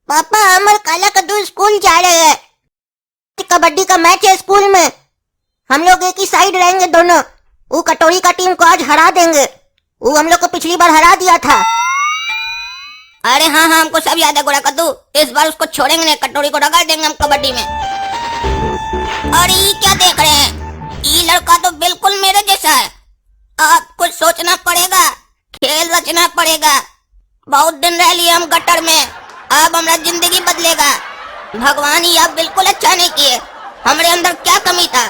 पापा अमर काला कद्दू स्कूल जा रहे हैं। कबड्डी का मैच है स्कूल में, हम लोग एक ही साइड रहेंगे दोनों। वो कटोरी का टीम को आज हरा देंगे, वो हम लोग को पिछली बार हरा दिया था। अरे हाँ हाँ, हमको सब याद है गोरा कद्दू। इस बार उसको छोड़ेंगे नहीं, कटोरी को रगड़ देंगे हम कबड्डी में। और ये क्या देख रहे हैं, ये लड़का तो बिल्कुल मेरे जैसा है। अब कुछ सोचना पड़ेगा, खेल रचना पड़ेगा। बहुत दिन रह लिए हम गटर में, अब हमारा जिंदगी बदलेगा। भगवान ही अब बिल्कुल अच्छा नहीं किए। हमारे अंदर क्या कमी था?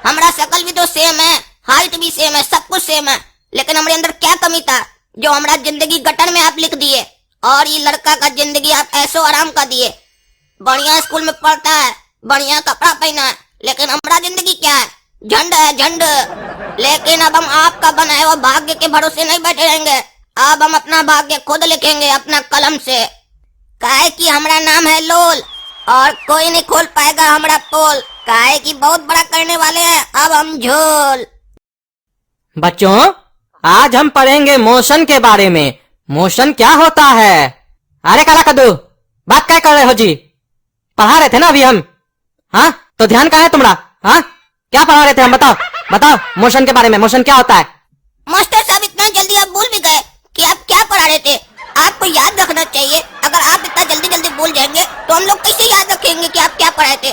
हमारा शकल भी तो सेम है, हाइट भी सेम है, सब कुछ सेम है, लेकिन हमारे अंदर क्या कमी था जो हमारा जिंदगी गटर में आप लिख दिए। और ये लड़का का जिंदगी आप ऐसो आराम का दिए। बढ़िया स्कूल में पढ़ता है, बढ़िया कपड़ा पहना है, लेकिन हमारा जिंदगी क्या है? झंड है, झंड। लेकिन अब हम आपका बनाए हुआ भाग्य के भरोसे नहीं बैठे रहेंगे। अब हम अपना भाग्य खुद लिखेंगे अपना कलम से। काहे कि हमारा नाम है लोल और कोई नहीं खोल पाएगा हमारा पोल। काहे कि बहुत बड़ा करने वाले हैं अब हम झोल। बच्चों, आज हम पढ़ेंगे मोशन के बारे में। मोशन क्या होता है? अरे काला कद्दू, बात क्या कर रहे हो जी? पढ़ा रहे थे ना अभी हम। हाँ, तो ध्यान कहाँ है तुम्हारा? हाँ, क्या पढ़ा रहे थे हम? बताओ बताओ मोशन के बारे में। मोशन क्या होता है? मास्टर साहब, इतना जल्दी आप भूल भी गए कि आप क्या पढ़ा रहे थे? आपको याद रखना चाहिए। अगर आप इतना जल्दी जल्दी भूल जाएंगे तो हम लोग कैसे याद रखेंगे कि आप क्या पढ़ाए थे?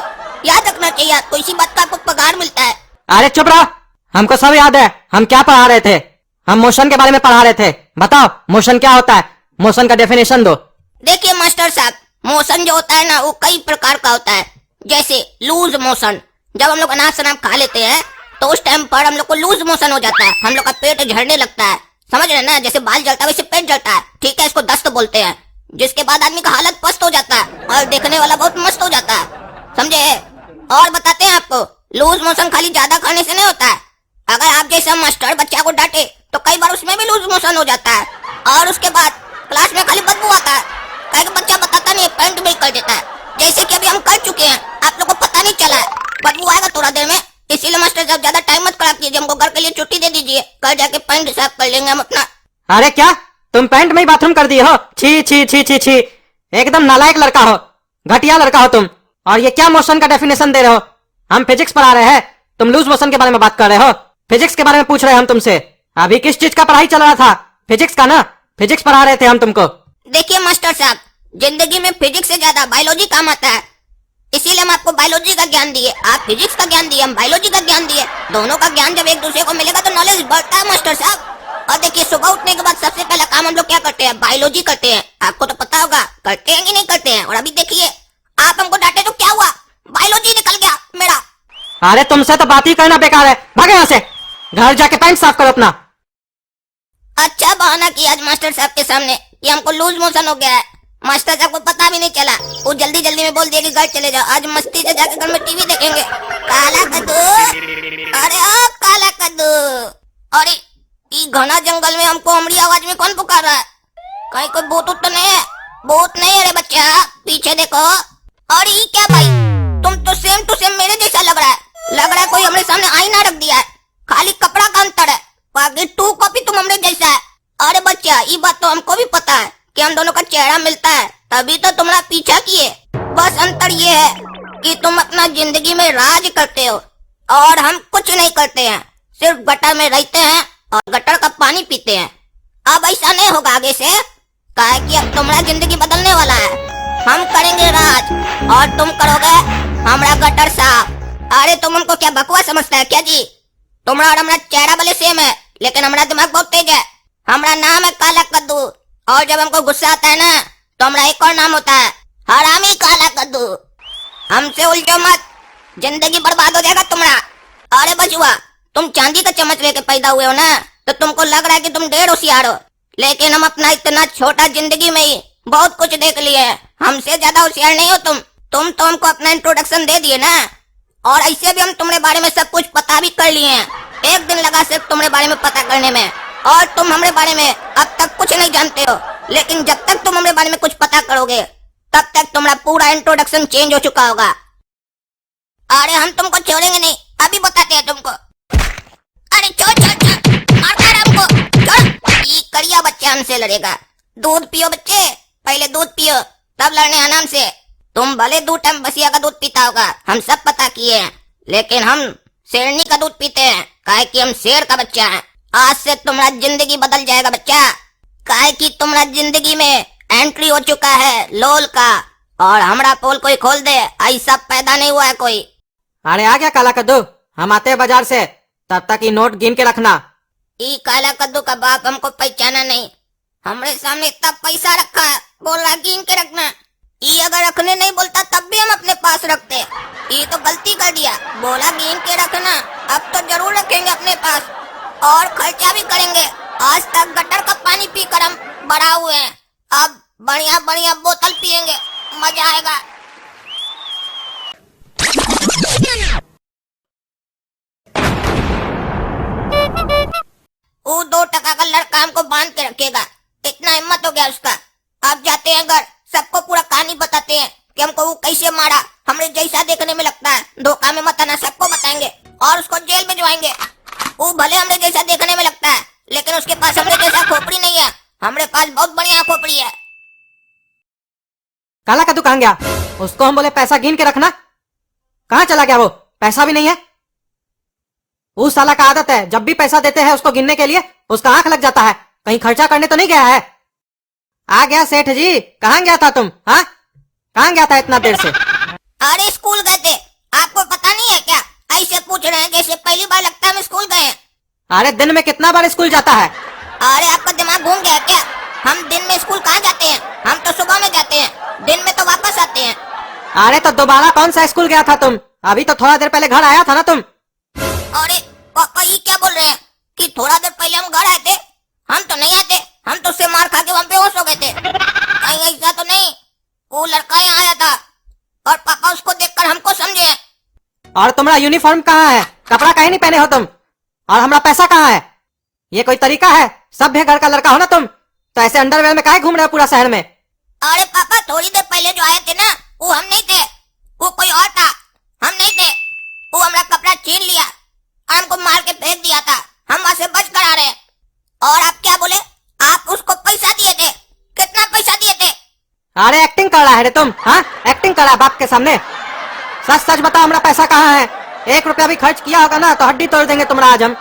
याद रखना चाहिए आपको, इसी बात का आपको पगार मिलता है। अरे चुप रहो, हमको सब याद है हम क्या पढ़ा रहे थे। हम मोशन के बारे में पढ़ा रहे थे। बताओ मोशन क्या होता है? मोशन का डेफिनेशन दो। देखिए मास्टर साहब, मोशन जो होता है ना, वो कई प्रकार का होता है। जैसे लूज मोशन, जब हम लोग अनाज शनाज खा लेते हैं तो उस टाइम पर हम लोग को लूज मोशन हो जाता है, हम लोग का पेट झड़ने लगता है। समझ रहे ना? जैसे बाल जलता है वैसे पेट जलता है, ठीक है? इसको दस्त बोलते हैं। जिसके बाद आदमी का हालत पस्त हो जाता है और देखने वाला बहुत मस्त हो जाता है, समझे? और बताते हैं आपको, लूज मोशन खाली ज्यादा खाने से नहीं होता है। अगर आप जैसा मास्टर बच्चा को डांटे तो कई बार उसमें भी लूज मोशन हो जाता है। और उसके बाद क्लास में खाली बदबू आता है, कई बच्चा बताता नहीं है, पेंट भी कर देता है। जैसे कि अभी हम कर चुके हैं, आप लोगों को पता नहीं चला है। बदबू आएगा थोड़ा देर में, इसीलिए मास्टर साहब ज्यादा टाइम मत खराब कीजिए, हमको घर के लिए छुट्टी दे दीजिए, कल जाके पेंट साफ कर लेंगे हम अपना। अरे क्या तुम पैंट में ही बाथरूम कर दिए हो? छी छी छी छी छी, एकदम नालायक लड़का हो, घटिया लड़का हो तुम। और ये क्या मोशन का डेफिनेशन दे रहे हो? हम फिजिक्स पढ़ा रहे हैं, तुम लूज मोशन के बारे में बात कर रहे हो। फिजिक्स के बारे में पूछ रहे हैं हम तुमसे। अभी किस चीज का पढ़ाई चल रहा था? फिजिक्स का ना? फिजिक्स पढ़ा रहे थे हम तुमको। देखिए मास्टर साहब, जिंदगी में फिजिक्स से ज्यादा बायोलॉजी काम आता है, इसीलिए हम आपको बायोलॉजी का ज्ञान दिए। आप फिजिक्स का ज्ञान दिए, हम बायोलॉजी का ज्ञान दिए। दोनों का ज्ञान जब एक दूसरे को मिलेगा तो नॉलेज बढ़ता है मास्टर साहब। और देखिए, सुबह उठने के बाद सबसे पहला काम हम लोग क्या करते हैं? बायोलॉजी करते हैं। आपको तो पता होगा, करते हैं कि नहीं करते हैं? और अभी देखिए, आप हमको डांटे तो क्या हुआ? बायोलॉजी निकल गया मेरा। अरे तुमसे तो बात ही करना बेकार है, भागे यहाँ से। घर जाके पैंट साफ करो अपना। अच्छा बहाना किया आज मास्टर साहब के सामने कि हमको लूज मोशन हो गया है। मास्टर साहब को पता भी नहीं चला, वो जल्दी जल्दी में बोल दिया कि घर चले जाओ, आज मस्ती से जाके घर में टीवी देखेंगे। काला कद्दू, अरे ओ काला कद्दू, अरे ये घना जंगल में हमको हमारी आवाज में कौन पुकार रहा है? कहीं कोई भूत तो नहीं है? भूत नहीं है रे बच्चा, पीछे देखो। अरे ये क्या भाई, तुम तो सेम टू सेम मेरे जैसा लग रहा है। लग रहा है कोई हमारे सामने आईना रख दिया है, खाली कपड़ा का अंतर है, बाकी टू कॉपी तुम हमरे जैसा है। अरे बच्चा, ये बात तो हमको भी पता है कि हम दोनों का चेहरा मिलता है, तभी तो तुम्हारा पीछा किए। बस अंतर ये है कि तुम अपना जिंदगी में राज करते हो और हम कुछ नहीं करते हैं, सिर्फ गटर में रहते हैं और गटर का पानी पीते हैं। अब ऐसा नहीं होगा आगे से, काहे कि अब तुम्हारा जिंदगी बदलने वाला है। हम करेंगे राज और तुम करोगे हमारा गटर साफ। अरे तुम हमको क्या बकवास समझता है क्या जी? तुम्हारा और हमारा चेहरा भले सेम है, लेकिन हमारा दिमाग बहुत तेज है। हमारा नाम है काला कद्दू, और जब हमको गुस्सा आता है ना तो हमारा एक और नाम होता है, हरामी काला कद्दू। हमसे उलझो मत, जिंदगी बर्बाद हो जाएगा तुम्हारा। अरे बचुआ, तुम चांदी का चम्मच लेके पैदा हुए हो ना, तो तुमको लग रहा है कि तुम ढेर होशियार हो, लेकिन हम अपना इतना छोटा जिंदगी में ही बहुत कुछ देख लिए हैं। हमसे ज्यादा होशियार नहीं हो तुम तो हमको अपना इंट्रोडक्शन दे दिए ना, और ऐसे भी हम तुम्हारे बारे में सब कुछ पता भी कर लिए हैं। एक दिन लगा सिर्फ तुम्हारे बारे में पता करने में, और तुम हमारे बारे में अब तक कुछ नहीं जानते हो। लेकिन जब तक तुम हमारे बारे में कुछ पता करोगे तब तक तुम्हारा पूरा इंट्रोडक्शन चेंज हो चुका होगा। अरे हम तुमको छोड़ेंगे नहीं, अभी बताते हैं तुमको। अरे छोड़ छोड़ छोड़, मारता है हमको, छोड़। ये करिया बच्चा हमसे लड़ेगा। दूध पियो बच्चे, पहले दूध पियो, सब लड़ने आराम से। तुम भले 2 टाइम बसिया का दूध पीता होगा, हम सब पता किए हैं, लेकिन हम शेरनी का दूध पीते हैं, काहे कि हम शेर का बच्चा है। आज से तुम्हारा जिंदगी बदल जाएगा बच्चा, काहे कि तुम्हारा जिंदगी में एंट्री हो चुका है लोल का, और हमारा पोल कोई खोल दे, ऐसा पैदा नहीं हुआ है कोई। अरे आ गया काला कद्दू, हम आते हैं बाजार से, तब तक ये नोट गिन के रखना। ई काला कद्दू का बाप हमको पहचाना नहीं, हमरे सामने इतना पैसा रखा है, बोल रहा गिन के रखना। ये अगर रखने नहीं बोलता तब भी हम अपने पास रखते, ये तो गलती कर दिया, बोला गिन के रखना, अब तो जरूर रखेंगे अपने पास और खर्चा भी करेंगे। आज तक गटर का पानी पीकर हम बड़ा हुए हैं, अब बढ़िया बढ़िया बोतल पियेंगे, मजा आएगा। वो 2 टका का लड़का हमको बांध के रखेगा, इतना हिम्मत हो गया उसका। अब जाते हैं घर, सबको पूरा कहानी बताते हैं कि हमको वो कैसे मारा, हमरे जैसा देखने में लगता है, धोखा में मत आना, सबको बताएंगे और उसको जेल में जवाएंगे। वो भले हमरे जैसा देखने में लगता है, लेकिन उसके पास हमरे जैसा खोपड़ी नहीं है, हमरे पास बहुत बढ़िया खोपड़ी है। काला कद्दू कहाँ गया? उसको हम बोले पैसा गिन के रखना, कहाँ चला गया वो? पैसा भी नहीं है। उस साला का आदत है, जब भी पैसा देते हैं उसको गिनने के लिए उसका आंख लग जाता है, कहीं खर्चा करने तो नहीं गया है। आ गया सेठ जी, कहाँ गया था तुम? हाँ, कहाँ गया था इतना देर से? अरे स्कूल गए थे, आपको पता नहीं है क्या? ऐसे पूछ रहे हैं जैसे पहली बार लगता है हम स्कूल गए हैं। अरे दिन में कितना बार स्कूल जाता है? अरे आपका दिमाग घूम गया क्या? हम दिन में स्कूल कहाँ जाते हैं, हम तो सुबह में जाते हैं, दिन में तो वापस आते हैं। अरे तो दोबारा कौन सा स्कूल गया था तुम? अभी तो थोड़ा देर पहले घर आया था ना तुम। अरे पापा ये क्या बोल रहे हैं कि थोड़ा देर पहले हम घर आए थे? हम तो नहीं आए थे, हम तो उससे मार खा के वहाँ बेहोश हो गए थे। कहीं ऐसा तो नहीं, वो लड़का यहाँ आया था और पापा उसको देखकर हमको समझे। और तुम्हारा यूनिफॉर्म कहाँ है? कपड़ा कहीं नहीं पहने हो तुम, और हमारा पैसा कहाँ है? ये कोई तरीका है? सभ्य घर का लड़का हो ना तुम, तो ऐसे अंडरवेयर में काहे घूम रहे हो पूरा शहर में? अरे पापा थोड़ी देर पहले जो आए थे ना, वो हम नहीं थे, वो कोई और था, हम नहीं थे। वो हमारा कपड़ा छीन लिया और हमको मार के फेंक दिया था, हम वहाँ से बच कर आ रहे हैं। और आप क्या बोले? आप उसको पैसा दिए थे? कितना पैसा दिए थे? अरे एक्टिंग कर रहा है रे तुम, हाँ एक्टिंग कर रहा है बाप के सामने। सच सच बताओ, हमारा पैसा कहाँ है? 1 रुपया भी खर्च किया होगा ना तो हड्डी तोड़ देंगे तुम्हारा आज हम।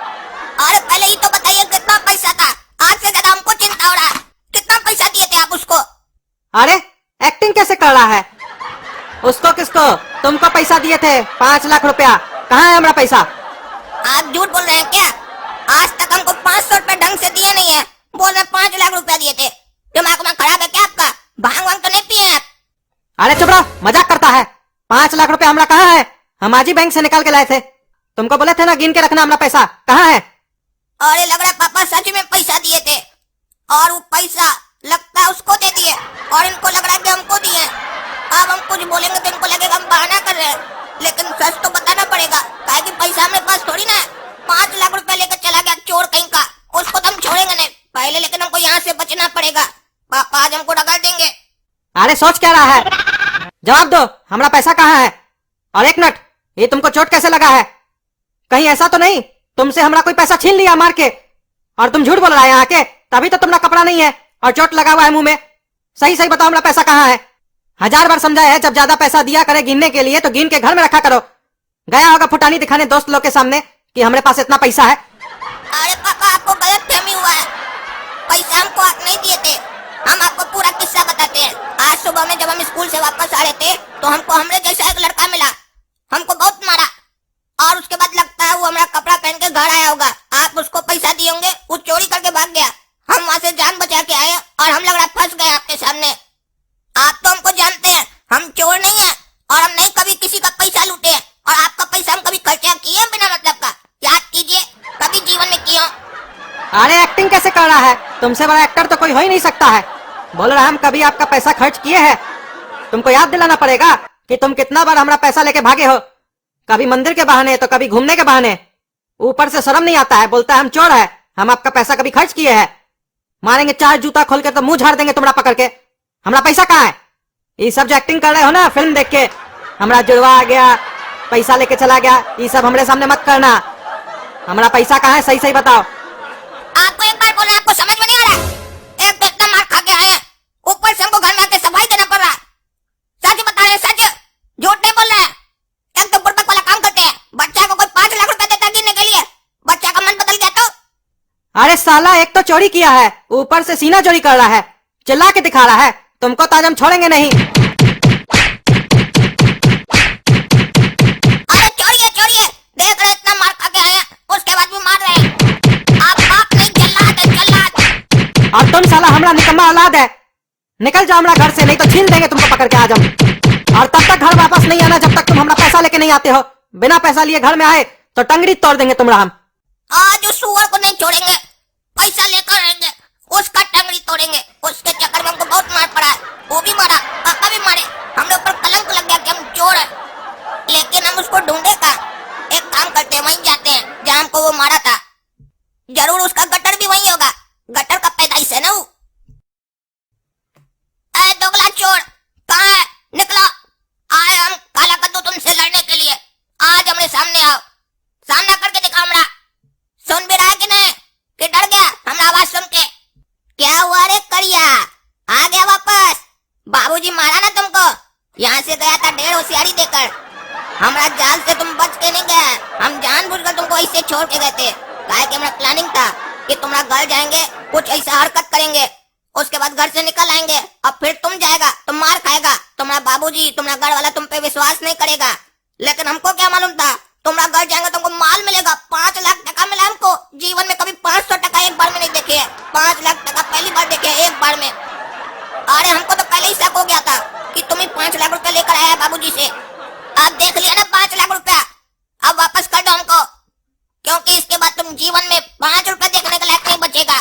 अरे पहले ही तो बताइए कितना पैसा था, आज से ज्यादा हमको चिंता हो रहा है। कितना पैसा दिए थे आप उसको? अरे एक्टिंग कैसे कर रहा है? उसको किसको? तुमको पैसा दिए थे 5 लाख रुपया, कहाँ है हमारा पैसा? आप झूठ बोल रहे हैं क्या? आज तक हमको 500 रुपए ढंग से दिया नहीं है, बोल रहे 5 लाख रुपया दिए थे। दिमाग में खराब है क्या आपका? भांग वांग तो नहीं पिए आप? अरे चुप रहो, मजाक करता है। 5 लाख रुपया हमारा कहाँ है? हम आज ही बैंक से निकाल के लाए थे, तुमको बोले थे ना गिन के रखना हमारा पैसा, कहाँ है? अरे लग रहा है पापा सच में पैसा दिए थे, और वो पैसा लगता है उसको दे दिए, और इनको लग रहा है कि हमको दिए। अब हम कुछ बोलेंगे तो इनको लगेगा हम बहाना कर रहे हैं, लेकिन सच तो बताना पड़ेगा, काहे कि पैसा हमारे पास थोड़ी ना है। 5 लाख रुपए लेकर चला गया चोर कहीं का, उसको तो हम छोड़ेंगे नहीं पहले, लेकिन हमको यहाँ से बचना पड़ेगा। पापा आज हमको डगा देंगे। अरे सोच क्या रहा है? जवाब दो, हमारा पैसा कहाँ है? और एक मिनट, ये तुमको चोट कैसे लगा है? कहीं ऐसा तो नहीं तुमसे हमारा कोई पैसा छीन लिया मार के, और तुम झूठ बोल रहा है यहाँ के, तभी तो तुम्हारा कपड़ा नहीं है और चोट लगा हुआ है मुंह में। सही सही बताओ, हमारा पैसा कहाँ है? 1000 बार समझाया है, जब ज्यादा पैसा दिया करे गिनने के लिए तो गिन के घर में रखा करो। गया होगा फुटानी दिखाने दोस्त लोग के सामने कि हमारे पास इतना पैसा है। अरे पापा आपको गलत फहमी हुआ है, पैसा हमको आप नहीं दिए थे, हम आपको पूरा किस्सा बताते हैं। आज सुबह में जब हम स्कूल से वापस आ रहे थे तो हमको हमरे जैसा एक लड़का मिला, हमको बहुत मारा, और उसके बाद लगता है वो हमारा कपड़ा पहन के घर आया होगा। आप उसको पैसा दिए होंगे, वो चोरी करके भाग गया, हम वहाँ से जान बचा के आए और हम लग रहा फंस गए आपके सामने। आप तो हमको जानते हैं, हम चोर नहीं है और हम नहीं कभी किसी का पैसा लूटे हैं, और आपका पैसा हम कभी खर्चा किए हैं बिना मतलब का? याद कीजिए, कभी जीवन में किया। अरे एक्टिंग कैसे कर रहा है? तुमसे बड़ा एक्टर तो कोई हो ही नहीं सकता है। बोल रहा हम कभी आपका पैसा खर्च किए हैं? तुमको याद दिलाना पड़ेगा कि तुम कितना बार हमारा पैसा लेके भागे हो, कभी मंदिर के बहाने तो कभी घूमने के बहाने। ऊपर से शर्म नहीं आता है, बोलता है हम चोर है, हम आपका पैसा कभी खर्च किए हैं? मारेंगे 4 जूता खोल के तो मुंह झाड़ देंगे तुम्हारा पकड़ के। हमारा पैसा कहाँ है? ये सब जो एक्टिंग कर रहे हो ना फिल्म देख के, हमारा जुड़वा आ गया, पैसा लेके चला गया, ये सब हमारे सामने मत करना। हमारा पैसा कहाँ है? सही सही बताओ। आपको एक बार बोलना आपको समझ में नहीं आ रहा? एक तो इतना मार खा के आए, ऊपर से हमको घर में आके सफाई देना पड़ रहा, साला एक तो चोरी किया है, ऊपर से सीना चोरी कर रहा है, चिल्ला के दिखा रहा है। तुमको तो आज हम छोड़ेंगे नहीं। अरे छोड़िए छोड़िए, देख रहे इतना मार खा के आए हैं, उसके बाद भी मार रहे हैं। आप बाप नहीं, जल्लाद है जल्लाद। और तुम साला हमारा निकम्मा औलाद है, निकल जाओ हमारा घर से, नहीं तो छीन देंगे तुमको पकड़ के आज हम। और तब तक घर वापस नहीं आना जब तक तुम हमारा पैसा लेके नहीं आते हो। बिना पैसा लिए घर में आए तो टंगड़ी तोड़ देंगे तुम्हारा हम। आज उस सुअर को नहीं छोड़ेंगे, पैसा लेकर आएंगे, उसका टंगड़ी तोड़ेंगे। उसके चक्कर में हमको बहुत मार पड़ा है, वो भी मारा, पापा भी मारे, हम लोग पर कलंक लग गया कि हम चोर हैं। लेकिन हम उसको ढूंढे का एक काम करते हैं, वहीं जाते हैं जहाँ हमको वो मारा था। जरूर उसका गटर भी वहीं होगा, गटर का पैदाइश है ना वो। ए दोगला चोर, कहाँ है? निकलो। आए हम काला कद्दू तुमसे लड़ने के लिए। आज हमारे सामने आओ, सामना करके दिखाओ हमरा। सुन भी रहा है कि नहीं, कि डर गया हमरा आवाज सुन के? क्या हुआ रे करिया, आ गया वापस? बाबूजी मारा ना तुमको, यहाँ से गया था ढेर होशियारी देकर। हमरा जाल से तुम बच के नहीं गए, हम जानबूझकर तुमको ऐसे छोड़ के गए थे। काहे कि हमारा प्लानिंग था कि तुम्हारा घर जाएंगे, कुछ ऐसा हरकत करेंगे, उसके बाद घर से निकल आएंगे और फिर तुम जाएगा, तुम मार खाएगा, तुम्हारा बाबूजी, तुम्हारा घर वाला तुम पे विश्वास नहीं करेगा। लेकिन हमको क्या मालूम था, तुम्हारा घर जाएंगे तुमको माल मिलेगा, 5 लाख टका मिला हमको। जीवन में कभी 500 टका एक बार में नहीं देखे है, 5 लाख टका पहली बार देखे एक बार में। अरे हमको तो पहले ही शक हो गया था कि तुम ही 5 लाख रुपया लेकर आया बाबूजी से। अब देख लिया ना 5 लाख रुपया, अब वापस कर दो हमको, क्योंकि इसके बाद तुम जीवन में 5 रुपया देखने के लायक नहीं बचेगा।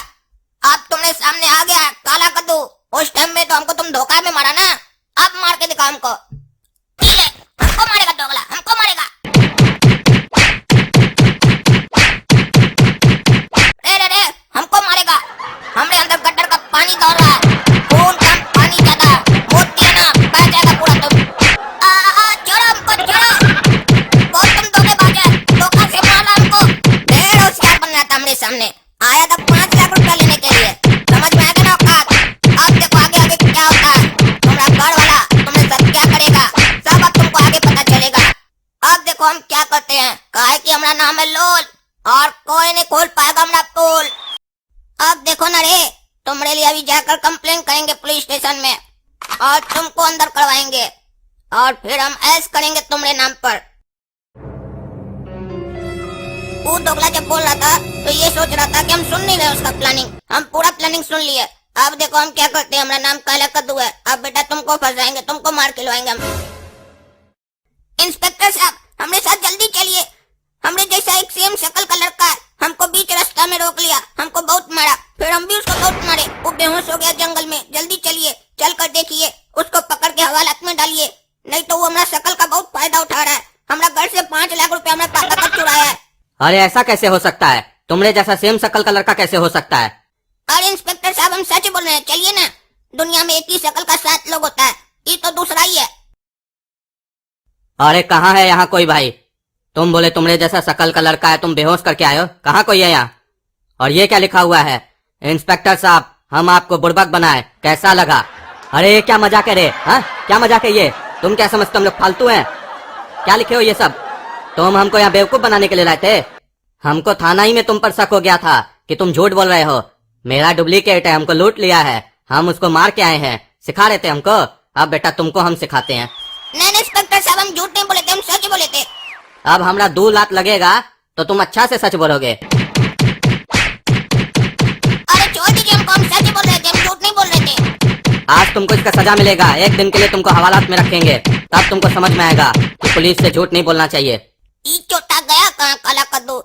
अब तुम्हारे सामने आ गया काला कद्दू, उस टाइम में तो हमको तुम धोखा में मारा ना, अब मार के दिखा हमको। ले, हमको मारेगा दोगला, हमको मारेगा। रे हमको मारेगा, हमरे अंदर गटर का पानी दौड़ रहा है, खून का पानी ज्यादा, मोती है ना, बह जाएगा पूरा तुम। छोड़ो हमको, छोड़ो, बहुत तुम धोखेबाज है, धोखा से मारा हमको। ढेर होशियार बनना था हमरे सामने, आया था 5 लाख रुपया लेने के लिए, समझ में आएगा ना औकात? अब देखो आगे आगे क्या होता है, तुम्हारा घर वाला तुमने सब क्या करेगा, सब अब तुमको आगे पता चलेगा। अब देखो हम क्या करते हैं, काहे कि हमारा नाम है लोल और कोई नहीं खोल पाएगा हमारा पोल। अब देखो ना रे, तुम्हारे लिए अभी जाकर कंप्लेन करेंगे पुलिस स्टेशन में और तुमको अंदर करवाएंगे और फिर हम ऐश करेंगे तुम्हारे नाम पर। वो दोगला जब बोल रहा था तो ये सोच रहा था कि हम सुन नहीं रहे उसका प्लानिंग, हम पूरा प्लानिंग सुन लिए। अब देखो हम क्या करते हैं, हमारा नाम काला कद्दू है, अब बेटा तुमको फंसाएंगे, तुमको मार खिलवाएंगे हम। इंस्पेक्टर साहब हमरे साथ जल्दी चलिए, हमरे जैसा एक सेम शक्ल का लड़का है, हमको बीच रास्ता में रोक लिया, हमको बहुत मारा, फिर हम भी उसको बहुत मारे, वो बेहोश हो गया जंगल में। जल्दी चलिए, चल कर देखिए, उसको पकड़ के हवालात में डालिए, नहीं तो वो हमारा शक्ल का बहुत फायदा उठा रहा है। हमारा घर से 5 लाख रुपया हमारे पापा का चुराया है। अरे ऐसा कैसे हो सकता है, तुमरे जैसा सेम शक्ल का लड़का कैसे हो सकता है? अरे इंस्पेक्टर साहब हम सच बोल रहे हैं, चलिए ना, दुनिया में एक ही शक्ल का 7 लोग होता है, ये तो दूसरा ही है। अरे कहाँ है यहाँ कोई भाई? तुम बोले तुमरे जैसा शक्ल का लड़का है, तुम बेहोश करके आए हो, कहाँ कोई है यहाँ? और ये क्या लिखा हुआ है? इंस्पेक्टर साहब हम आपको बुड़बक बनाए, कैसा लगा? अरे ये क्या मजाक है रे, हाँ क्या मजाक है ये? तुम क्या समझते हम लोग फालतू हैं? क्या लिखे हो ये सब? तुम हमको यहाँ बेवकूफ बनाने के लिए लाए थे? हमको थाना ही में तुम पर शक हो गया था कि तुम झूठ बोल रहे हो। मेरा डुप्लीकेट है, हमको लूट लिया है, हम उसको मार के आए हैं, सिखा रहे थे हमको। अब बेटा तुमको हम सिखाते हैं। नहीं इंस्पेक्टर साहब हम झूठ नहीं बोले थे, हम सच बोले थे। अब हमरा 2 लाख लगेगा तो तुम अच्छा से सच बोलोगे। अरे छोड़ दीजिए हमको, हम सच बोल रहे थे, हम झूठ नहीं बोल रहे थे। आज तुमको इसका सजा मिलेगा, 1 दिन के लिए तुमको हवालात में रखेंगे, तब तुमको समझ में आएगा कि पुलिस से झूठ नहीं बोलना चाहिए। ई चोटा गया कहाँ काला कद्दू,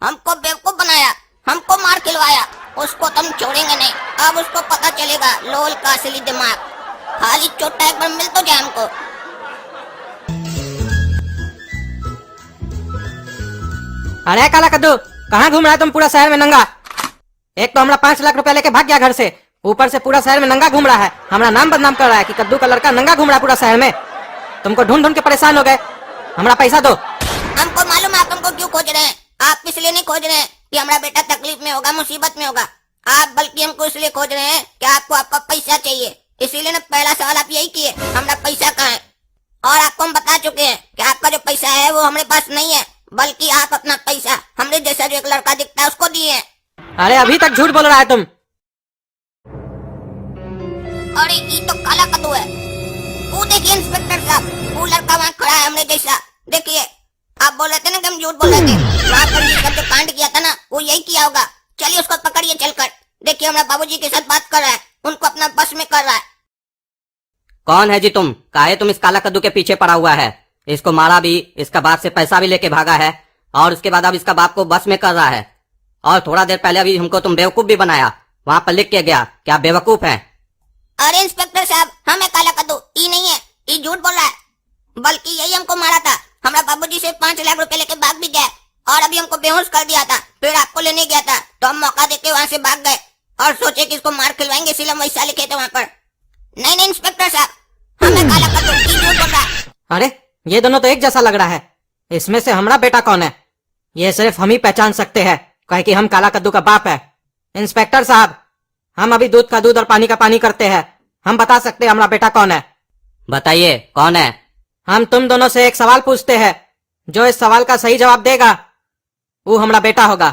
हमको बेवकूफ बनाया, हमको मार खिलवाया, उसको तुम छोड़ेंगे नहीं। अब उसको पता चलेगा लोल का असली दिमाग। खाली चोटा एक बार मिल तो जाए हमको। अरे काला कद्दू कहाँ घूम रहा है तुम पूरा शहर में नंगा? एक तो हमारा 5 लाख रुपया लेके भाग गया घर से, ऊपर से पूरा शहर में नंगा घूम रहा है, हमारा नाम बदनाम कर रहा है कि कद्दू का लड़का नंगा घूम रहा है पूरा शहर में। तुमको ढूंढ ढूंढ के परेशान हो गए, हमारा पैसा दो। हमको मालूम है आप हमको क्यों खोज रहे हैं, आप इसलिए नहीं खोज रहे हैं कि हमारा बेटा तकलीफ में होगा, मुसीबत में होगा, आप बल्कि हमको इसलिए खोज रहे हैं कि आपको आपका पैसा चाहिए। इसीलिए ना पहला सवाल आप यही किए, हमारा पैसा कहाँ है? और आपको हम बता चुके हैं कि आपका जो पैसा है वो हमारे पास नहीं है, बल्कि आप अपना पैसा हमरे जैसा जो एक लड़का दिखता है उसको दिए हैं। अरे अभी तक झूठ बोल रहा है तुम। अरे ये तो काला कद्दू है। वो देखिए इंस्पेक्टर साहब, वो लड़का वहाँ खड़ा है हमने जैसा। देखिए, आप बोल रहे थे ना कि हम झूठ बोल रहे थे। वहाँ पर ये जो कांड किया था ना, वो यही किया होगा। चलिए उसको पकड़िए चलकर। देखिए हमारे बाबूजी के साथ बात कर रहा है, उनको अपना बस में कर रहा है। कौन है जी तुम? काहे तुम इस काला कद्दू के पीछे पड़ा हुआ है? इसको मारा भी, इसका बाप से पैसा भी लेके भागा है, और उसके बाद अब इसका बाप को बस में कर रहा है। और थोड़ा देर पहले अभी हमको तुम बेवकूफ भी बनाया। वहाँ पर लिख के गया कि आप बेवकूफ हैं। अरे इंस्पेक्टर साहब, हमें काला कद्दू ये नहीं है, ये झूठ बोल रहा है। बल्कि यही हमको मारा था। हमारा बाबूजी से 5 लाख रुपए लेके भाग भी गया, और अभी हमको बेहोश कर दिया था। फिर आपको लेने गया था तो हम मौका देके वहाँ से भाग गए और सोचे कि इसको मार खिलवाएंगे, इसलिए हम वैसा लिखे थे वहाँ पर। नहीं नहीं इंस्पेक्टर साहब, हमें काला कद्दू ये झूठ बोल रहा है। अरे ये दोनों तो एक जैसा लग रहा है। इसमें से हमारा बेटा कौन है ये सिर्फ हम ही पहचान सकते हैं, कहे कि हम काला कद्दू का बाप है। इंस्पेक्टर साहब, हम अभी दूध का दूध और पानी का पानी करते हैं। हम बता सकते हैं हमारा बेटा कौन है। बताइए कौन है? हम तुम दोनों से एक सवाल पूछते हैं, जो इस सवाल का सही जवाब देगा वो हमारा बेटा होगा।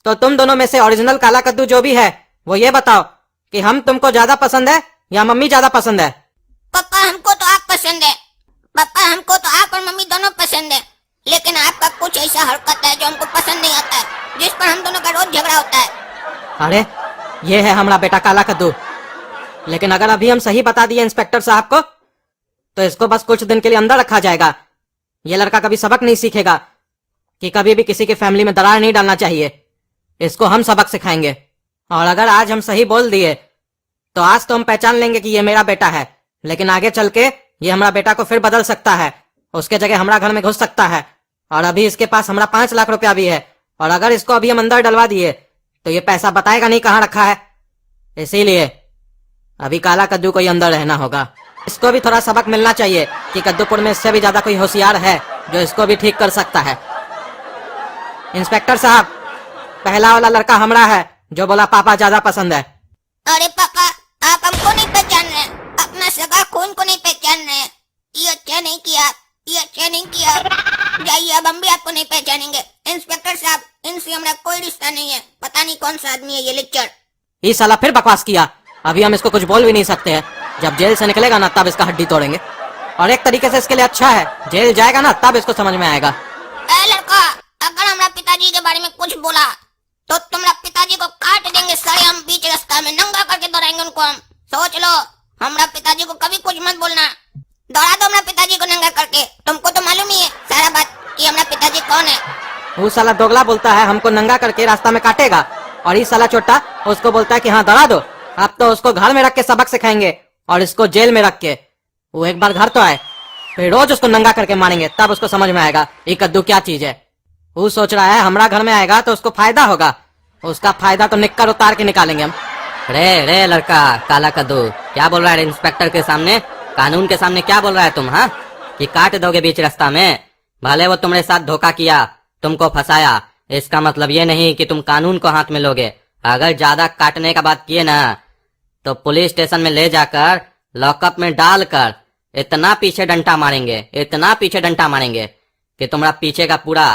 तो तुम दोनों में से ओरिजिनल काला कद्दू जो भी है वो ये बताओ कि हम तुमको ज्यादा पसंद है या मम्मी ज्यादा पसंद है। पापा हमको तो आप पसंद है। पापा हमको तो आप और मम्मी दोनों पसंद है, लेकिन आपका कुछ ऐसा हरकत है जो हमको पसंद नहीं आता है, जिस पर हम दोनों का रोज झगड़ा होता है। अरे ये है हमारा बेटा काला कद्दू। लेकिन अगर अभी हम सही बता दिए इंस्पेक्टर साहब को तो इसको बस कुछ दिन के लिए अंदर रखा जाएगा। ये लड़का कभी सबक नहीं सीखेगा कि कभी भी किसी की फैमिली में दरार नहीं डालना चाहिए। इसको हम सबक सिखाएंगे। और अगर आज हम सही बोल दिए तो आज तो हम पहचान लेंगे कि ये मेरा बेटा है, लेकिन आगे चल के ये हमारा बेटा को फिर बदल सकता है। उसके जगह हमारा घर में घुस सकता है। और अभी इसके पास हमारा 5 लाख रुपया भी है, और अगर इसको अभी हम अंदर डलवा दिए तो ये पैसा बताएगा नहीं कहाँ रखा है। इसीलिए अभी काला कद्दू को ही अंदर रहना होगा। इसको भी थोड़ा सबक मिलना चाहिए कि कद्दूपुर में इससे भी ज्यादा कोई होशियार है जो इसको भी ठीक कर सकता है। इंस्पेक्टर साहब, पहला वाला लड़का हमारा है जो बोला पापा ज्यादा पसंद है। अरे पापा, आप हमको नहीं पहचान रहे, अपना सगा खून को नहीं पहचान रहे। ये अच्छा नहीं किया, ये अच्छा नहीं किया। जाइए, अब हम भी आपको नहीं पहचानेंगे। इंस्पेक्टर साहब, इनसे हमारा कोई रिश्ता नहीं है। पता नहीं कौन सा आदमी है ये लेक्चर। ये साला फिर बकवास किया। अभी हम इसको कुछ बोल भी नहीं सकते हैं। जब जेल से निकलेगा ना तब इसका हड्डी तोड़ेंगे। और एक तरीके से इसके लिए अच्छा है, जेल जाएगा ना तब इसको समझ में आएगा। ए लड़का, अगर हमारा पिताजी के बारे में कुछ बोला तो तुम्हारा पिताजी को काट देंगे साले। हम बीच रास्ता में नंगा करके दौड़ाएंगे उनको हम। सोच लो, हमारा पिताजी को कभी कुछ मत बोलना। दौड़ा दो हमारा पिताजी को नंगा करके। तुमको तो मालूम ही है सारा बात कि हमारा पिताजी कौन है। वो साला दोगला बोलता है हमको नंगा करके रास्ता में काटेगा, और ये साला छोटा उसको बोलता है कि हाँ दौड़ा दो। अब तो उसको घर में रख के सबक सिखाएंगे और इसको जेल में रख के। वो एक बार घर तो आए, फिर रोज उसको नंगा करके मारेंगे, तब उसको समझ में आएगा ये कद्दू क्या चीज है। वो सोच रहा है हमारा घर में आएगा तो उसको फायदा होगा। उसका फायदा तो निक्कर उतार के निकालेंगे हम। रे रे लड़का काला कद्दू, क्या बोल रहा है इंस्पेक्टर के सामने, कानून के सामने क्या बोल रहा है तुम? हाँ, कि काट दोगे बीच रास्ता में? भले वो तुम्हारे साथ धोखा किया, तुमको फंसाया, इसका मतलब ये नहीं कि तुम कानून को हाथ में लोगे। अगर ज्यादा काटने का बात किए ना तो पुलिस स्टेशन में ले जाकर लॉकअप में डालकर इतना पीछे डंडा मारेंगे, इतना पीछे डंडा मारेंगे कि तुम्हारा पीछे का पूरा,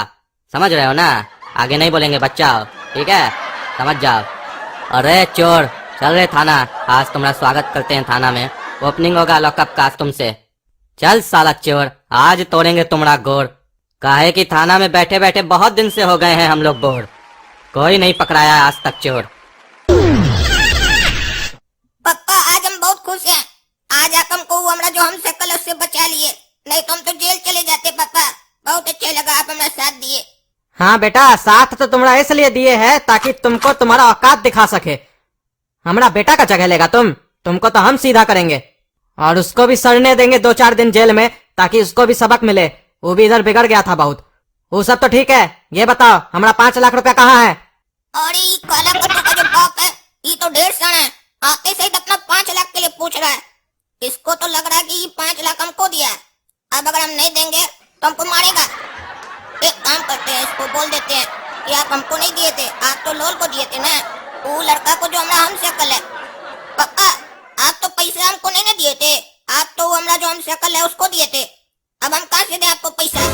समझ रहे हो ना? आगे नहीं बोलेंगे बच्चा, ठीक है? समझ जाओ। अरे चोर, चल रहे थाना। आज तुम्हारा स्वागत करते हैं थाना में। ओपनिंग होगा लॉकअप का आज तुमसे। चल साला चोर, आज तोड़ेंगे तुम्हारा गोर। काहे कि थाना में बैठे बैठे बहुत दिन से हो गए हैं हम लोग बोर। कोई नहीं पकड़ाया आज तक चोर। पापा, आज हम बहुत खुश हैं। आज आप हमको हमारा जो हम शकल है उससे बचा लिए, नहीं तो हम तो जेल चले जाते। पापा, बहुत अच्छा लगा आप हमारा साथ दिए। हाँ बेटा, साथ तो तुम्हारा इसलिए दिए है ताकि तुमको तुम्हारा औकात दिखा सके। हमारा बेटा का जगह लेगा तुमको तो हम सीधा करेंगे, और उसको भी सड़ने देंगे 2-4 दिन जेल में, ताकि उसको भी सबक मिले। वो भी इधर बिगड़ गया था बहुत। वो सब तो ठीक है, ये बताओ हमारा 5 लाख रुपया कहाँ है? और ये काला कद्दू का जो बाप है ये तो ढेर सारा है। आते से अपना 5 लाख के लिए पूछ रहा है। इसको तो लग रहा है कि ये 5 लाख हमको दिया है। अब अगर हम नहीं देंगे तो हमको मारेगा। एक काम करते हैं, इसको बोल देते हैं कि आप हमको नहीं दिए थे, आप तो लोल को दिए थे ना, वो लड़का को जो हमारा हम शकल है। पापा, आप तो पैसे हमको नहीं ना दिए थे, आप तो हमारा जो हम शकल है उसको दिए थे। अब हम कहाँ से दे आपको पैसा?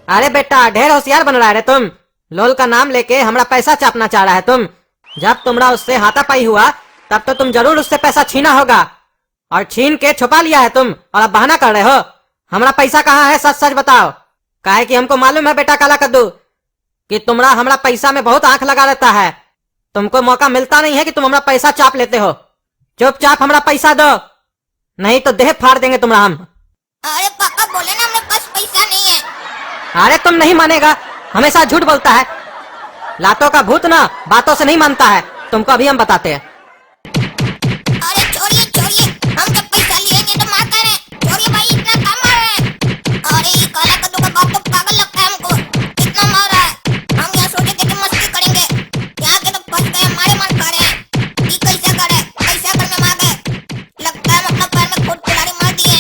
अरे बेटा, ढेर होशियार बन रहा है रे तुम। लोल का नाम लेके हमारा पैसा चापना चाह रहा है तुम। जब तुम्हारा उससे हाथापाई हुआ तब तो तुम जरूर उससे पैसा छीना होगा और छीन के छुपा लिया है तुम और अब बहाना कर रहे हो। हमारा पैसा कहाँ है, सच सच बताओ। काहे कि हमको मालूम है बेटा काला कद्दू कि तुम्हारा हमारा पैसा में बहुत आंख लगा रहता है। तुमको मौका मिलता नहीं है कि तुम हमारा पैसा चाप लेते हो। चुपचाप हमारा पैसा दो, नहीं तो देह फाड़ देंगे तुम्हारा हम। अरे पापा बोले ना हमारे पास पैसा नहीं है। अरे तुम नहीं मानेगा, हमेशा झूठ बोलता है। लातों का भूत ना बातों से नहीं मानता है, तुमको अभी हम बताते हैं। अरे छोड़िए छोड़िए, हम जब पैसा लेंगे तो मार करें। छोड़िए भाई, इतना काम मार रहे हैं। अरे ये काला कद्दू का बाप तो पागल लगता है हमको, इतना मार रहा है। हम यहाँ सोचे थे कि मस्ती करेंगे, यहाँ के तो फंस गए, हमारे मार खा रहे हैं। ये कैसा करे, कैसा करने मार गए। लगता है हम अपना पैर में खुद कुल्हाड़ी मार दिए।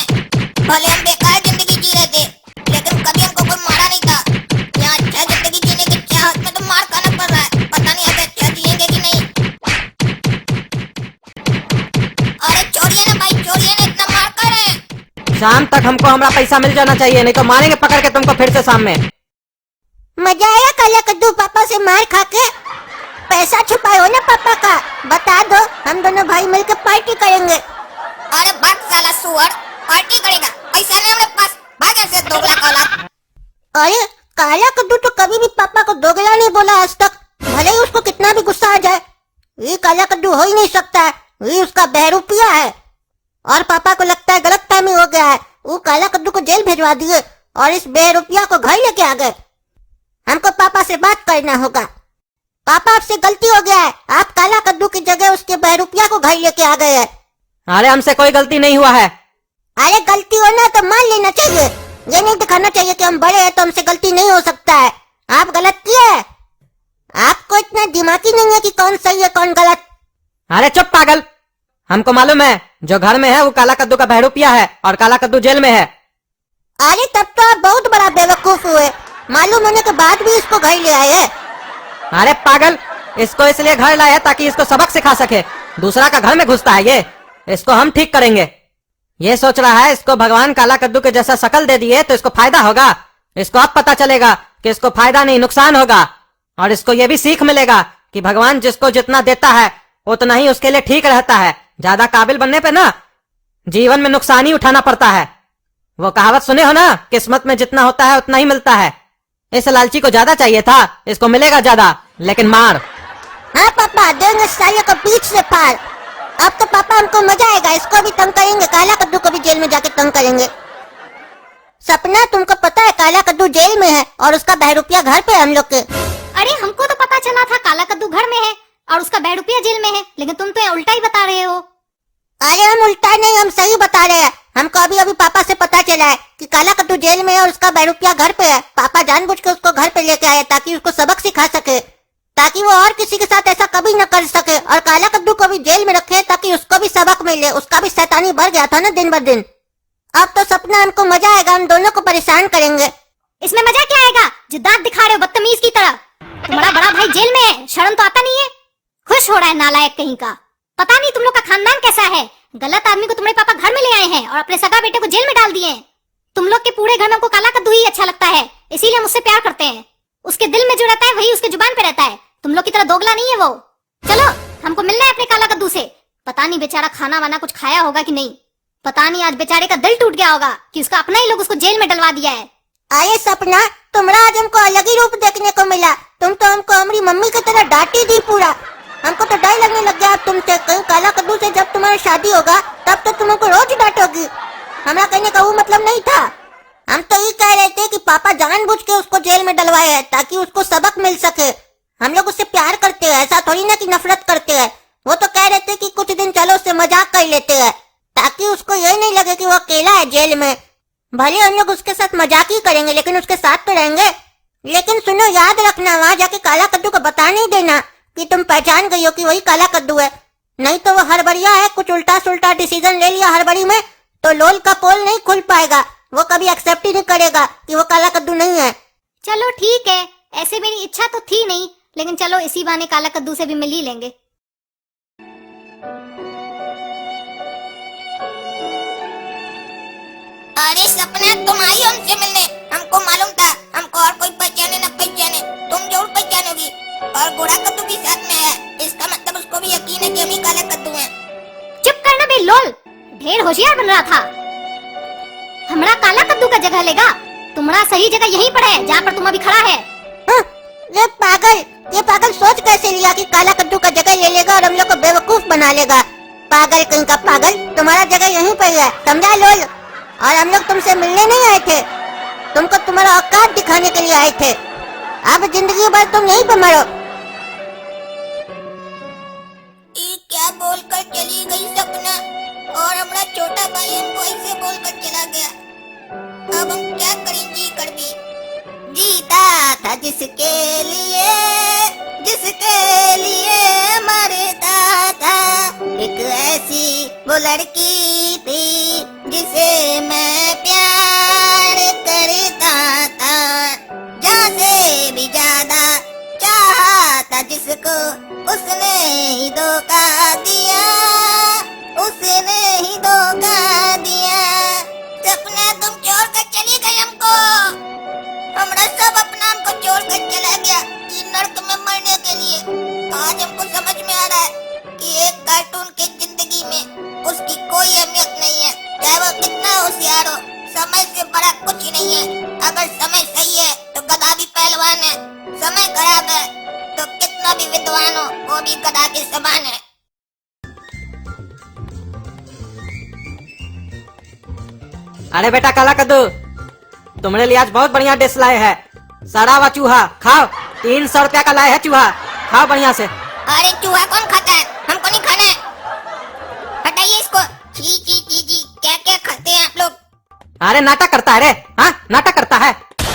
भले हम बेकार जिंदगी जी रहे थे, लेकिन कभी हमको कोई मारा नहीं था। यहाँ अच्छा जिंदगी जीने की चाहत में तो मार खाना पड़ रहा है। पता नहीं आगे अच्छा जिएंगे कि नहीं। अरे छोड़िए ना भाई, छोड़िए ना, इतना मार कर रहे हैं। शाम तक हमको हमारा पैसा मिल जाना चाहिए, नहीं तो मारेंगे पकड़ के तुमको फिर से शाम में। मजा आया काला कद्दू पापा से मार खा के? पैसा छुपाए हो ना पापा का, बता दो, हम दोनों भाई मिलकर पार्टी करेंगे। अरे भाग साला सुअर, पार्टी करेगा? पैसा नहीं हमारे पास, भाग ऐसे दोगला का औलाद। अरे काला कद्दू तो कभी भी पापा को दोगला नहीं बोला आज तक, भले ही उसको कितना भी गुस्सा आ जाए। ये काला कद्दू हो ही नहीं सकता है, ये उसका बहरूपिया है। और पापा को लगता है गलत फहमी हो गया है, वो काला कद्दू को जेल भिजवा दिए और इस बहरूपिया को घर लेके आ गए। हमको पापा से बात करना होगा। पापा आपसे गलती हो गया है, आप काला कद्दू की जगह उसके बहरूपिया को घर लेके आ गए हैं। अरे हमसे कोई गलती नहीं हुआ है। अरे गलती होना तो मान लेना चाहिए, ये नहीं दिखाना चाहिए कि हम बड़े हैं तो हमसे गलती नहीं हो सकता है। आप गलत किए हैं, आपको इतना दिमागी नहीं है कि कौन सही है कौन गलत। अरे चुप पागल, हमको मालूम है जो घर में है वो काला कद्दू का बहरूपिया है और काला कद्दू जेल में है। अरे तब तो आप बहुत बड़ा बेवकूफ हुए, मालूम होने के बाद भी इसको घर ले आए हैं। अरे पागल, इसको इसलिए घर लाया ताकि इसको सबक सिखा सके। दूसरा का घर में घुसता है ये, इसको हम ठीक करेंगे। ये सोच रहा है इसको भगवान काला कद्दू के जैसा शकल दे दिए तो इसको फायदा होगा। इसको अब पता चलेगा कि इसको फायदा नहीं नुकसान होगा, और इसको ये भी सीख मिलेगा कि भगवान जिसको जितना देता है उतना ही उसके लिए ठीक रहता है। ज्यादा काबिल बनने पे ना जीवन में नुकसान ही उठाना पड़ता है। वो कहावत सुने हो ना, किस्मत में जितना होता है उतना ही मिलता है। इस लालची को ज्यादा चाहिए था, इसको मिलेगा ज्यादा, लेकिन मार। हाँ पापा, देंगे साले को बीच से फाड़। अब तो पापा हमको मजा आएगा, इसको भी तंग करेंगे, काला कद्दू को भी जेल में जाके तंग करेंगे। सपना, तुमको पता है काला कद्दू जेल में है और उसका बहरूपिया घर पे है हम लोग के। अरे हमको तो पता चला था काला कद्दू घर में है और उसका बहरूपिया जेल में है, लेकिन तुम तो उल्टा ही बता रहे हो। अरे हम उल्टा नहीं, हम सही बता रहे हैं। हमको अभी अभी पापा से पता चला है कि काला कद्दू जेल में है और उसका बहरूपिया घर पे है। पापा जानबूझ के उसको घर पे लेके आए ताकि उसको सबक सिखा सके, ताकि वो और किसी के साथ ऐसा कभी न कर सके, और काला कद्दू को भी जेल में रखे ताकि उसको भी सबक मिले। उसका भी शैतानी बढ़ गया था ना दिन ब दिन। अब तो सपना हमको मजा आएगा, हम दोनों को परेशान करेंगे। इसमें मजा क्या आएगा जो दांत दिखा रहे हो बदतमीज की तरह? तुम्हारा बड़ा भाई जेल में है, शर्म तो आता नहीं है? खुश हो रहा है नालायक कहीं का। पता नहीं तुम लोग का खानदान कैसा है, गलत आदमी को तुम्हारे पापा घर में ले आए हैं और अपने सगा बेटे को जेल में डाल दिए हैं। तुम लोग के पूरे घर में हमको काला कद्दू ही अच्छा लगता है, इसीलिए हम उससे प्यार करते हैं। उसके दिल में जो रहता है वही उसके जुबान पे रहता है। तुम लोग की तरह दोगला नहीं है वो। चलो, हमको मिलना है अपने काला कद्दू से। पता नहीं बेचारा खाना वाना कुछ खाया होगा कि नहीं। पता नहीं आज बेचारे का दिल टूट गया होगा कि उसका अपना ही लोग उसको जेल में डलवा दिया है। आये सपना, तुम्हारा आज हमको अलग ही रूप देखने को मिला। तुम तो हमको हमारी मम्मी की तरह डांटी दी पूरा। हमको तो डर लगने लग गया अब तुमसे। कहीं काला कद्दू से जब तुम्हारी शादी होगा तब तो तुम हमको रोज डांटोगी। हमारा कहने का वो मतलब नहीं था। हम तो ये कह रहे थे कि पापा जानबूझ के उसको जेल में डलवाए हैं ताकि उसको सबक मिल सके। हम लोग उससे प्यार करते हैं, ऐसा थोड़ी ना कि नफरत करते हैं। वो तो कह रहे थे कि कुछ दिन चलो उससे मजाक कर लेते हैं ताकि उसको ये नहीं लगे कि वो अकेला है जेल में। भले हम लोग उसके साथ मजाक ही करेंगे लेकिन उसके साथ तो रहेंगे। लेकिन सुनो, याद रखना, वहाँ जाके काला कद्दू को बता नहीं देना कि तुम पहचान गई हो कि वही काला कद्दू है। नहीं तो वो हड़बड़िया है, कुछ उल्टा सुल्टा डिसीजन ले लिया हड़बड़ी में तो लोल का पोल नहीं खुल पाएगा। वो कभी एक्सेप्ट ही नहीं करेगा कि वो काला कद्दू नहीं है। चलो ठीक है, ऐसे मेरी इच्छा तो थी नहीं, लेकिन चलो इसी बहाने काला कद्दू से भी मिल ही लेंगे। अरे सपना, तुम आई हमसे मिलने, हमको मालूम था। हमको और कोई पहचाने न पहचाने, तुम जरूर पहचानोगी। और गोरा कद्दू भी साथ में है, इसका ना कि हम ही काला कद्दू हैं। चुप करना बे लोल, ढेर होशियार बन रहा था। हमरा काला कद्दू का जगह लेगा? तुम्हारा सही जगह यहीं पर है जहाँ पर तुम अभी खड़ा है। हाँ, ये पागल सोच कैसे लिया कि काला कद्दू का जगह ले लेगा और हम लोग को बेवकूफ बना लेगा। पागल कहीं का पागल, तुम्हारा जगह यहीं पर है, समझा लोल। और हम लोग तुमसे मिलने नहीं आए थे, तुमको तुम्हारा औकात दिखाने के लिए आए थे। अब जिंदगी भर तुम यहीं पर मरो। ये क्या बोलकर चली गई सपना, और हमारा छोटा भाई हमको ऐसे बोलकर चला गया। अब हम क्या करें जी कर भी। जीता था जिसके लिए मरता था, एक ऐसी वो लड़की थी जिसे मैं प्यार करता था, जान से भी ज्यादा चाहा था जिसको, उसने ही धोखा दिया, उसने ही धोखा दिया। सपना तुम छोड़ कर चली गई हमको, हमारा सब अपना हमको छोड़ कर चला गया इस नर्क में मरने के लिए। आज हमको समझ में आ रहा है कि एक कार्टून की जिंदगी में उसकी कोई अहमियत नहीं है, चाहे वो कितना होशियार हो। समय से बड़ा कुछ नहीं है। अगर समय सही है तो गधा भी पहलवान है, समय खराब है तो कितना भी विद्वान हो वो भी गधा के समान है। अरे बेटा काला कद्दू, तुम्हारे लिए आज बहुत बढ़िया डिश लाए है, सड़ा हुआ चूहा खाओ। 300 रुपया का लाए है चूहा, खाओ बढ़िया से। अरे चूहा कौन खाता है, हमको नहीं खाना है, हटाइए इसको। ची ची ची ची, क्या क्या खाते हैं आप लोग। अरे नाटक करता है रे, हाँ नाटक करता है।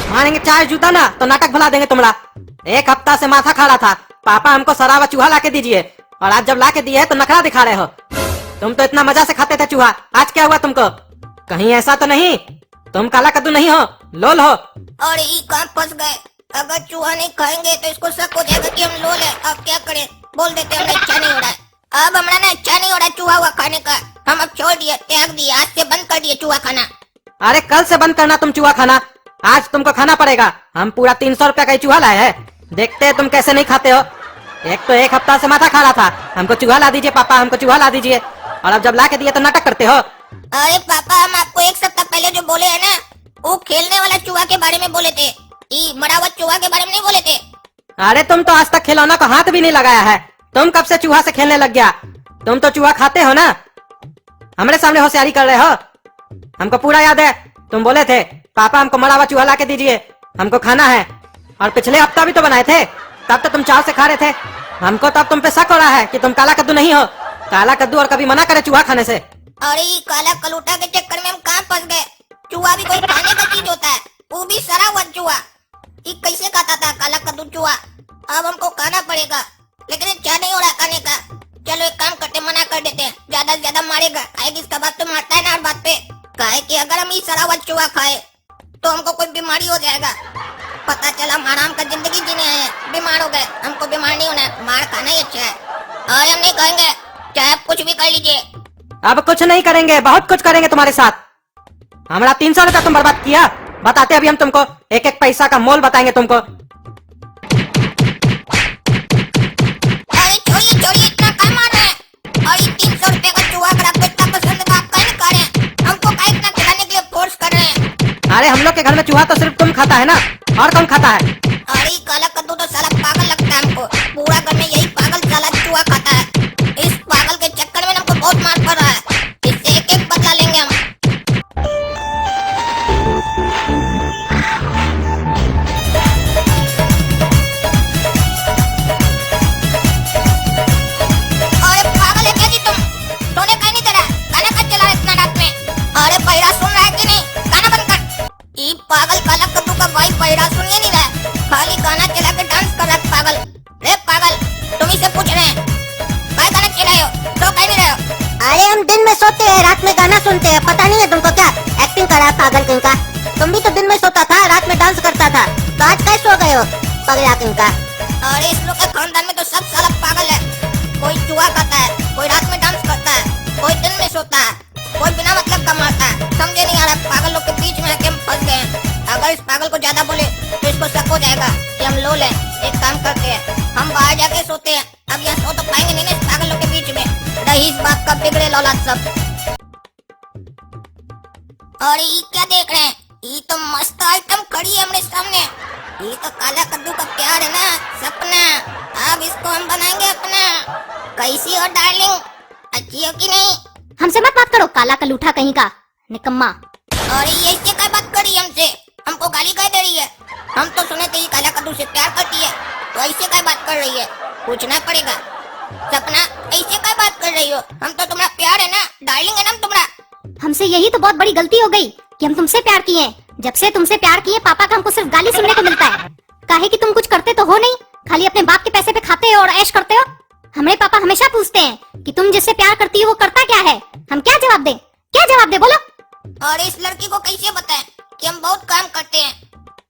मारेंगे चाय जूता ना तो नाटक भुला देंगे तुम्हारा। एक हफ्ता से माथा खा रहा था, पापा हमको सड़ा हुआ चूहा ला के दीजिए, और आज जब ला के दिए है तो नखरा दिखा रहे हो। तुम तो इतना मजा से खाते थे चूहा, आज क्या हुआ तुमको? कहीं ऐसा तो नहीं तुम काला कद्दू नहीं हो, लोल हो? और ये कहाँ फंस गए। अगर चूहा नहीं खाएंगे तो इसको शक हो जाएगा कि हम लोल है। अब क्या करें, बोल देते हमें इच्छा नहीं हो रहा है। अब हमारा ना इच्छा नहीं हो रहा है चूहा हुआ खाने का, हम अब छोड़ दिए, त्याग दिए, आज से बंद कर दिए चूहा खाना। अरे कल से बंद करना तुम चूहा खाना, आज तुमको खाना पड़ेगा। हम पूरा 300 रुपया का चूहा लाए हैं, देखते हैं तुम कैसे नहीं खाते हो। एक तो एक हफ्ता से माथा खा रहा था, हमको चूहा ला दीजिए पापा, हमको चूहा ला दीजिए, और अब जब ला के दिए तो नाटक करते हो। अरे पापा, हम आपको एक सप्ताह पहले जो बोले है ना, वो खेलने वाला चूहा के बारे में बोले थे, ये मरा हुआ चूहा के बारे में नहीं बोले थे। अरे तुम तो आज तक खिलौना को हाथ भी नहीं लगाया है, तुम कब से चूहा से खेलने लग गया? तुम तो चूहा खाते हो ना, हमारे सामने होशियारी कर रहे हो। हमको पूरा याद है, तुम बोले थे पापा हमको मरा हुआ चूहा ला के दीजिए, हमको खाना है। और पिछले हफ्ता भी तो बनाए थे, तब तो तुम चाव से खा रहे थे। हमको तब तुम पे शक हो रहा है कि तुम काला कद्दू नहीं हो। काला कद्दू और कभी मना करे चूहा खाने से। अरे ये काला कलूटा के चक्कर में हम कहाँ फंस गए। चूहा भी कोई खाने का चीज होता है, वो भी सड़ा हुआ चूहा। ये कैसे खाता था काला कद्दू चूहा? अब हमको खाना पड़ेगा, लेकिन इच्छा नहीं हो रहा खाने का। चलो एक काम करते, मना कर देते हैं, ज्यादा से ज्यादा मारेगा, खाएगी इसका बात तो मारता है ना हर बात पे। काहे कि अगर हम ये सड़ा हुआ चूहा खाए तो हमको कोई बीमारी हो जाएगा। पता चला हम आराम का जिंदगी जीने आए हैं, बीमार हो गए। हमको बीमार नहीं होना है, मार खाना ही अच्छा है। और हम नहीं खाएंगे, चाहे आप कुछ भी कर लीजिए। अब कुछ नहीं करेंगे, बहुत कुछ करेंगे तुम्हारे साथ। हमारा 300 रुपया तुम बर्बाद किया, बताते अभी हम तुमको, एक एक पैसा का मोल बताएंगे तुमको। अरे छोड़िए छोड़िए, इतना क्या मार रहे हैं? और ये 300 रुपए का चूहा अगर आपको इतना पसंद है तो आप क्यों नहीं खा रहे हैं? हमको क्या इतना खिलाने के लिए फोर्स कर रहे हैं? अरे हम लोग के घर में चूहा तो सिर्फ तुम खाता है ना, और कौन खाता है? अरे काला कद्दू तो साला पागल लगता है हमको, पूरा घर में यही पागल साला चूहा खाता है। इस पागल के चक्कर में हमको बहुत मार पड़ रहा है, इससे एक एक बदला लेंगे हम। अरे पागल है क्या जी तुम? सोने का नहीं दे रहा, गाना का चला रहा इतना रात में। अरे पैरा सुन रहा है कि नहीं? गाना बंद कर। ये पागल काला कद्दू का भाई पैरा सुन ही नहीं रहा है, खाली गाना चला के डांस कर रहा है पागल। रे पागल, तुम ही से पूछ रहे हैं, क्या गाना चलाए हो? तो कह नहीं रहे हो? अरे हम दिन में सोते हैं, रात में गाना सुनते हैं, पता नहीं है तुमको क्या? एक्टिंग कर रहा है पागल कहीं का। तुम भी तो दिन में सोता था, रात में डांस करता था, तो आज कैसे सो गए हो पगला कहीं का? अरे इस लोग के खानदान में तो सब साला पागल है। कोई चूहा खाता है, कोई रात में डांस करता है, कोई दिन में सोता है, कोई बिना मतलब का मारता है। समझे नहीं आ रहा, पागल लोग के बीच में आके हम फंस गए हैं। अगर इस पागल को ज्यादा बोले तो इसको शक हो जाएगा कि हम लोल हैं। एक काम करते हैं, हम बाहर जाके सोते हैं, अब यहाँ सो तो पाएंगे नहीं ना इस पागलों के बीच में। रही इस बात का बिगड़े औलाद सब। और ये क्या देख रहे हैं? ये तो मस्त आइटम खड़ी है हमारे सामने। ये तो काला कद्दू का प्यार है ना, सपना। अब इसको हम बनाएंगे अपना। कैसी हो डार्लिंग, अच्छी हो कि नहीं? हमसे मत बात करो काला कलूठा कहीं का, निकम्मा। और ये इससे क्या बात करी हमसे? हमको गाली कह दे रही है। हम तो सुने थे ये काला कद्दू से प्यार करती है, तो ऐसे क्या बात कर रही है? पूछना पड़ेगा। सपना, ऐसे क्या बात कर रही हो? हम तो तुम्हारा प्यार है ना, डार्लिंग है ना तुम्हारा। हमसे यही तो बहुत बड़ी गलती हो गई कि हम तुमसे प्यार किए हैं। जब से तुमसे प्यार किए पापा का हमको सिर्फ गाली सुनने को मिलता है। काहे कि तुम कुछ करते तो हो नहीं, खाली अपने बाप के पैसे पे खाते हो और ऐश करते हो। हमारे पापा हमेशा पूछते हैं कि तुम जिससे प्यार करती हो वो करता क्या है। हम क्या जवाब दें? क्या जवाब दे बोलो? और इस लड़की को कैसे बताएं कि हम बहुत काम करते हैं?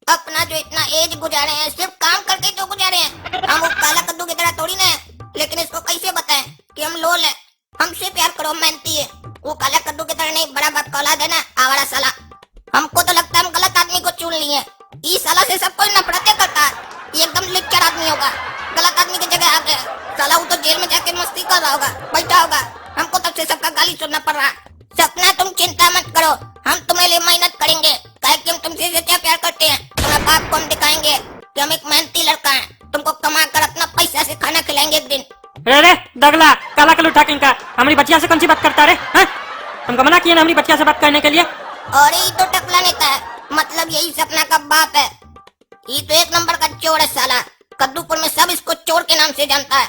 अपना जो इतना एज गुजारे हैं सिर्फ काम करके तो गुजारे हैं। हम वो काला कद्दू की तरह थोड़ी ना है। लेकिन इसको कैसे बताएं कि हम लोल है, हमसे प्यार करो, मेहनती है। वो काला कद्दू की तरह नहीं, बड़ा बाप का औलाद है ना, आवारा साला। हमको तो लगता है हम गलत आदमी को चुन लिए। इस साला से सब कोई नफरतें करता है। ये एकदम लिक्चर आदमी होगा, गलत आदमी की जगह आ गया। साला वो तो जेल में जाके मस्ती कर रहा होगा, बैठा होगा। हमको तब से सबका गाली सुनना पड़ रहा। सपना, तुम चिंता मत करो, हम तुम्हारे लिए मेहनत करेंगे। काहे कि हम तुमसे सच्चा प्यार करते हैं। तुम्हारे बाप को हम दिखाएंगे कि हम एक मेहनती लड़का है। तुमको कमा कर अपना पैसा से खाना खिलाएंगे एक दिन। रे दगला काला कलूठा किंग का हमारी बच्चिया से कौन सी बात करता रे? हाँ? तुमको मना किया ना हमारी बच्चिया से बात करने के लिए? और ये तो टकला नेता है, मतलब यही सपना का बाप है। ये तो एक नंबर का चोर है साला। कद्दूपुर में सब इसको चोर के नाम से जानता है।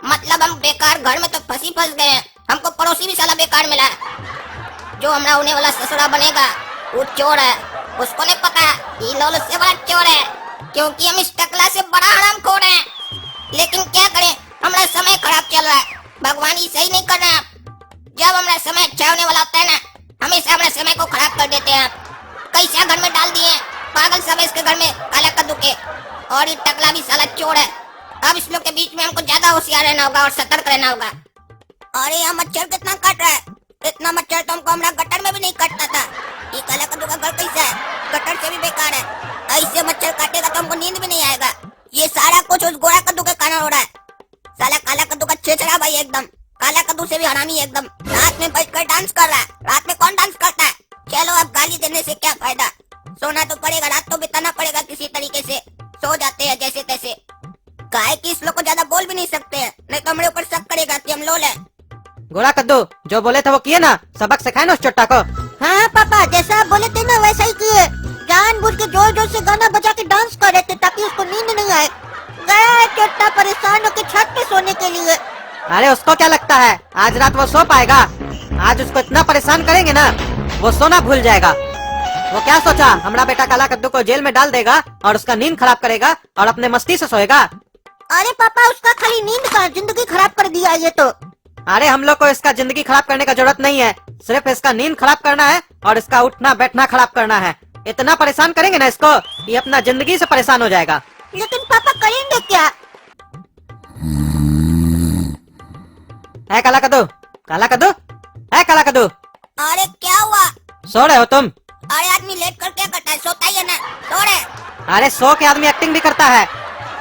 मतलब हम बेकार घर में तो फंस गए हैं। हमको पड़ोसी भी साला बेकार मिला है। जो हमारा होने वाला ससुरा बनेगा वो चोर है। उसको नहीं पता ये लोल से बड़ा चोर है, क्योंकि हम इस टकला से बड़ा हरामखोर हैं। लेकिन क्या करें, हमारा समय खराब चल रहा है। भगवान ही सही नहीं कर रहा। जब हमारा समय अच्छा होने वाला होता है ना, हमेशा हमारे समय को खराब कर देते हैं। कैसा घर में डाल दिए पागल सब इसके घर में काला कद्दू के। और ये टकला भी साला चोर है। अब इस लोग के बीच में हमको ज्यादा होशियार रहना होगा और सतर्क रहना होगा। अरे यहाँ मच्छर कितना काट रहा है। इतना मच्छर तो हमको हमारा गटर में भी नहीं काटता था। ये काला कद्दू का घर कैसा है? गटर से भी बेकार है। ऐसे मच्छर काटेगा तो हमको नींद भी नहीं आएगा। ये सारा कुछ उस गोरा कद्दू के कारण हो रहा है। साला काला कद्दू का छेछड़ा भाई एकदम। काला कद्दू से भी हरामी एकदम। रात में बैठकर डांस कर रहा है। रात में कौन डांस करता है? चलो अब गाली देने से क्या फायदा। सोना तो पड़ेगा, रात तो बिताना पड़ेगा किसी तरीके से। सो जाते हैं जैसे तैसे। काहे कि इस लोग को ज्यादा बोल भी नहीं सकते हैं, नहीं तो हमारे ऊपर शक करेगा कि हम लोल है। गोरा कद्दू जो बोले थे वो किए ना, सबक सिखाए ना उस चोट्टा को। हाँ पापा, जैसा आप बोले थे ना वैसा ही किए। जानबूझ के जोर जोर से गाना बजा के डांस कर रहे थे ताकि उसको नींद नहीं आए। गया है चोट्टा परेशान होकर छत पे सोने के लिए। अरे उसको क्या लगता है आज रात वो सो पाएगा? आज उसको इतना परेशान करेंगे ना वो सोना भूल जाएगा। वो क्या सोचा हमारा बेटा काला कद्दू को जेल में डाल देगा और उसका नींद खराब करेगा और अपने मस्ती से सोएगा? अरे पापा, उसका खाली नींद का जिंदगी खराब कर दिया ये तो। अरे हम लोग को इसका जिंदगी खराब करने का जरूरत नहीं है। सिर्फ इसका नींद खराब करना है और इसका उठना बैठना खराब करना है। इतना परेशान करेंगे ना इसको, ये अपना जिंदगी से परेशान हो जाएगा। लेकिन पापा करेंगे क्या? है काला कद्दू, काला कद्दू, है काला कद्दू, अरे क्या हुआ? सो रहे हो तुम? अरे आदमी लेट कर क्या करता है? सोता ही है ना, सो रहे। अरे सो के आदमी एक्टिंग भी करता है।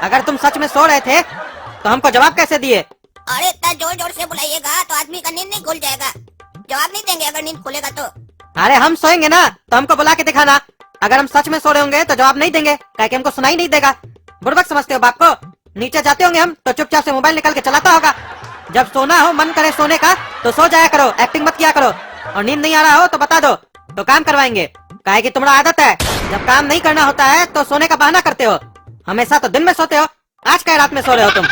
अगर तुम सच में सो रहे थे तो हमको जवाब कैसे दिए? अरे इतना जोर जोर से बुलाइएगा तो आदमी का नींद नहीं खुल जाएगा। जवाब नहीं देंगे अगर नींद खुलेगा तो। अरे हम सोएंगे ना तो हमको बुला के दिखाना। अगर हम सच में सो रहे होंगे तो जवाब नहीं देंगे, क्या कि हमको सुनाई नहीं देगा। बुड़बक समझते हो बाप को? नीचे जाते होंगे हम तो चुपचाप से मोबाइल निकाल के चलाता होगा। जब सोना हो, मन करे सोने का तो सो जाया करो, एक्टिंग मत किया करो। और नींद नहीं आ रहा हो तो बता दो तो काम करवाएंगे। काहे कि तुम्हारा आदत है जब काम नहीं करना होता है तो सोने का बहाना करते हो। हमेशा तो दिन में सोते हो, आज क्या रात में सो रहे हो तुम?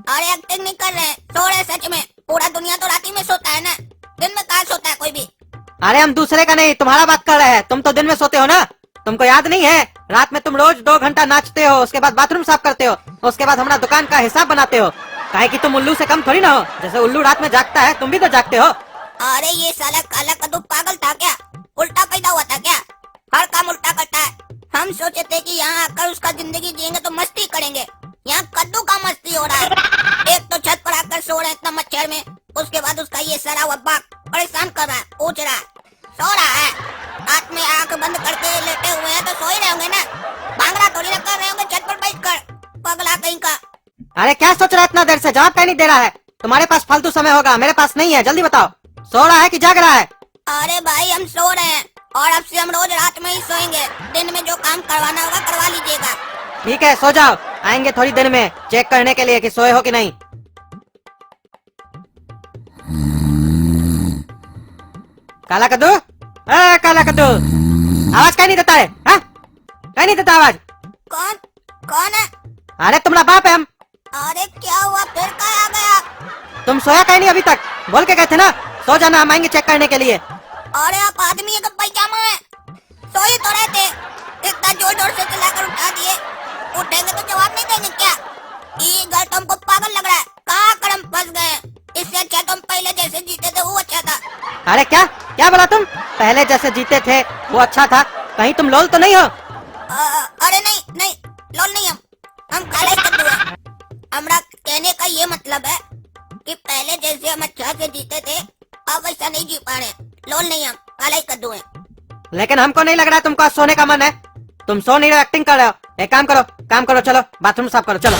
अरे एक्टिंग नहीं कर रहे, सो रहे सच में। पूरा दुनिया तो रात ही में सोता है ना, दिन में कहाँ सोता है कोई भी। अरे हम दूसरे का नहीं तुम्हारा बात कर रहे हैं। तुम तो दिन में सोते हो ना, तुमको याद नहीं है? रात में तुम रोज 2 घंटा नाचते हो, उसके बाद बाथरूम साफ करते हो, उसके बाद हमारा दुकान का हिसाब बनाते हो। काहे कि तुम उल्लू से कम थोड़ी ना हो। जैसे उल्लू रात में जागता है तुम भी तो जागते हो। अरे ये साला काला कद्दू पागल था क्या? उल्टा पैदा हुआ था क्या? हर काम उल्टा करता है। हम सोचे थे कि यहाँ आकर उसका जिंदगी जिएंगे तो मस्ती करेंगे। यहाँ कद्दू का मस्ती हो रहा है। एक तो छत पर आकर सो रहा है इतना मच्छर में, उसके बाद उसका ये सड़ा हुआ बाप परेशान कर रहा है, पूछ रहा है, सो रहा है। हाथ में आंख बंद करके लेटे हुए हैं तो सो ही रहे होंगे ना, भांगड़ा थोड़ी ना कर रहे होंगे छत पर बैठ कर। पगला कहीं का। अरे क्या सोच रहा है इतना देर से? जवाब क्या नहीं दे रहा है? तुम्हारे पास फालतू समय होगा, मेरे पास नहीं है। जल्दी बताओ, सो रहा है कि जाग रहा है? अरे भाई हम सो रहे हैं और अब से हम रोज रात में ही सोएंगे। दिन में जो काम करवाना होगा करवा लीजिएगा। ठीक है, सो जाओ। आएंगे थोड़ी देर में चेक करने के लिए कि सोए हो कि नहीं। काला कद्दू, काला कद्दू, आवाज क्या नहीं देता है? हाँ? क्या नहीं देता आवाज? कौन कौन है? अरे तुम्हारा बाप है हम। अरे क्या हुआ, फिर कहाँ आ गया? तुम सोया क्या नहीं अभी तक? बोल के गए थे ना सो जाना, हम आएंगे चेक करने के लिए। अरे आप आदमी है कि पैजामा है? सोए तो रहे थे, इतना जोर जोर से चिल्लाकर उठा दिए। उठेंगे तो जवाब नहीं देंगे क्या? ये घर तो हमको पागल लग रहा है। कहाँ कर हम फंस गए? इससे अच्छा तो हम पहले जैसे जीते थे वो अच्छा था। अरे क्या क्या बोला तुम? पहले जैसे जीते थे वो अच्छा था? कहीं तुम लोल तो नहीं हो? अरे नहीं नहीं, लोल नहीं, हम काला ही कद्दू है। हमरा कहने का ये मतलब है कि पहले जैसे हम अच्छा से जीते थे अब वैसा नहीं जी पा रहे। लोल नहीं, हम काला ही कद्दू है। लेकिन हमको नहीं लग रहा है तुमको आज सोने का मन है। तुम सो नहीं रहे, एक्टिंग कर रहे हो। एक काम करो, चलो बाथरूम साफ करो, चलो।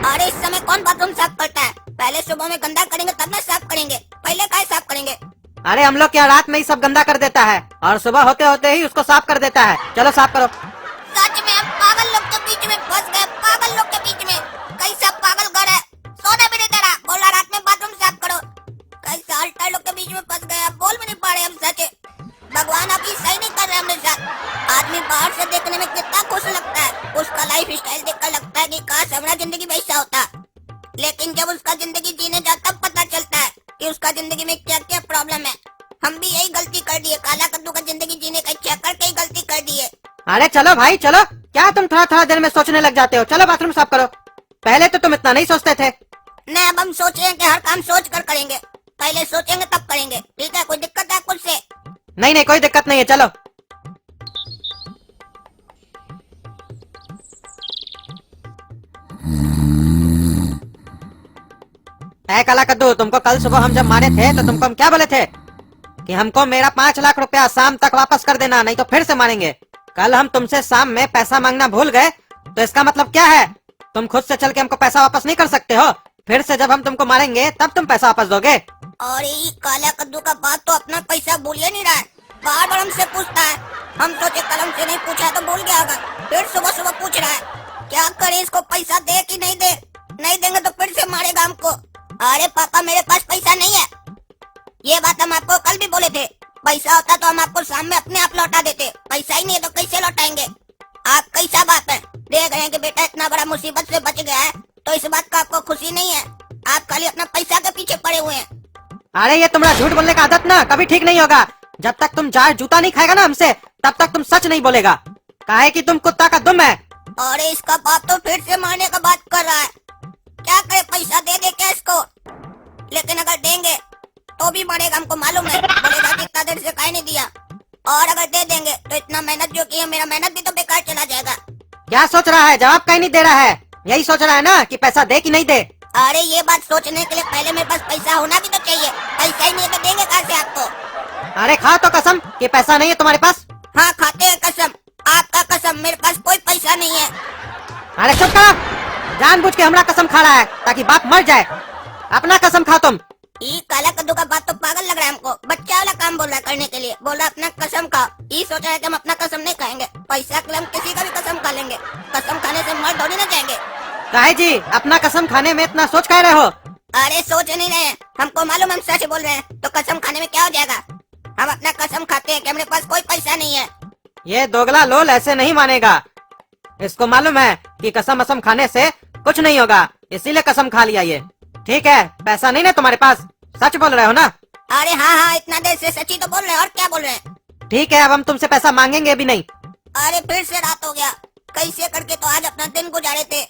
अरे इस समय कौन बाथरूम साफ करता है? पहले सुबह में गंदा करेंगे तब ना साफ करेंगे, पहले काय साफ करेंगे? अरे हम लोग क्या रात में ही सब गंदा कर देता है और सुबह होते होते ही उसको साफ कर देता है। चलो साफ करो। सच में हम पागल लोग के बीच में फंस गए, पागल लोग के बीच में। कैसा पागल घर है, सोना भी नहीं दे रहा, बोला रात में बाथरूम साफ करो। कैसा अल्टर लोग के बीच में फंस गए, अब बोल भी नहीं पा रहे हम। सच भगवान अभी सही नहीं कर रहे हमारे साथ। आदमी बाहर से देखने में कितना खुश लगता है, उसका लाइफ स्टाइल देखकर लगता है कि काश हमारा जिंदगी वैसा होता। लेकिन जब उसका जिंदगी जीने जाता तब पता चलता है कि उसका जिंदगी में क्या क्या प्रॉब्लम है। हम भी यही गलती कर दिए, काला कद्दू का जिंदगी जीने का इच्छा करके ही गलती कर दिए। अरे चलो भाई चलो, क्या तुम थोड़ा थोड़ा देर में सोचने लग जाते हो? चलो बाथरूम साफ करो। पहले तो तुम इतना नहीं सोचते थे। नहीं, अब हम सोच रहे हैं कि हर काम सोच कर करेंगे। पहले सोचेंगे तब करेंगे, ठीक है? कोई दिक्कत है कुछ से? नहीं कोई दिक्कत नहीं है, चलो। काला कद्दू, तुमको कल सुबह हम जब मारे थे तो तुमको हम क्या बोले थे कि हमको मेरा 5 लाख रुपया शाम तक वापस कर देना, नहीं तो फिर से मारेंगे। कल हम तुमसे शाम में पैसा मांगना भूल गए तो इसका मतलब क्या है? तुम खुद से चल के हमको पैसा वापस नहीं कर सकते हो? फिर से जब हम तुमको मारेंगे तब तुम पैसा वापस दोगे? और ये काला कद्दू का बात तो अपना पैसा भूल ही नहीं रहा है, बार बार हमसे पूछता है। हम सोचे कल हमसे नहीं पूछा तो भूल गया होगा, फिर सुबह सुबह पूछ रहा है। क्या करे, इसको पैसा दे कि नहीं दे? नहीं देंगे तो फिर से मारेगा हमको। अरे पापा मेरे पास पैसा नहीं है, ये बात हम आपको कल भी बोले थे। पैसा होता तो हम आपको शाम में अपने आप लौटा देते, पैसा ही नहीं है तो कैसे लौटाएंगे? आप कैसा बाप है, देख रहे हैं कि बेटा इतना बड़ा मुसीबत से बच गया है तो इस बात का आपको खुशी नहीं है? आप खाली अपना पैसा के पीछे पड़े हुए हैं। अरे ये तुम्हारा झूठ बोलने का आदत ना कभी ठीक नहीं होगा। जब तक तुम जार जूता नहीं खाएगा ना हमसे तब तक तुम सच नहीं बोलेगा। काहे कि तुम कुत्ता का दुम है। अरे इसका बाप तो फिर से मारने का बात कर रहा है। क्या करे, पैसा दे दे क्या इसको? लेकिन अगर देंगे तो भी मारेगा, हमको मालूम है। बोलेगा कि इतना देर से काहे नहीं दिया। और अगर दे देंगे तो इतना मेहनत जो की है, मेरा मेहनत भी तो बेकार चला जाएगा। क्या सोच रहा है? जवाब कहीं नहीं दे रहा है। यही सोच रहा है ना कि पैसा दे कि नहीं दे? अरे ये बात सोचने के लिए पहले मेरे पास पैसा होना भी तो चाहिए। पैसा ही नहीं है तो देंगे कहाँ से आपको? अरे खा तो कसम कि पैसा नहीं है तुम्हारे पास। हाँ खाते हैं कसम, आपका कसम, मेरे पास कोई पैसा नहीं है। अरे चुप कर, जानबूझ के हमारा कसम खा रहा है ताकि बाप मर जाए। अपना कसम खा तुम। ये काला कद्दू का बात तो पागल लग रहा है हमको। बच्चा वाला काम बोल रहा है करने के लिए, बोल रहा अपना कसम खाओ। ये सोच रहा है कि हम अपना कसम नहीं खाएंगे, पैसा के लिए हम किसी का भी कसम खा लेंगे। कसम खाने से मर थोड़ी ना जाएंगे। काहे जी अपना कसम खाने में इतना सोच कह रहे हो? अरे सोच नहीं रहे हैं, हमको मालूम हम सच बोल रहे हैं तो कसम खाने में क्या हो जाएगा। हम अपना कसम खाते हैं कि हमारे पास कोई पैसा नहीं है। ये दोगला लोल ऐसे नहीं मानेगा। इसको मालूम है कि कसम असम खाने से कुछ नहीं होगा, इसीलिए कसम खा लिया ये। ठीक है, पैसा नहीं ना तुम्हारे पास, सच बोल रहे हो ना? अरे हाँ, इतना देर से सच्ची तो बोल रहे हैं, और क्या बोल रहे हैं? ठीक है, अब हम तुमसे पैसा मांगेंगे भी नहीं। अरे फिर से रात हो गया, कैसे करके तो आज अपना दिन गुजारे थे,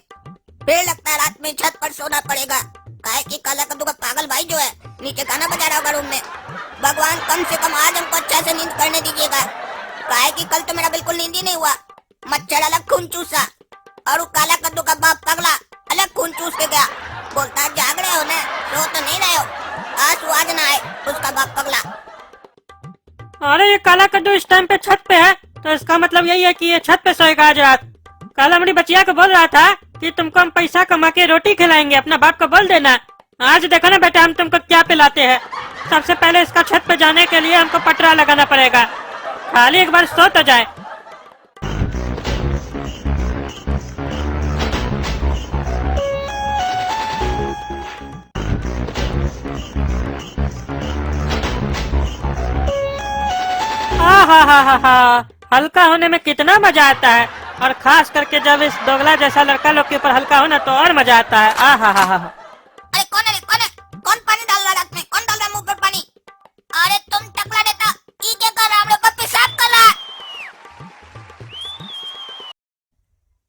फिर लगता है रात में छत पर सोना पड़ेगा। काहे कि काला कद्दू का पागल भाई जो है नीचे गाना बजा रहा होगा रूम में। भगवान कम से कम आज हमको अच्छा से नींद करने दीजिएगा। काहे कि कल तो मेरा बिल्कुल नींद ही नहीं हुआ। मच्छर अलग खून चूसा और वो काला कद्दू का बाप पगला अलग खून चूस के गया। बोलता जाग रहे हो ना, सो तो नहीं रहे हो, आज ना आए उसका बाप पगला। अरे ये काला कद्दू इस टाइम पे छत पे है तो इसका मतलब यही है कि ये छत पे सोएगा आज रात। कल हमारी बचिया को बोल रहा था कि तुमको हम पैसा कमा के रोटी खिलाएंगे। अपना बाप को बोल देना। आज देखो ना बेटा हम तुमको क्या पिलाते हैं। सबसे पहले इसका छत पे जाने के लिए हमको पटरा लगाना पड़ेगा। खाली एक बार सो तो जाए। हा हल्का होने में कितना मजा आता है, और खास करके जब इस दोगला जैसा लड़का लोग के ऊपर हल्का हो ना तो और मजा आता है। हा। अरे कौन है कौन पानी डाल रहा है रात में? कौन डाल रहा है मुंह पर पानी? अरे तुम टकला नेता, ये क्या कर रहा है? हम लोग पर पेशाब कर रहा है।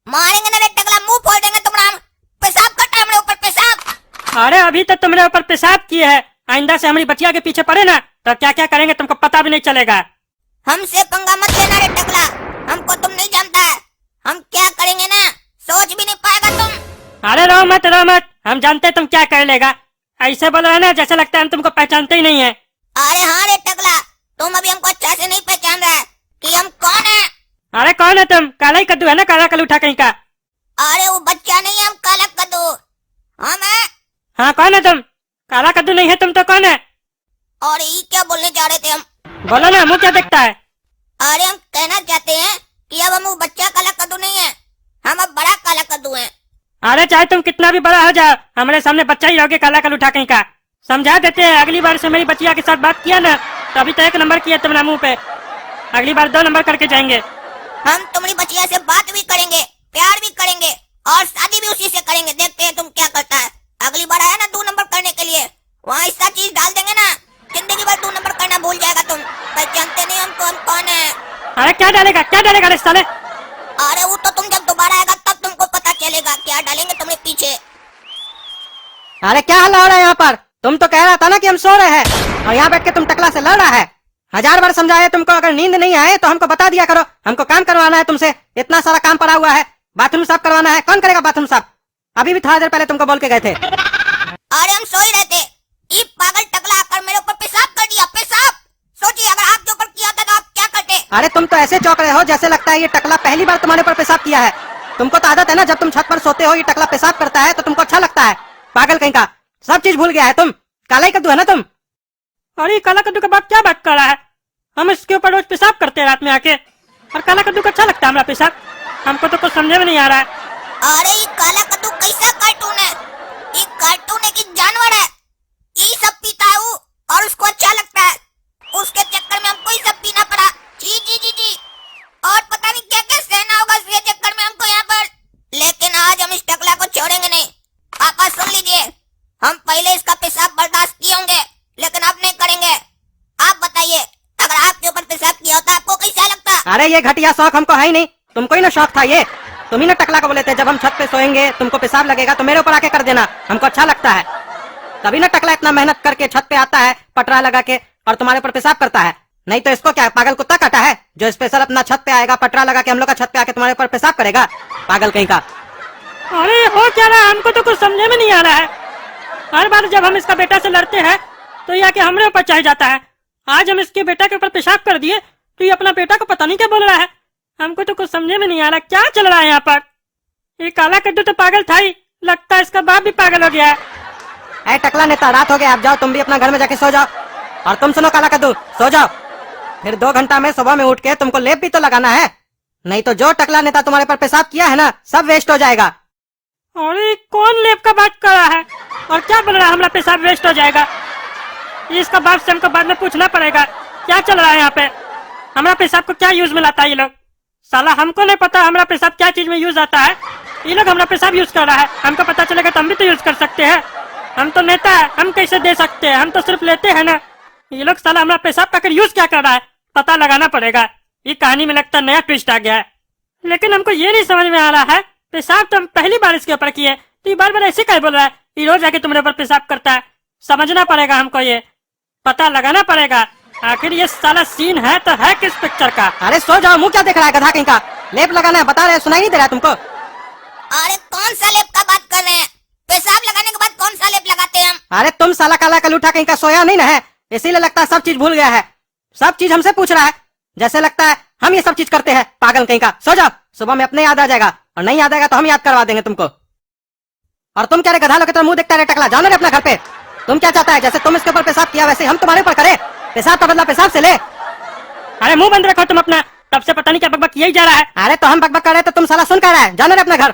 मारेंगे ना रे टकला, मुंह फोड़ देंगे तुम्हारा। पेशाब करता है हमारे ऊपर पेशाब। अरे अभी तक तुमने ऊपर पेशाब किए है, आइंदा से हमारी बचिया के पीछे पड़े ना तो क्या क्या करेंगे तुमको पता भी नहीं चलेगा। हमसे पंगा मत लेना रे टकला, हमको तुम नहीं जानता है। हम क्या करेंगे ना सोच भी नहीं पाएगा तुम। अरे रो मत, हम जानते हैं तुम क्या कर लेगा। ऐसे बोल रहे ना जैसे लगता है हम तुमको पहचानते ही नहीं है। अरे हाँ रे टकला, तुम अभी हमको अच्छा से नहीं पहचान रहा है कि हम कौन है। अरे कौन है तुम? काला ही कद्दू है ना, काला कलूठा कहीं का। अरे वो बच्चा नहीं है, हम काला कद्दू हम है। हाँ कौन है तुम? काला कद्दू नहीं है तुम तो कौन है? और ये क्या बोलने जा रहे थे हम? बोलो ना, मुंह क्या देखता है? अरे हम कहना चाहते हैं कि अब हम वो बच्चा काला कद्दू नहीं है, हम अब बड़ा काला कद्दू हैं। अरे चाहे तुम कितना भी बड़ा हो जाओ, हमारे सामने बच्चा ही रहोगे काला कलूठा कहीं का। समझा देते हैं, अगली बार से मेरी बचिया के साथ बात किया ना तो अभी तो 1 नंबर किया तुम्हारा मुंह पे, अगली बार 2 नंबर करके जाएंगे। हम तुम्हारी बचिया से बात भी करेंगे, प्यार भी करेंगे और शादी भी उसी से करेंगे। देखते हैं तुम क्या करता है। अगली बार आया ना 2 नंबर करने के लिए, वहाँ ऐसा चीज डाल देंगे ना जिंदगी भर 2 नंबर करना भूल जाएगा तुम। पहचानते नहीं हमको, हम कौन है। अरे क्या डालेगा रे साले? अरे वो तो तुम जब दोबारा आएगा तब तुमको पता चलेगा क्या डालेंगे तुम्हारे पीछे। अरे क्या हल्ला हो रहा है यहाँ पर? तुम तो कह रहा था ना कि हम सो रहे हैं और यहाँ बैठ के तुम टकला से लड़ रहा है। 1000 बार समझाया तुमको, अगर नींद नहीं आए तो हमको बता दिया करो। हमको काम करवाना है तुमसे, इतना सारा काम पड़ा हुआ है। बाथरूम साफ करवाना है, कौन करेगा बाथरूम साफ? अभी भी थोड़ा देर पहले तुमको बोल के गए थे। अरे हम सो ही रहे थे, ये पागल टकला आकर मेरे ऊपर पेशाब कर दिया। पेशाब सोचिए अगर आपके ऊपर किया था तो आप क्या करते? अरे तुम तो ऐसे चौंक रहे हो जैसे लगता है ये टकला पहली बार तुम्हारे ऊपर पेशाब किया है। तुमको तो आदत है ना, जब तुम छत पर सोते हो ये टकला पेशाब करता है तो तुमको अच्छा लगता है। पागल कहीं का, सब चीज भूल गया है तुम। काला ही कद्दू है ना तुम। अरे काला कद्दू का बाप क्या बात कर रहा है? हम इसके ऊपर रोज पेशाब करते हैं रात में आके, और काला कद्दू का अच्छा लगता है हमारा पेशाब। हमको तो कुछ समझ में नहीं आ रहा है। अरे ये काला कद्दू कैसा कार्टून है? ये कार्टून है कि जानवर है? ये सब पीता है वो और उसको अच्छा लगता है। उसके चक्कर में हमको ये सब पीना पड़ा। जी जी जी जी, और पता नहीं क्या क्या सहना होगा उसके चक्कर में हमको यहाँ पर। लेकिन आज हम इस टकला को छोड़ेंगे नहीं। पापा सुन लीजिए, हम पहले इसका पेशाब बर्दाश्त किए होंगे लेकिन अब नहीं करेंगे। आप बताइए, अगर आपके ऊपर पेशाब किया होता आपको कैसा लगता? अरे ये घटिया शौक हमको है ही नहीं, तुमको ही ना शौक था ये। तुम ही ना टकला को बोले थे जब हम छत पे सोएंगे तुमको पेशाब लगेगा तो मेरे ऊपर आके कर देना, हमको अच्छा लगता है। तभी ना टकला इतना मेहनत करके छत पे आता है पटरा लगा के और तुम्हारे ऊपर पेशाब करता है। नहीं तो इसको क्या पागल कुत्ता काटा है जो स्पेशल अपना छत पे आएगा पटरा लगा के हम लोग का छत पे आके तुम्हारे ऊपर पेशाब करेगा? पागल कहीं का। अरे हो क्या रहा है? हमको तो कुछ समझे में नहीं आ रहा है। हर बार जब हम इसका बेटा से लड़ते हैं तो ये आके हमारे ऊपर चढ़ जाता है। आज हम इसके बेटा के ऊपर पेशाब कर दिए तो ये अपना बेटा को पता नहीं क्या बोल रहा है। हमको तो कुछ समझे में नहीं आ रहा क्या चल रहा है यहाँ पर। ये काला कद्दू तो पागल था ही, लगता है इसका बाप भी पागल हो गया है। ऐ टकला नेता, रात हो गया, आप जाओ तुम भी अपना घर में जाके सो जाओ। और तुम सुनो काला कद्दू, सो जाओ, फिर 2 घंटा में सुबह में उठ के तुमको लेप भी तो लगाना है, नहीं तो जो टकला नेता तुम्हारे पर पेशाब किया है ना सब वेस्ट हो जाएगा। अरे कौन लेप का बात कर रहा है और क्या बोल रहा है हमारा पेशाब वेस्ट हो जाएगा? इसका बाप से हमको बाद में पूछना पड़ेगा क्या चल रहा है यहाँ पे। हमारा पेशाब को क्या यूज में लाता है ये लोग? साला हमको नहीं पता हमारा पेशाब क्या चीज में यूज आता है, ये लोग हमारा पेशाब यूज कर रहा है। हमको पता चलेगा तो हम भी तो यूज कर सकते हैं। हम तो नेता है, हम कैसे दे सकते हैं? हम तो सिर्फ लेते हैं ना। ये लोग साला हमारा पेशाब का यूज क्या कर रहा है पता लगाना पड़ेगा। ये कहानी में लगता है नया ट्विस्ट आ गया है। लेकिन हमको ये नहीं समझ में आ रहा है, पेशाब तो हम पहली बार इसके ऊपर किए तो ये बार बार ऐसे क्या बोल रहा है? ये रोज आके तुम्हारे ऊपर पेशाब करता है। समझना पड़ेगा हमको, ये पता लगाना पड़ेगा आखिर ये साला सीन है तो है किस पिक्चर का। अरे सो जाओ, मुंह क्या देख रहा है गधा कहीं का? लेप लगाना है बता रहे, सुनाई नहीं दे रहा तुमको? अरे कौन सा लेप का बात कर रहे हैं? पेशाब लगाने के बाद कौन सा लेप लगाते हैं हम? अरे तुम साला काला कलूठा कहीं का सोया नहीं ना है, इसीलिए लगता है सब चीज भूल गया है। सब चीज हमसे पूछ रहा है, जैसे लगता है हम ये सब चीज करते हैं। पागल कहीं का, सो जाओ, सुबह में अपने याद आ जाएगा और नहीं याद आएगा तो हम याद करवा देंगे तुमको। और तुम क्या रे गधा लोग की तरह मुंह देखता रहे टकला, जाओ ना रे अपना घर पे। तुम क्या चाहता है, जैसे तुम इसके ऊपर पेशाब किया वैसे हम तुम्हारे ऊपर करें? पेशाब का बदला पेशाब से ले। अरे मुंह बंद रखो तुम अपना, तब से पता नहीं क्या बकबक किया ही जा रहा है। अरे तो हम बकबक कर रहे तो तुम साला सुन कर रहा है, जाओ ना रे अपना घर।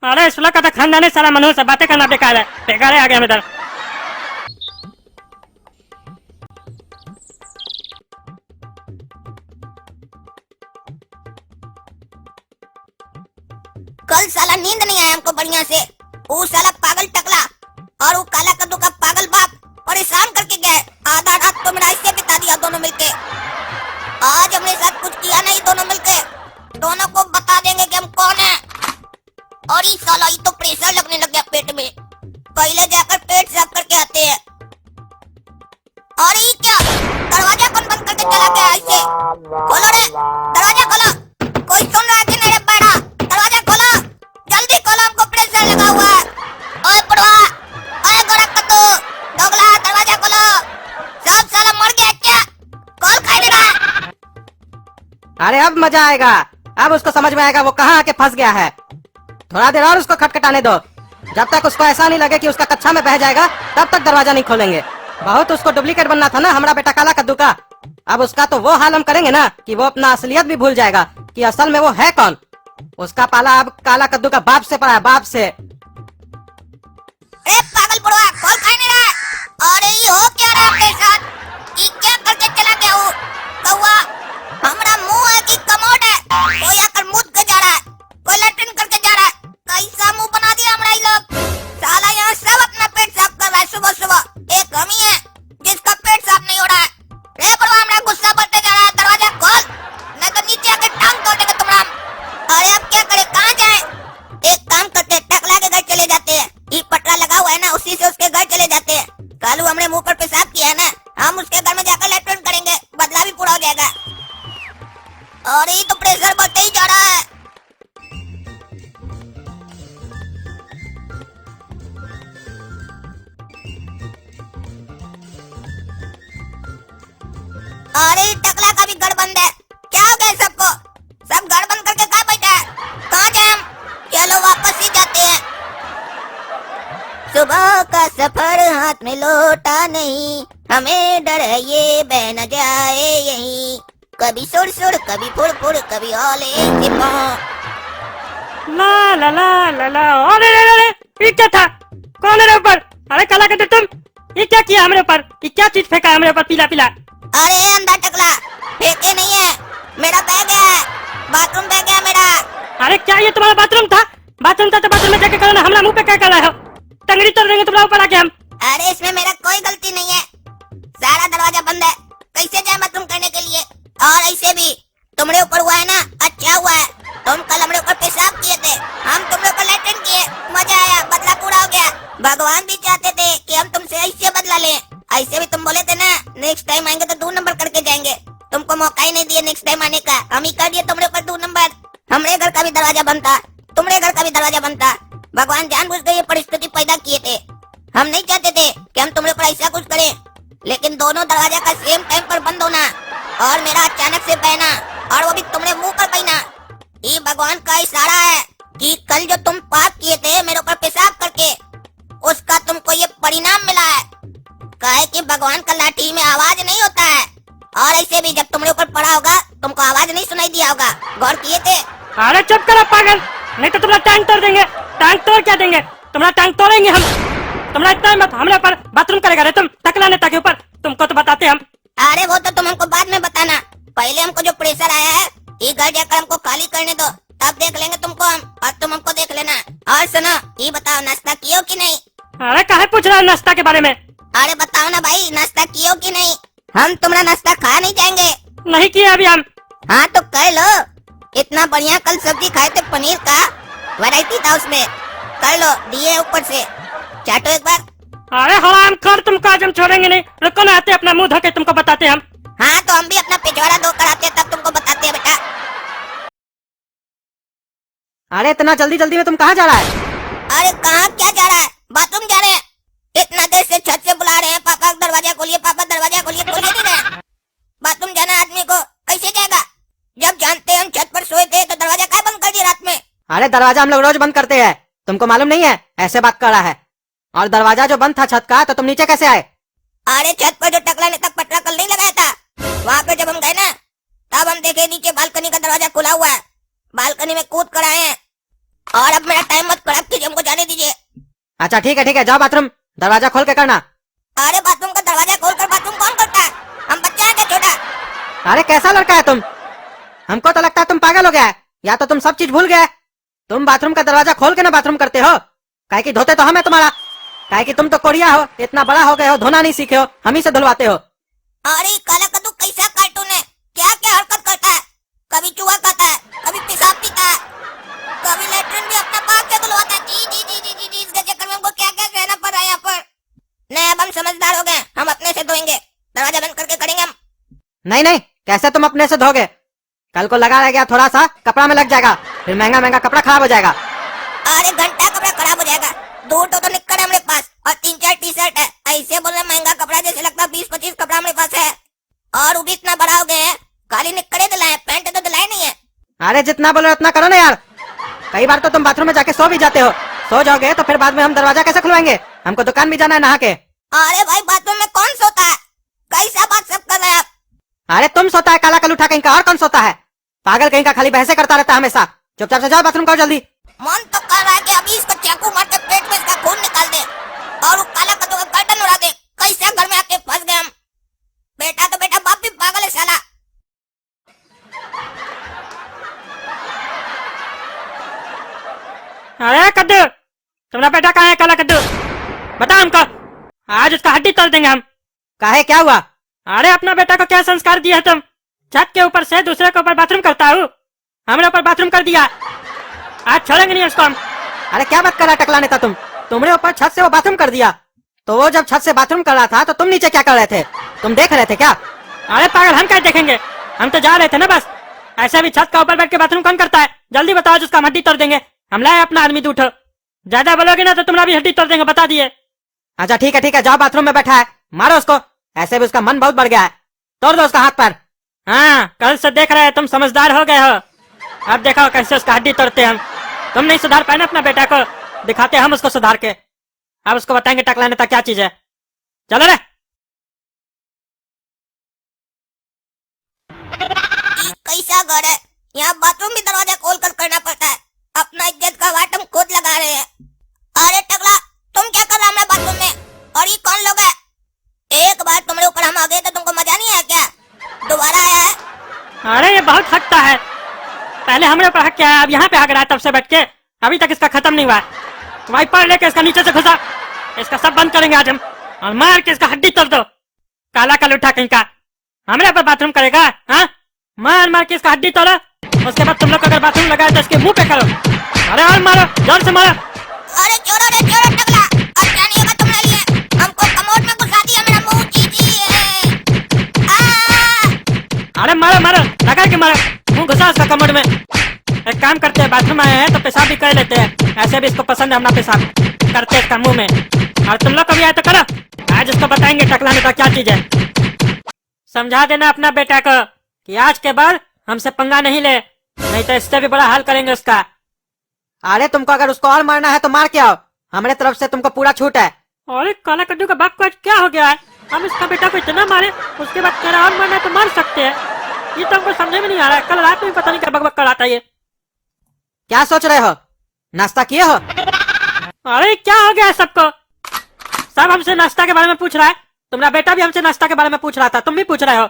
अरे सुलह का तो खानदान है सारा, मनोज से बातें करना बेकार है, बेकार है। आ गया हम इधर। कल साला नींद नहीं आया हमको बढ़िया से। वो साला पागल टकला और वो काला कद्दू का पागल बाप परेशान करके गए। आधा रात तो मेरा ऐसे बिता दिया दोनों मिलके। आज हमने साथ कुछ किया नहीं, दोनों मिलके दोनों को बता देंगे कि हम कौन है। और ये साला ये तो प्रेशर लगने लग गया पेट में। पहले जाकर पेट साफ करके आते हैं। और ये क्या, दरवाजा कौन बंद करके चला गया ऐसे? खोलो रे दरवाजा, खोलो। कोई सुन रहा है कि नहीं रे बैठा? दरवाजा खोलो, जल्दी खोलो, हमको प्रेशर लगा हुआ है। ओए बुढ़वा, ओए गोरा कद्दू, दोगला, दरवाजा खोलो। सब साला मर गया क्या? कौन खाई दे रहा है? अरे अब मजा आएगा, अब उसको समझ में आएगा वो कहाँ आके फंस गया है। थोड़ा देर और उसको खटखटाने दो, जब तक उसको ऐसा नहीं लगे कि उसका कच्चा में बह जाएगा तब तक दरवाजा नहीं खोलेंगे। बहुत उसको डुप्लीकेट बनना था ना हमारा बेटा काला कद्दू का। अब उसका तो वो हाल हम करेंगे ना कि वो अपना असलियत भी भूल जाएगा कि असल में वो है कौन। उसका पाला अब काला कद्दू का बाप से पड़ा है, बाप से। अरे पागल बुढ़वा, कौन खाई नहीं रहा है? अरे ये हो क्या रहा है अपने साथ? ये क्या करके चला गया वो कौवा? हमारा मुंह है कि कमोड है? कोई आकर मुद के जा रहा है, कोई लैट्रिन करके जा रहा है। कैसा मुंह बना दिया हमारा ये लोग। साला यहाँ सब अपना पेट साफ कर रहा है सुबह सुबह। एक हम ही है जिसका पेट साफ नहीं हो रहा है। रे बुढ़वा, हमारा गुस्सा बढ़ते जा रहा है। दरवाजा खोल, नहीं तो नीचे आकर टांग तोड़ देंगे तुम्हारा। अरे अब क्या करें, कहाँ जाए? एक काम करते हैं, टकला के घर चले जाते हैं। ये पटरा लगा हुआ है ना, उसी से उसके घर चले जाते हैं। कालू हमने मुंह पर पेशाब किया है ना, हम उसके घर में जाकर लैट्रिन करेंगे, बदला भी पूरा हो जाएगा। और ये तो प्रेशर बढ़ते ही जा रहा है। अरे टकला का भी घर बंद है। क्या हो गया सबको? सब घर बंद करके कहाँ बैठा है? कहाँ जाए हम? चलो वापस ही जाते हैं। सुबह का सफर हाथ में लौटा नहीं, हमें डर है ये बह न जाए यहीं। कभी सुड़ सुड़, कभी फुड़ फुड़, कभी ओले से पाँव। ला ला ला ला ला। अरे रे रे रे, ये क्या था? कौन है रे ऊपर? अरे काला कद्दू तुम, ये क्या किया हमारे ऊपर? ये क्या चीज फेंका है हमारे ऊपर पीला पीला? अरे अंधा टकला, फेंके नहीं है, मेरा बह गया है, बाथरूम बह गया मेरा। अरे क्या ये तुम्हारा बाथरूम था? बाथरूम था तो बाथरूम में जाके करो ना, हमला मुंह पे क्या कर रहे हो? टंगड़ी तोड़ देंगे तुम्हारा ऊपर आके हम। अरे इसमें मेरा कोई गलती नहीं है, सारा दरवाजा बंद है, कैसे जाए बाथरूम करने के लिए? और ऐसे भी तुमरे ऊपर हुआ है ना, अच्छा हुआ है। तुम कल हमारे ऊपर पेशाब किए थे, हम तुमरे ऊपर लैट्रिन किए, मजा आया, बदला पूरा हो गया। भगवान भी चाहते थे कि हम तुमसे ऐसे बदला लें। ऐसे भी तुम बोले थे ना नेक्स्ट टाइम आएंगे तो 2 नंबर करके जाएंगे। तुमको मौका ही नहीं दिया नेक्स्ट टाइम आने का, हम ही कर दिए तुमरे ऊपर 2 नंबर। हमारे घर का भी दरवाजा बंद था, तुम्हारे घर का भी दरवाजा बंद था। भगवान जानबूझ के ये परिस्थिति पैदा किए थे। हम नहीं चाहते थे कि हम तुम्हारे ऊपर ऐसा कुछ करें, लेकिन दोनों दरवाजा का सेम टाइम पर बंद होना और मेरा अचानक से बहना, और वो भी तुम्हारे मुंह पर बहना, ये भगवान का इशारा है कि कल जो तुम पाप किए थे मेरे ऊपर पेशाब करके, उसका तुमको ये परिणाम मिला है। काहे कि भगवान का लाठी में आवाज नहीं होता है, और ऐसे भी जब तुम्हारे ऊपर पड़ा होगा तुमको आवाज नहीं सुनाई दिया होगा। गौर किए थे? अरे चुप करो पागल, नहीं तो तुम्हारा टांग तोड़ देंगे। टांग तोड़ क्या देंगे? तुम्हारा टांग तोड़ेंगे हम। तुम्हारा इतना मत हमारे ऊपर बाथरूम करेगा रे तुम, टकला नेता के ऊपर, तुमको तो बताते हम। अरे वो तो तुम हमको बाद में बताना, पहले हमको जो प्रेशर आया है ये घर जाकर हमको खाली करने दो, तब देख लेंगे तुमको हम, और तुम हमको देख लेना। और सुनो, ये बताओ नाश्ता कियो कि नहीं? अरे काहे पूछ रहा है नाश्ता के बारे में? अरे बताओ ना भाई, नाश्ता कियो कि नहीं? हम तुम्हारा नाश्ता खा नहीं जाएंगे। नहीं किया अभी हम। हाँ तो कर लो, इतना बढ़िया कल सब्जी खाए थे पनीर का, वैरायटी था उसमें, कर लो, दिए ऊपर से, चाटो एक बार। अरे हराम खोर, तुमको आज हम छोड़ेंगे नहीं। रुको ना, आते अपना मुंह धो के तुमको बताते हम। हाँ तो हम भी अपना पिछवाड़ा धो कर आते हैं, तब तुमको बताते हैं बेटा। अरे इतना जल्दी जल्दी में तुम कहाँ जा रहा है? अरे कहाँ क्या जा रहा है, बाथरूम जा रहे हैं। इतना देर से छत से बुला रहे हैं, पापा दरवाजा खोलिए, पापा दरवाजा खोलिए, खोलिए नहीं रहे। बाथरूम जाना है आदमी को, कैसे जाएगा? जब जानते हैं हम छत पर सोए थे तो दरवाजा काहे बंद कर दिया रात में? अरे दरवाजा हम लोग रोज बंद करते हैं, तुमको मालूम नहीं है ऐसे बात कर रहा है? और दरवाजा जो बंद था छत का, तो तुम नीचे कैसे आए? अरे छत पर जो टकला ने तक पटरा कल नहीं लगाया था, वहाँ पे जब हम गए ना, तब हम देखे नीचे बालकनी का दरवाजा खुला हुआ है। बालकनी में कूद कर आए हैं। और अब मेरा टाइम मत खराब कीजिए, हमको जाने दीजिए। अच्छा ठीक है, जाओ बाथरूम दरवाजा खोल के करना। अरे बाथरूम का दरवाजा खोलकर बाथरूम कौन करता है? हम बच्चा है क्या छोटा? अरे कैसा लड़का है तुम? हमको तो लगता है तुम पागल हो गया है, या तो तुम सब चीज भूल गए। तुम बाथरूम का दरवाजा खोल के ना बाथरूम करते हो, काहे कि धोते तो हम है तुम्हारा, काहे कि तुम तो कोरिया हो, इतना बड़ा हो गए हो, धोना नहीं सीखे हो, हम ही से धुलवाते हो। अरे काला कद्दू कैसा कार्टून है? क्या क्या हरकत करता है? कभी चूहा खाता है, कभी पेशाब पीता है, कभी लेटरिन भी अपना बाप से धुलवाता है। जी जी जी जी जी जी, इसके चक्कर में हमको क्या क्या कहना पड़ रहा है यहाँ पर। नहीं, अब हम समझदार हो गए, हम अपने से धोएंगे, दरवाजा बंद करके करेंगे हम। नहीं, कैसे तुम अपने से धोगे? कल को लगा रह गया थोड़ा सा कपड़ा में लग जाएगा, फिर महंगा कपड़ा खराब हो जाएगा। अरे घंटा कपड़ा खराब हो जाएगा। 2 तो निक्कर है हमारे पास और 3-4 टी-शर्ट है। ऐसे बोल रहे महंगा कपड़ा, जैसे लगता है 20-25 कपड़ा हमारे पास है। और वो भी इतना बड़ा हो गए हैं, खाली निक्करे दिलाए, पैंट तो दिलाए नहीं है। अरे जितना बोलो उतना करो ना यार। कई बार तो तुम बाथरूम में जाके सो भी जाते हो, सो जाओगे तो फिर बाद में हम दरवाजा कैसे खुलवाएंगे? हमको दुकान भी जाना है नहा के। अरे भाई बाथरूम में कौन सोता है? कैसा बात सब कर रहे हैं आप? अरे तुम सोता है काला कलूठा कहीं का, और कौन सोता है? पागल कहीं का, खाली बहसे करता रहता है हमेशा। चुपचाप से जाओ बाथरूम करो जल्दी। मन तो कर रहा है कि अभी इसको चाकू मार के पेट में इसका खून निकाल दे और वो काला कद्दू का गर्दन उड़ा दे। कैसे घर में आके फंस गए हम। बेटा तो बेटा, बाप भी पागल है साला। अरे कद्दू, तुम्हारा बेटा कहाँ है काला कद्दू? बता हमको, आज उसका हड्डी तोड़ देंगे हम। काहे, क्या हुआ? अरे अपना बेटा को क्या संस्कार दिया है तुम? छत के ऊपर से दूसरे के ऊपर बाथरूम करता हूँ, हमने ऊपर बाथरूम कर दिया। आज छोड़ेंगे नहीं उसको हम। अरे क्या बात कर रहा टकला नेता तुम? तुमने ऊपर छत से वो बाथरूम कर दिया, तो वो जब छत से बाथरूम कर रहा था तो तुम नीचे क्या कर रहे थे? तुम देख रहे थे क्या? अरे पागल, हम क्या देखेंगे, हम तो जा रहे थे ना बस। ऐसे भी छत का ऊपर बैठ के बाथरूम कौन करता है? जल्दी बताओ, जिसका हड्डी तोड़ देंगे। हम लाए अपना आदमी, उठो। ज्यादा बोलोगे ना तो तुम्हारा भी हड्डी तोड़ देंगे, बता दिए। अच्छा ठीक है, जाओ बाथरूम में बैठा है, मारो उसको। ऐसे भी उसका मन बहुत बढ़ गया है, तोड़ दो उसका हाथ पैर। हाँ, कल से देख रहे हैं तुम समझदार हो गए हो। अब देखो कैसे उसका हड्डी तोड़ते हम। तुम नहीं सुधार पाए ना अपना बेटा को, दिखाते हम उसको सुधार के। अब उसको बताएंगे टकला नेता क्या चीज है। चलो रे। कैसा घर है? यहाँ बाथरूम भी दरवाजा खोल कर करना पड़ता है। अपना इज्जत का वाट हम खुद लगा रहे हैं। अरे टकला, तुम क्या कर रहा है बाथरूम में? और ये कौन लोग है? एक बार तुम्हारे ऊपर हम आ गए तो तुमको मजा नहीं आया क्या? दोबारा आया है? अरे ये बहुत हकता है, पहले हमरे ऊपर हक क्या है, अब यहाँ पे हक रहा है तब से बैठ के। अभी तक इसका खत्म नहीं हुआ है। वाइपर लेके इसका नीचे से घुसा, इसका सब बंद करेंगे आज हम, और मार के इसका हड्डी तोड़ दो। काला कलूठा कहीं का, हमरे ऊपर बाथरूम करेगा? हाँ, मार मार के इसका हड्डी तोड़ो। उसके बाद तुम लोग अगर बाथरूम लगाए तो इसके मुंह पे करो। अरे और मारो, जोर से मारो। अरे छोड़ो रे, छोड़ो टकला, अब क्या नहीं होगा तुम्हारे लिए। हमको कमोड में घुसा दिया, मेरा मुंह चीची है। अरे मारो मारो, लगा के मारो, मुंह घुसा उसका कमोड में। एक काम करते हैं, बाथरूम आए हैं तो पेशाब भी कर लेते हैं, ऐसे भी इसको पसंद है अपना पेशाब करते हैं इसका मुंह में। और तुम लोग कभी आए तो करो, आज इसको बताएंगे टकला नेता क्या चीज है। समझा देना अपना बेटा को कि आज के बाद हमसे पंगा नहीं ले, नहीं तो इससे भी बड़ा हाल करेंगे उसका। अरे तुमको अगर उसको और मारना है तो मार के आओ, हमारे तरफ से तुमको पूरा छूट है। अरे काला कद्दू का बाप को आज क्या हो गया है? हम इसका बेटा को इतना मारे, उसके बाद तेरा और मारना है तो मार सकते हैं। ये तो हमको समझ में नहीं आ रहा है। कल रात में पता नहीं क्या बकबक कराता है ये। क्या सोच रहे हो? नाश्ता किए हो? अरे क्या हो गया है सबको? सब हमसे नाश्ता के बारे में पूछ रहा है। तुम्हारा बेटा भी हमसे नाश्ता के बारे में पूछ रहा था, तुम भी पूछ रहे हो।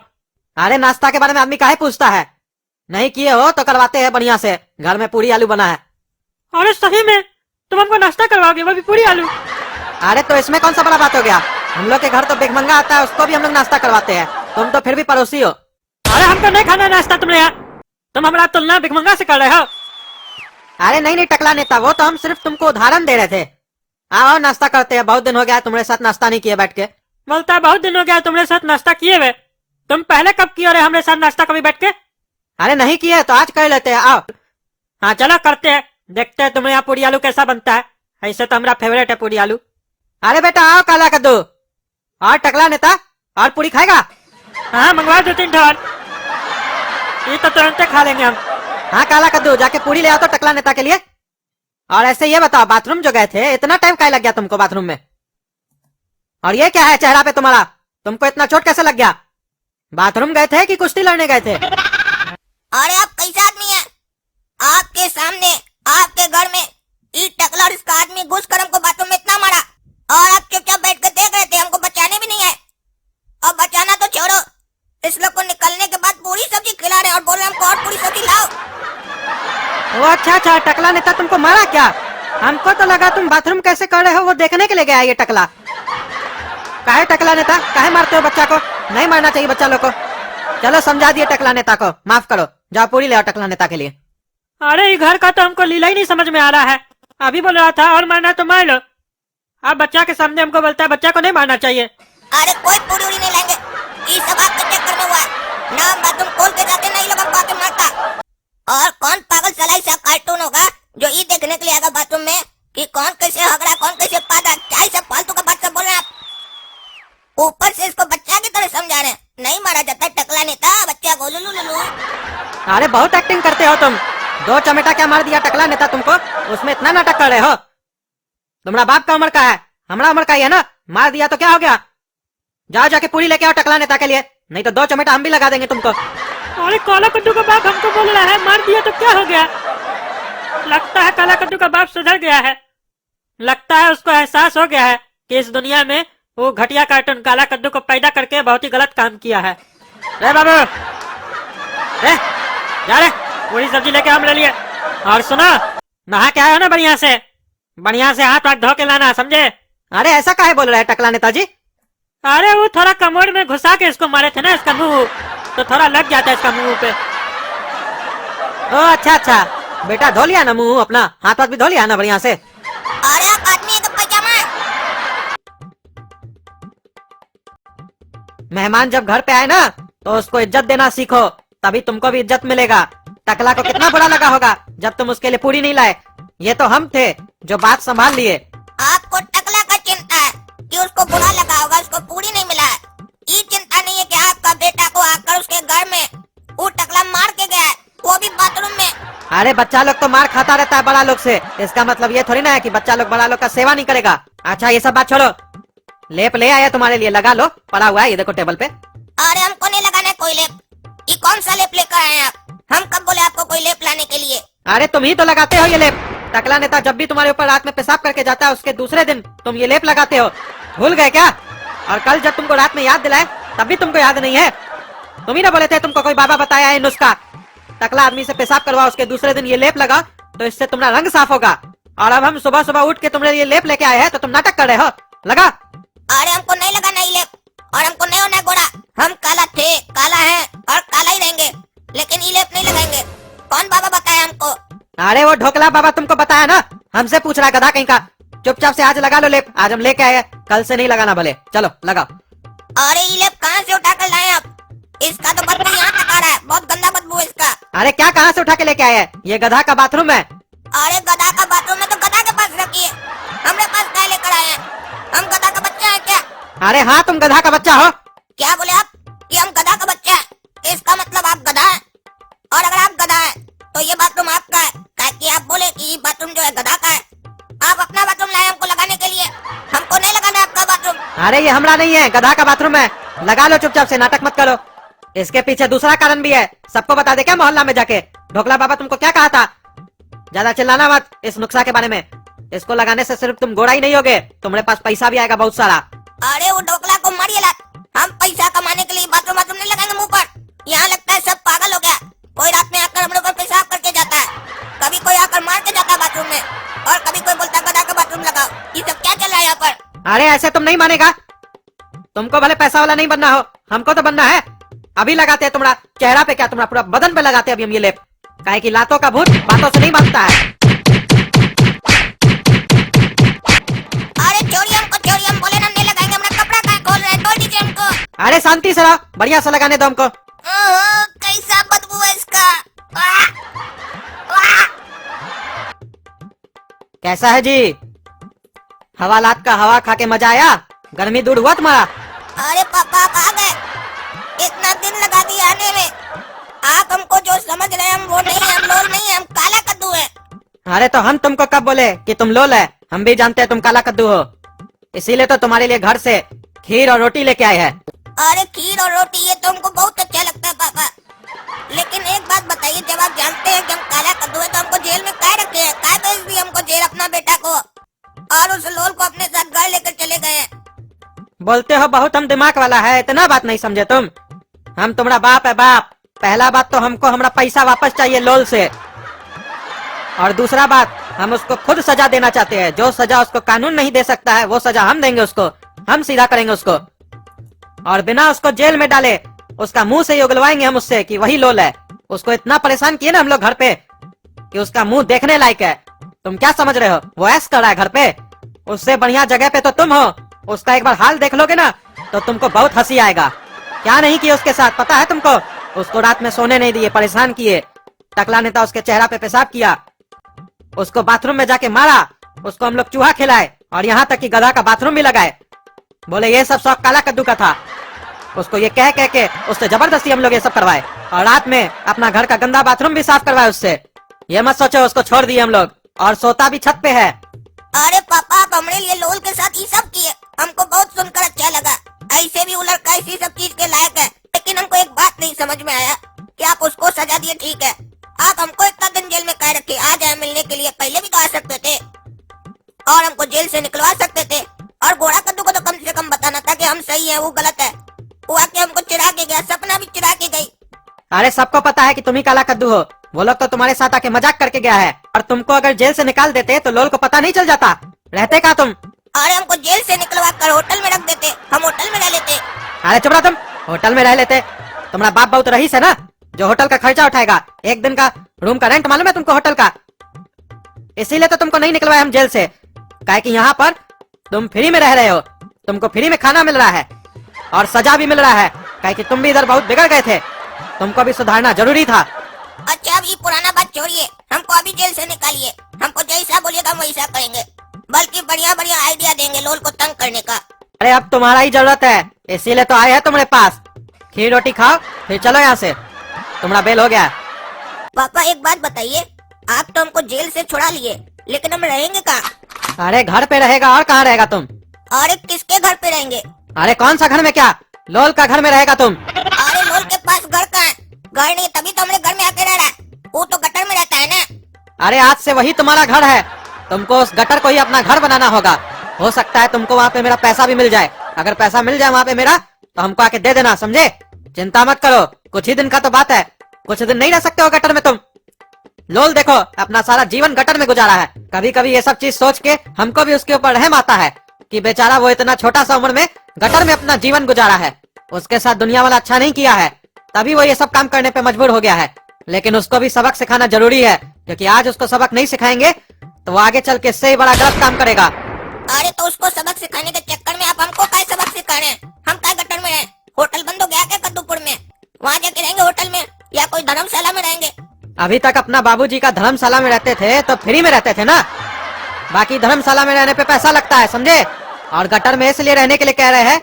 अरे नाश्ता के बारे में आदमी काहे पूछता है? नहीं किए हो तो करवाते हैं बढ़िया से, घर में पूरी आलू बना है। अरे सही में तुम हमको नाश्ता करवाओगे, वो भी पूरी आलू? अरे तो इसमें कौन सा बड़ा बात हो गया? हम लोग के घर तो भिखमंगा आता है, उसको भी हम लोग नाश्ता करवाते हैं। तुम तो फिर भी पड़ोसी हो। अरे हमको नहीं खाना नाश्ता तुम्हारे यहाँ, तुम हमारा तुलना भिखमंगा से कर रहे हो। अरे नहीं टकला नेता, वो तो हम सिर्फ तुमको उदाहरण दे रहे थे। आओ नाश्ता करते हैं, बहुत दिन हो गया तुम्हारे साथ नाश्ता नहीं किए बैठ के। बोलता है बहुत दिन हो गया तुम्हारे साथ नाश्ता किए हुए। तुम पहले कब किए रहे हमारे साथ नाश्ता कभी बैठ के? अरे नहीं किए तो आज कर लेते हैं, आओ। हाँ चलो करते हैं, देखते हैं तुम्हारे यहाँ पूरी आलू कैसा बनता है। ऐसे तो हमारा फेवरेट है पूरी आलू। अरे बेटा आओ काला कद्दू। और टकला नेता, और पूरी खाएगा? हाँ मंगवा 2-3 ठो, ये तो तुरंत खा लेंगे हम। हाँ काला कद्दू, जाके पूरी ले आओ तो टकला नेता के लिए। और ऐसे ये बताओ, बाथरूम जो गए थे, इतना टाइम क्या लग गया तुमको बाथरूम में? और ये क्या है चेहरा पे तुम्हारा? तुमको इतना चोट कैसे लग गया? बाथरूम गए थे कि कुश्ती लड़ने गए थे? अरे आप कैसा आदमी है? आपके सामने आपके घर में ये टकला और इसका आदमी घुस कर हमको बाथरूम में इतना मारा और आप चुपचाप बैठ कर देख रहे थे, हमको बचाने भी नहीं आए। और बचाना तो छोड़ो, इस लोग को निकलने के बाद पूरी सब्जी खिला रहे और बोल रहे हमको और पूरी सब्जी लाओ। वो अच्छा, टकला नेता तुमको मारा क्या? हमको तो लगा तुम बाथरूम कैसे कर रहे हो वो देखने के लिए गया ये टकला। काहे टकला नेता, काहे मारते हो बच्चा को? नहीं मारना चाहिए बच्चा लोग को। चलो समझा दिए टकला नेता को, माफ करो, जाओ पूरी ले आओ टकला नेता के लिए। अरे ये घर का तो हमको लीला ही नहीं समझ में आ रहा है। अभी बोल रहा था और मारना तो मार लो, अब बच्चा के सामने हमको बोलता है बच्चा को नहीं मारना चाहिए। अरे कोई पूरी उड़ी नहीं लाएंगे, ये सब आपके चक्कर में हुआ है ना। हम बाथरूम खोल के जाते नहीं, लोग बाथरूम मारता। और कौन पागल सलाई सा कार्टून होगा जो ये देखने के लिए आएगा बाथरूम में कि कौन कैसे हगड़ा, कौन कैसे पादा, क्या सब फालतू का बात सब बोल रहे हैं आप। ऊपर से इसको बच्चा की तरह समझा रहे हैं। नहीं मारा जाता टकला नेता बच्चा को। लुलु। अरे बहुत एक्टिंग करते हो तुम। 2 चमेटा क्या मार दिया टकला नेता तुमको, उसमें इतना नाटक कर रहे हो? तुम्हारा बाप का उम्र का है, हमारा उम्र का ही है ना। मार दिया तो क्या हो गया? जाओ जाके पूरी लेके आओ टकला नेता के लिए, नहीं तो 2 चमेटा हम भी लगा देंगे तुमको। अरे काला कद्दू का बाप हमको बोल रहा है मार दिया तो क्या हो गया? लगता है काला कद्दू का बाप सुधर गया है। लगता है उसको एहसास हो गया है कि इस दुनिया में वो घटिया कार्टून काला कद्दू को पैदा करके बहुत ही गलत काम किया है। रे बाबू, रे जा रे, पूरी सब्जी लेके हम ले लिए। और सुनो, नहा के आया ना बढ़िया से हाथ वाथ धो के लाना, समझे? अरे ऐसा काहे बोल रहे हैं टकला नेताजी? अरे वो थोड़ा कमोड में घुसा के इसको मारे थे ना, इसका मुंह तो थोड़ा लग जाता है इसका मुंह पे। ओ अच्छा, बेटा धो लिया ना मुंह अपना, हाथ वाथ भी धो लिया ना बढ़िया से? अरे आप आदमी तो पैजामा। मेहमान जब घर पे आए ना तो उसको इज्जत देना सीखो, तभी तुमको भी इज्जत मिलेगा। टकला को कितना बुरा लगा होगा जब तुम उसके लिए पूरी नहीं लाए। ये तो हम थे जो बात संभाल लिए। आपको टकला का चिंता है कि उसको बुरा लगा होगा, उसको पूरी नहीं मिला है। ये चिंता नहीं है कि आपका बेटा को आकर उसके घर में वो टकला मार के गया है, वो भी बाथरूम में। अरे बच्चा लोग तो मार खाता रहता है बड़ा लोग से, इसका मतलब ये थोड़ी ना है कि बच्चा लोग बड़ा लोग का सेवा नहीं करेगा। अच्छा ये सब बात छोड़ो, लेप ले आया तुम्हारे लिए, लगा लो, पड़ा हुआ है ये देखो टेबल पे। अरे हमको नहीं लगाना कोई लेप। ये कौन सा लेप लेकर आए आप? हम कब बोले आपको कोई लेप लाने के लिए? अरे तुम ही तो लगाते हो ये लेप। टकला नेता जब भी तुम्हारे ऊपर रात में पेशाब करके जाता है उसके दूसरे दिन तुम ये लेप लगाते हो, भूल गए क्या? और कल जब तुमको रात में याद दिलाए तब भी तुमको याद नहीं है। तुम ही ना बोले थे तुमको कोई बाबा बताया है नुस्खा, टकला आदमी से पेशाब करवाओ उसके दूसरे दिन ये लेप लगा तो इससे तुम्हारा रंग साफ होगा। और अब हम सुबह सुबह उठ के तुम्हारे ये लेप लेके आए हैं तो तुम नाटक कर रहे हो। लगा? अरे हमको नहीं लगाना ये लेप और हमको नहीं होना गोरा। हम काला थे, काला है और काला ही रहेंगे, लेकिन ये लेप नहीं लगाएंगे। कौन बाबा बताया हमको? अरे वो ढोकला बाबा तुमको बताया ना, हमसे पूछ रहा गधा कहीं का। चुपचाप से आज लगा लो लेप, आज हम लेके आए, कल से नहीं लगाना भले। चलो लगाओ। अरे ये लेप कहाँ से उठा कर लाए आप? इसका तो बदबू यहाँ तक आ रहा है, बहुत गंदा बदबू है इसका। अरे क्या कहाँ से उठा के लेके आए हैं? ये गधा का बाथरूम है। अरे गधा का बाथरूम है तो गधा के पास रखिए, हमने पास क्या लेकर आए हैं? हम गधा का बच्चा है क्या? अरे हाँ तुम गधा का बच्चा हो। क्या बोले आप कि हम गधा का बच्चा है? इसका मतलब आप गधा है, और अगर आप गधा है तो ये बाथरूम आपका है, कि आप बोले कि ये बाथरूम जो है गधा का है। आप अपना बाथरूम लाए हमको लगाने के लिए, हमको नहीं लगाना आपका बाथरूम। अरे ये हमारा नहीं है, गधा का बाथरूम है, लगा लो चुपचाप से, नाटक मत करो। इसके पीछे दूसरा कारण भी है, सबको बता दे क्या मोहल्ला में जाके? ढोकला बाबा तुमको क्या कहा था? ज्यादा चिल्लाना मत इस नुस्खा के बारे में। इसको लगाने से सिर्फ तुम गोरा ही नहीं होगे, तुम्हारे पास पैसा भी आएगा बहुत सारा। अरे वो ढोकला को मारिए लात, हम पैसा कमाने के लिए बाथरूम नहीं लगाएंगे मुंह पर। यहाँ लगता है सब पागल हो गया। कोई रात में आकर हम लोग पेशाब करके जाता है, कभी कोई आकर मार के जाता है बाथरूम में, और कभी कोई बोलता है गधा का बाथरूम लगाओ। ये सब क्या चल रहा है यहाँ पर? अरे ऐसे तुम नहीं मानेगा, तुमको भले पैसा वाला नहीं बनना हो, हमको तो बनना है। अभी लगाते हैं तुम्हारा चेहरा पे, क्या तुम्हारा पूरा बदन पे लगाते हैं अभी हम ये लेप, काहे कि लातों का भूत बातों से नहीं बनता है। अरे छोड़िए हमको, छोड़िए, हम बोले ना नहीं लगाएंगे, हमारा कपड़ा कहाँ खोल रहे हैं, तोड़ दीजिए हमको। अरे शांति से रहो, बढ़िया से लगाने दो हमको। कैसा बदबू है इसका। वाह, वाह। कैसा है जी? हवालात का हवा खा के मजा आया? गर्मी दूर हुआ तुम्हारा? अरे पापा आप आ गए, इतना दिन लगा दिया आने में। आप हमको जो समझ रहे हैं हम वो नहीं है, हम लोल नहीं है, हम काला कद्दू है। अरे तो हम तुमको कब बोले कि तुम लोल है? हम भी जानते हैं तुम काला कद्दू हो, इसीलिए तो तुम्हारे लिए घर से खीर और रोटी लेके आए हैं। अरे खीर और रोटी ये तो हमको बहुत अच्छा लगता है पापा, लेकिन एक बात बताइए, जब आप जानते हैं कि हम काला कद्दू है तो हमको जेल में काहे रखे हैं? काहे भेज दिए हमको जेल अपना बेटा को, और उस लोल को अपने साथ घर लेकर चले गए हैं? बोलते हो बहुत हम दिमाग वाला है, इतना बात नहीं समझे तुम? हम तुम्हारा बाप है बाप। पहला बात तो हमको हमारा पैसा वापस चाहिए लोल से, और दूसरा बात हम उसको खुद सजा देना चाहते हैं। जो सजा उसको कानून नहीं दे सकता है वो सजा हम देंगे उसको, हम सीधा करेंगे उसको, और बिना उसको जेल में डाले उसका मुंह से ही उगलवाएंगे हम उससे कि वही लोल है। उसको इतना परेशान किए ना हम लोग घर पे कि उसका मुंह देखने लायक है। तुम क्या समझ रहे हो, वो ऐश कर रहा है घर पे, उससे बढ़िया जगह पे तो तुम हो। उसका एक बार हाल देख लोगे ना तो तुमको बहुत हंसी आएगा। क्या नहीं किया उसके साथ पता है तुमको? उसको रात में सोने नहीं दिए, परेशान किए, टकला नेता उसके चेहरा पे पेशाब किया, उसको बाथरूम में जाके मारा, उसको हम लोग चूहा खिलाए, और यहाँ तक कि गधा का बाथरूम भी लगाए। बोले ये सब शौक काला कद्दू का था। उसको ये कह के उससे जबरदस्ती हम लोग ये सब करवाए, और रात में अपना घर का गंदा बाथरूम भी साफ करवाए उससे। ये मत सोचो उसको छोड़ दिए हम लोग, और सोता भी छत पे है। अरे पापा, आप हमारे लिए लोल के साथ ये सब किए, हमको बहुत सुनकर अच्छा लगा। ऐसे भी वो लड़का इसी सब चीज के लायक है, लेकिन हमको एक बात नहीं समझ में आया कि आप उसको सजा दिए, ठीक है, आप हमको इतना दिन जेल में काहे रखे? आ जाए मिलने के लिए, पहले भी तो आ सकते थे और हमको जेल से निकलवा सकते थे। और घोड़ा कद्दू को तो कम से कम बताना था कि हम सही है, वो गलत है। वो आके हमको चिढ़ा के गया, सपना भी चिढ़ा के गई। अरे सबको पता है कि तुम ही काला कद्दू हो। वो लोग तो तुम्हारे साथ आके मजाक करके गया है, और तुमको अगर जेल से निकाल देते तो लोल को पता नहीं चल जाता। रहते कहाँ तुम? अरे हमको जेल से निकलवा कर होटल में रख देते, हम होटल में रह लेते। अरे चुप रहो तुम, होटल में रह लेते? तुम्हारा बाप बहुत रईस है ना, जो होटल का खर्चा उठाएगा। एक दिन का रूम का रेंट मालूम है तुमको होटल का? इसीलिए तो तुमको नहीं निकलवाए हम जेल से, काहे कि यहाँ पर तुम फ्री में रह रहे हो, तुमको फ्री में खाना मिल रहा है और सजा भी मिल रहा है, काहे कि तुम भी इधर बहुत बिगड़ गए थे, तुमको भी सुधारना जरूरी था। अच्छा अब ये पुराना बात छोड़िए, हमको अभी जेल से निकालिए। हमको जैसा बोलिएगा हम वैसा करेंगे, बल्कि बढ़िया बढ़िया आइडिया देंगे लोल को तंग करने का। अरे अब तुम्हारा ही जरूरत है, इसीलिए तो आए हैं तुम्हारे पास। खीर रोटी खाओ फिर चलो यहाँ से, तुम्हारा बेल हो गया। पापा एक बात बताइए, आप तो हमको जेल से छुड़ा लिए, लेकिन हम रहेंगे कहाँ? अरे घर पे रहेगा, और कहाँ रहेगा तुम? अरे किसके घर पे रहेंगे? अरे कौन सा घर में, क्या लोल का घर में रहेगा तुम? अरे लोल के पास घर कहाँ है? घर नहीं, तभी तो हमारे घर में आके रह रहा है। वो तो गटर में रहता है ना। अरे आज से वही तुम्हारा घर है, तुमको उस गटर को ही अपना घर बनाना होगा। हो सकता है तुमको वहाँ पे मेरा पैसा भी मिल जाए, अगर पैसा मिल जाए वहाँ पे मेरा तो हमको आके दे देना, समझे? चिंता मत करो, कुछ ही दिन का तो बात है, कुछ दिन नहीं रह सकते हो गटर में तुम। लोल देखो अपना सारा जीवन गटर में गुजारा है। कभी कभी ये सब चीज सोच के हमको भी उसके ऊपर रहम आता है कि बेचारा वो इतना छोटा सा उम्र में गटर में अपना जीवन गुजारा है, उसके साथ दुनिया वाला अच्छा नहीं किया है, तभी वो ये सब काम करने पे मजबूर हो गया है। लेकिन उसको भी सबक सिखाना जरूरी है, क्योंकि आज उसको सबक नहीं सिखाएंगे तो वो आगे चल के इससे ही बड़ा गलत काम करेगा। अरे तो उसको सबक सिखाने के चक्कर में आप हमको काय सबक सिखा रहे हैं? हम काय गटर में रहे? होटल बंद हो गया क्या कद्दूपुर में? वहाँ जाके रहेंगे होटल में, या कोई धर्मशाला में रहेंगे? अभी तक अपना बाबूजी का धर्मशाला में रहते थे तो फ्री में रहते थे ना, बाकी धर्मशाला में रहने पे पैसा लगता है, समझे? और गटर में इसलिए रहने के लिए कह रहे हैं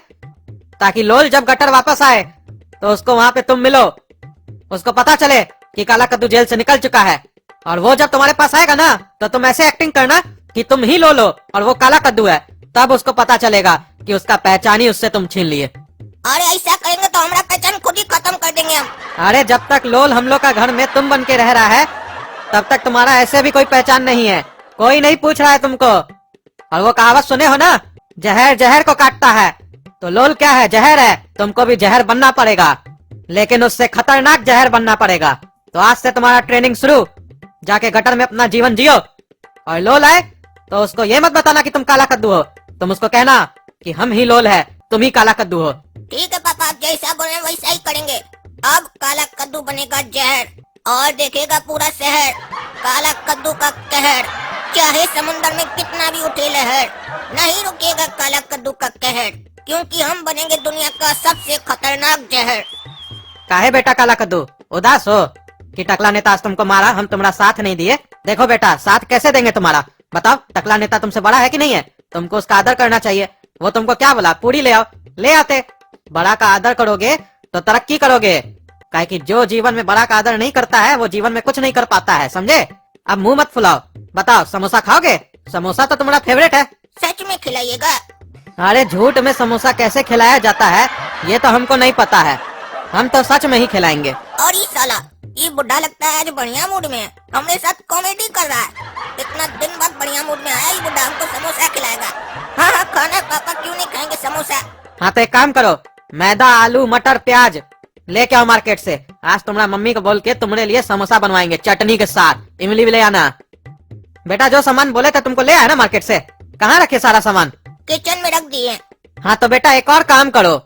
ताकि लोल जब गटर वापस आए तो उसको वहाँ पे तुम मिलो, उसको पता चले कि काला कद्दू जेल से निकल चुका है, और वो जब तुम्हारे पास आएगा ना तो तुम ऐसे एक्टिंग करना कि तुम ही लोल हो और वो काला कद्दू है, तब उसको पता चलेगा कि उसका पहचान ही उससे तुम छीन लिए। अरे ऐसा करेंगे तो हमारा पहचान खुद ही खत्म कर देंगे हम। अरे जब तक लोल हम लोग का घर में तुम बन के रह रहा है तब तक तुम्हारा ऐसे भी कोई पहचान नहीं है, कोई नहीं पूछ रहा है तुमको। और वो कहावत सुने हो ना, जहर जहर को काटता है, तो लोल क्या है? जहर है। तुमको भी जहर बनना पड़ेगा, लेकिन उससे खतरनाक जहर बनना पड़ेगा। तो आज से तुम्हारा ट्रेनिंग शुरू, जाके गटर में अपना जीवन जियो, और लोल आए तो उसको ये मत बताना कि तुम काला कद्दू हो, तुम उसको कहना कि हम ही लोल है, तुम ही काला कद्दू हो। ठीक है पापा, आप जैसा बोल रहे हैं वैसा ही करेंगे। अब काला कद्दू बनेगा जहर, और देखेगा पूरा शहर काला कद्दू का कहर। चाहे समुंदर में कितना भी उठे लहर, नहीं रुकेगा काला कद्दू का कहर, क्योंकि हम बनेंगे दुनिया का सबसे खतरनाक जहर। काहे बेटा काला कद्दू उदास हो कि टकला नेता आज तुमको मारा, हम तुम्हारा साथ नहीं दिए? देखो बेटा, साथ कैसे देंगे तुम्हारा, बताओ? टकला नेता तुमसे बड़ा है कि नहीं है? तुमको उसका आदर करना चाहिए। वो तुमको क्या बोला? पूरी ले आओ, ले आते। बड़ा का आदर करोगे तो तरक्की करोगे, काहे कि जो जीवन में बड़ा का आदर नहीं करता है वो जीवन में कुछ नहीं कर पाता है, समझे? अब मुंह मत फुलाओ, बताओ समोसा खाओगे? समोसा तो तुम्हारा फेवरेट है। सच में खिलाइएगा? अरे झूठ में समोसा कैसे खिलाया जाता है ये तो हमको नहीं पता है, हम तो सच में ही खिलाएंगे। और ये साला, ये बुढ़ा लगता है आज बढ़िया मूड में है, हमारे साथ कॉमेडी कर रहा है। इतना दिन बाद बढ़िया मूड में आया, ये बुढ़ा हमको समोसा खिलाएगा। हाँ हाँ खाना पापा, क्यों नहीं खाएंगे समोसा। हाँ तो एक काम करो, मैदा, आलू, मटर, प्याज लेके आओ मार्केट से। आज तुम्हारा मम्मी को बोल के तुम्हारे लिए समोसा बनवाएंगे चटनी के साथ। इमली भी ले आना। बेटा जो सामान बोले थे तुमको ले आया ना मार्केट से? कहाँ रखे सारा सामान? किचन में रख दिए। हाँ तो बेटा एक और काम करो,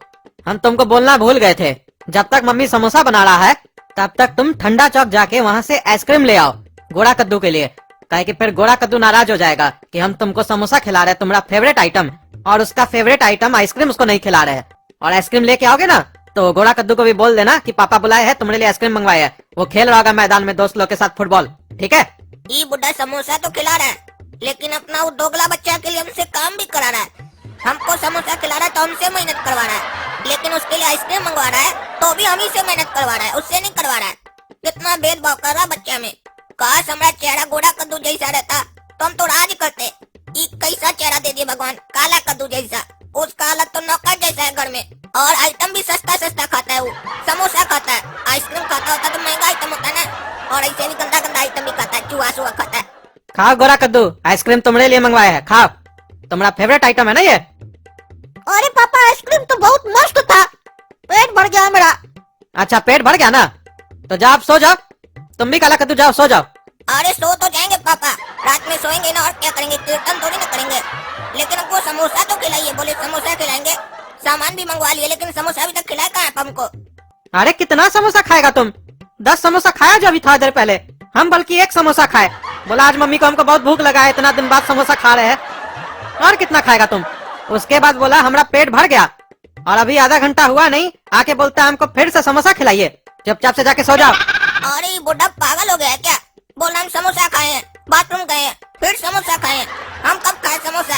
हम तुमको बोलना भूल गए थे। जब तक मम्मी समोसा बना रहा है तब तक तुम ठंडा चौक जाके वहाँ से आइसक्रीम ले आओ गोड़ा कद्दू के लिए। काहे कि फिर गोड़ा कद्दू नाराज हो जाएगा कि हम तुमको समोसा खिला रहे हैं, तुम्हारा फेवरेट आइटम, और उसका फेवरेट आइटम आइसक्रीम उसको नहीं खिला रहे हैं। और आइसक्रीम लेके आओगे ना तो गोड़ा कद्दू को भी बोल देना कि पापा बुलाए हैं, तुम्हारे लिए आइसक्रीम मंगवाए है। वो खेल रहा होगा मैदान में दोस्त लोग के साथ फुटबॉल, ठीक है? ये बुढ़ा समोसा तो खिला रहा है, लेकिन अपना वो दोगला बच्चा के लिए हमसे काम भी करा रहा है। हमको समोसा खिला रहा है तो हमसे मेहनत करवा रहा है, लेकिन उसके लिए आइसक्रीम मंगवा रहा है तो भी हम ही से मेहनत करवा रहा है, उससे नहीं करवा रहा है। कितना भेदभाव कर रहा बच्चा में। काश हमारा चेहरा गोड़ा कद्दू जैसा रहता तो हम तो राज करते। ये कैसा चेहरा दे दिया भगवान, काला कद्दू जैसा। उसका हालत तो नौकर जैसा है घर में, और आइटम भी सस्ता सस्ता खाता है। वो समोसा खाता है, आइसक्रीम खाता होता तो महंगा आइटम होता है ना, और ऐसे भी गंदा गंदा आइटम भी खाता है, चूहा सुहा खाता है। खाओ गोरा कद्दू, आइसक्रीम तुम्हारे लिए मंगवाया है, खाओ। तुम्हारा फेवरेट आइटम है ना ये। अरे पापा आइसक्रीम तो बहुत मस्त था, पेट भर गया मेरा। अच्छा पेट भर गया ना, तो जाओ आप सो जाओ। तुम भी काला कद्दू जाओ सो जाओ। अरे सो तो जाएंगे पापा, रात में सोएंगे ना, और क्या करेंगे, कीर्तन थोड़ी ना करेंगे। लेकिन हमको समोसा तो खिलाइए, बोले समोसा खिलाएंगे। सामान भी मंगवा लिए, लेकिन समोसा अभी तक खिलाया कहाँ है हमको। अरे कितना समोसा खाएगा तुम? 10 समोसा खाया जो अभी थोड़ा देर पहले, हम बल्कि 1 समोसा खाए। बोला आज मम्मी को हमको बहुत भूख लगा है, इतना दिन बाद समोसा खा रहे हैं। और कितना खाएगा तुम? उसके बाद बोला हमारा पेट भर गया, और अभी आधा घंटा हुआ नहीं आके बोलता है हमको फिर से समोसा खिलाइए। चुपचाप से जाके सो जाओ। अरे ये बुढ़ा पागल हो गया है क्या? बोल हम समोसा खाए हैं, बाथरूम गए हैं, फिर समोसा खाए हैं। हम कब खाए समोसा?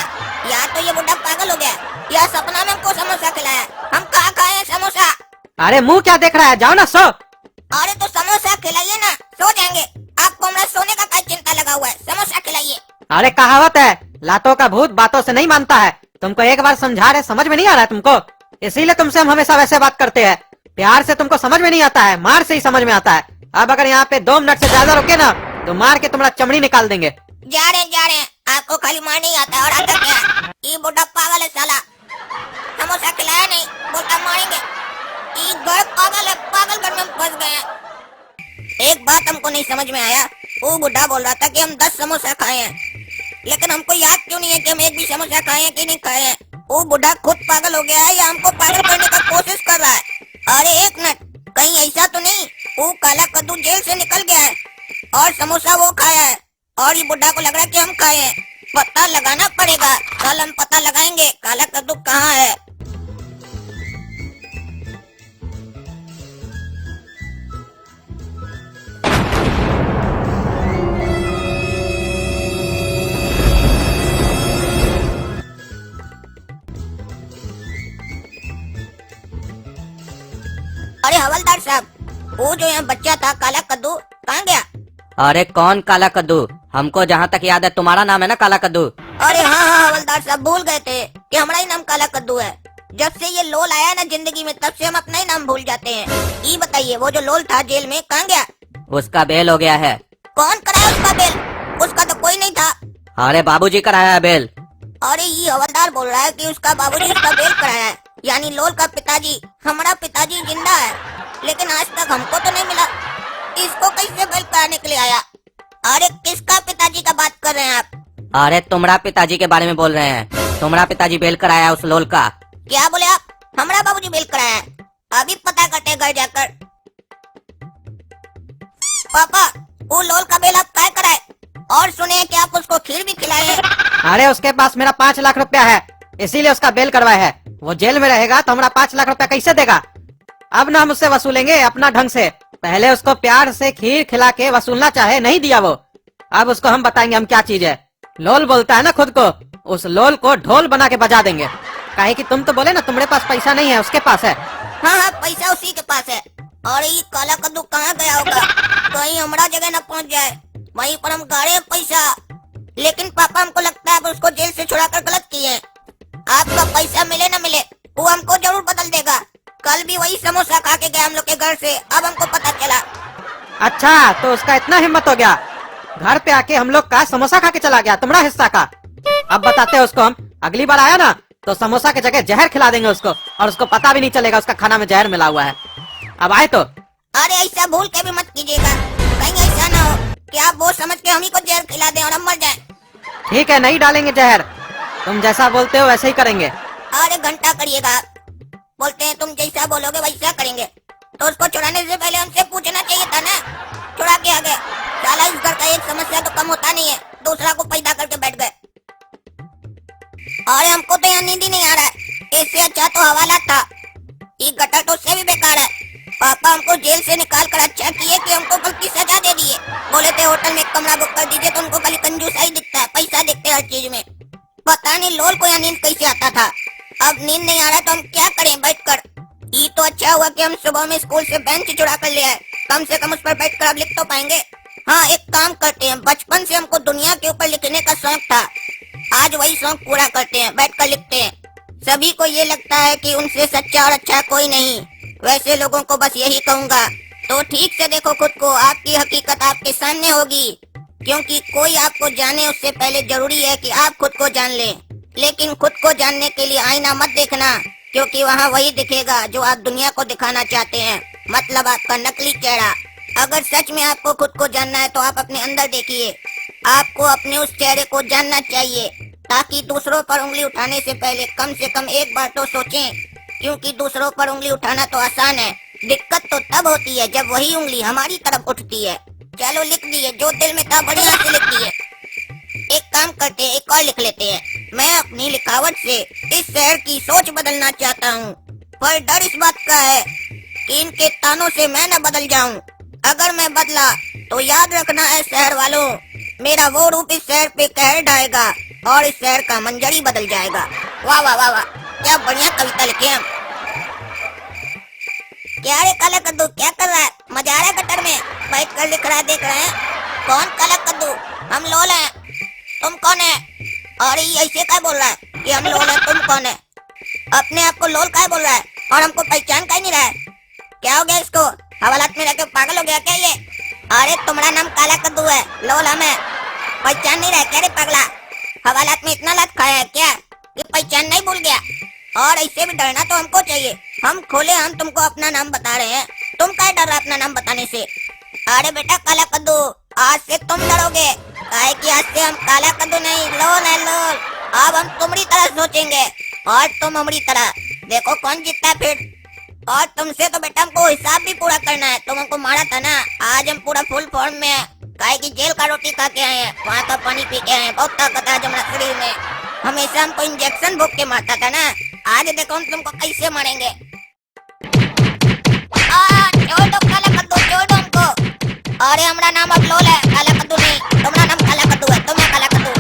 या तो ये बुढ़ा पागल हो गया, या सपना में हमको समोसा खिलाया। हम कहाँ खाए हैं समोसा? अरे मुंह क्या देख रहा है, जाओ ना सो। अरे तो समोसा खिलाइए ना, सो जाएंगे। आपको हमारा सोने का क्या चिंता लगा हुआ है, समोसा खिलाइए। अरे कहावत है, लातों का भूत बातों से नहीं मानता है। तुमको एक बार समझा रहे, समझ में नहीं आ रहा है तुमको, इसीलिए तुमसे हम हमेशा वैसे बात करते हैं। प्यार से तुमको समझ में नहीं आता है, मार से ही समझ में आता है। अब अगर यहाँ पे 2 मिनट से ज्यादा रुके ना तो मार के तुम्हारा चमड़ी निकाल देंगे। जा रहे हैं, आपको खाली मार नहीं आता है, और आता क्या है? ये बुढ़ा पागल है साला, समोसा खिलाया नहीं, बोलता मारेंगे। ये घर पागल है, पागल घर में हम फंस गए हैं। एक बात हमको नहीं समझ में आया, वो बुढ़ा बोल रहा था कि हम 10 समोसा खाए हैं, लेकिन हमको याद क्यों नहीं है कि हम एक भी समोसा खाए हैं कि नहीं खाए हैं। वो बुढ़ा खुद पागल हो गया है या हमको पागल करने का कोशिश कर रहा है। अरे एक मिनट, कहीं ऐसा तो नहीं वो काला कद्दू जेल से निकल गया है और समोसा वो खाया है, और ये बुढ़ा को लग रहा है कि हम खाए हैं। पता लगाना पड़ेगा, कल हम पता लगाएंगे काला कद्दू कहाँ है। अरे हवलदार साहब, वो जो यहाँ बच्चा था काला कद्दू कहाँ गया? अरे कौन काला कद्दू? हमको जहाँ तक याद है तुम्हारा नाम है ना काला कद्दू। अरे हाँ हवलदार साहब, भूल गए थे कि हमारा ही नाम काला कद्दू है। जब से ये लोल आया है ना जिंदगी में, तब से हम अपना ही नाम भूल जाते हैं। ये बताइए वो जो लोल था जेल में कहाँ गया? उसका बेल हो गया है। कौन कराया उसका बेल? उसका तो कोई नहीं था। अरे बाबूजी कराया है बेल। अरे ये हवलदार बोल रहा है कि उसका बाबूजी उसका बेल कराया है, यानी लोल का पिताजी, हमारा पिताजी जिंदा है, लेकिन आज तक हमको तो नहीं मिला। इसको कैसे बेल कराने के लिए आया? अरे किसका पिताजी का बात कर रहे हैं आप? अरे तुम्हारा पिताजी के बारे में बोल रहे हैं। तुम्हारा पिताजी बेल कराया है उस लोल का। क्या बोले आप? हमारा बाबूजी बेल कराया है? अभी पता करते हैं घर जाकर। पापा वो लोल का बेल आप क्या कराए? और सुने कि आप उसको खीर भी खिलाए हैं। अरे उसके पास मेरा 5 लाख रुपया है, इसीलिए उसका बेल करवाया है। वो जेल में रहेगा तो हमारा 5 लाख रुपया कैसे देगा? अब ना हम उससे वसूलेंगे अपना ढंग से। पहले उसको प्यार से खीर खिला के वसूलना चाहे, नहीं दिया वो। अब उसको हम बताएंगे हम क्या चीज है। लोल बोलता है ना खुद को, उस लोल को ढोल बना के बजा देंगे। काहे कि तुम तो बोले ना तुम्हारे पास पैसा नहीं है, उसके पास है। हाँ हाँ पैसा उसी के पास है। और ये काला कद्दू कहाँ गया होगा? कहीं हमारा जगह न पहुँच जाए, वहीं पर हम गाड़े पैसा। लेकिन पापा हमको लगता है अब उसको जेल से छुड़ाकर गलत किए हैं। आपका पैसा मिले न मिले वो हमको जरूर बदल देगा। कल भी वही समोसा खा के गया हम लोग के घर से, अब हमको पता चला। अच्छा, तो उसका इतना हिम्मत हो गया, घर पे आके हम लोग का समोसा खा के चला गया, तुम्हारा हिस्सा का। अब बताते हैं उसको हम, अगली बार आया ना तो समोसा की जगह जहर खिला देंगे उसको, और उसको पता भी नहीं चलेगा उसका खाना में जहर मिला हुआ है। अब आए तो। अरे ऐसा भूल के भी मत कीजिएगा, कहीं ऐसा ना हो कि आप वो समझ के हम ही को जहर खिला दें और हम मर जाएं। ठीक है, नहीं डालेंगे जहर, तुम जैसा बोलते हो वैसे ही करेंगे। अरे घंटा करिएगा, बोलते हैं तुम जैसा बोलोगे वैसा करेंगे। तो उसको छुड़ाने से पहले हमसे पूछना चाहिए था ना, छुड़ा के आ गए। साला इस घर का एक समस्या तो कम होता नहीं है, दूसरा को पैदा करके बैठ गए। अरे हमको तो यहाँ नींद ही नहीं आ रहा है, इससे अच्छा तो हवाला था। ये गटर तो उससे भी बेकार है। पापा हमको जेल से निकाल कर अच्छा किए कि हमको कल की सजा दे दिए। बोले थे होटल में एक कमरा बुक कर दीजिए, तो उनको खाली कंजूसा ही दिखता है, पैसा दिखते हर चीज में। पता नहीं लोल को यहाँ नींद कैसे आता था। अब नींद नहीं आ रहा तो हम क्या करें बैठकर। ये तो अच्छा हुआ कि हम सुबह में स्कूल से बेंच चुरा कर ले आए, कम से कम उस पर बैठकर अब लिख तो पाएंगे। हाँ, एक काम करते हैं, बचपन से हमको दुनिया के ऊपर लिखने का शौक था, आज वही शौक पूरा करते हैं, बैठकर लिखते हैं। सभी को ये लगता है कि उनसे सच्चा और अच्छा कोई नहीं, वैसे लोगों को बस यही कहूँगा, तो ठीक से देखो खुद को, आपकी हकीकत आपके सामने होगी। क्योंकि कोई आपको जाने उससे पहले जरूरी है कि आप खुद को जान लें। लेकिन खुद को जानने के लिए आईना मत देखना, क्योंकि वहाँ वही दिखेगा जो आप दुनिया को दिखाना चाहते हैं, मतलब आपका नकली चेहरा। अगर सच में आपको खुद को जानना है तो आप अपने अंदर देखिए। आपको अपने उस चेहरे को जानना चाहिए, ताकि दूसरों पर उंगली उठाने से कम एक बार तो सोचें। क्योंकि दूसरों पर उंगली उठाना तो आसान है, दिक्कत तो तब होती है जब वही उंगली हमारी तरफ उठती है। चलो लिख दिए, जो दिल में था बढ़िया से लिख दिए। एक काम करते हैं, एक और लिख लेते हैं। मैं अपनी लिखावट से इस शहर की सोच बदलना चाहता हूँ, पर डर इस बात का है कि इनके तानों से मैं न बदल जाऊं। अगर मैं बदला तो याद रखना है शहर वालों, मेरा वो रूप इस शहर पे कहर ढाएगा और इस शहर का मंजर ही बदल जाएगा। वाह वाह वाह वाह, क्या बढ़िया कविता लिखे हम। क्या रे काला कद्दू, क्या कर रहा है? मजा आ रहा है गटर में बैठ कर लिख रहा है, देख रहे हैं? कौन काला कद्दू? हम लोल हैं। तुम कौन है? अरे ये ऐसे क्या बोल रहा है कि हम लोल हैं, तुम कौन है? अपने आप को लोल क्या बोल रहा है और हमको पहचान क्या नहीं रहा है? क्या हो गया इसको? हवालात में रहकर पागल हो गया क्या ये? अरे तुम्हारा नाम काला कद्दू है, लोल हमें पहचान नहीं रहा क्या रे पगला? हवालात में इतना लात खाया है क्या कि पहचान नहीं भूल गया? और ऐसे भी डरना तो हमको चाहिए। हम खोले, हम तुमको अपना नाम बता रहे हैं, तुम क्या डर रहा अपना नाम बताने से? अरे बेटा काला कद्दू, आज से तुम डरोगे, काहे कि आज से हम काला कद्दू नहीं, लोल है लोल। अब हम तुम्हारी तरह सोचेंगे और तुम हमारी तरह। देखो कौन जीतता है फिर। और तुमसे तो बेटा हमको हिसाब भी पूरा करना है, तुम हमको मारा था ना, आज हम पूरा फुल फॉर्म में है। काहे कि जेल का रोटी खा के आए हैं, वहाँ का पानी पी के आए हैं, बहुत ताकत है हमारे शरीर में। हमेशा हमको इंजेक्शन भोग के मारता था ना, आज देखो हम तुमको कैसे मारेंगे। छोड़ दो काला कद्दू, छोड़ दो हमको। अरे हमारा नाम अब लोल है, काला कद्दू नहीं। तुम्हारा नाम काला कद्दू है, तुम है काला कद्दू।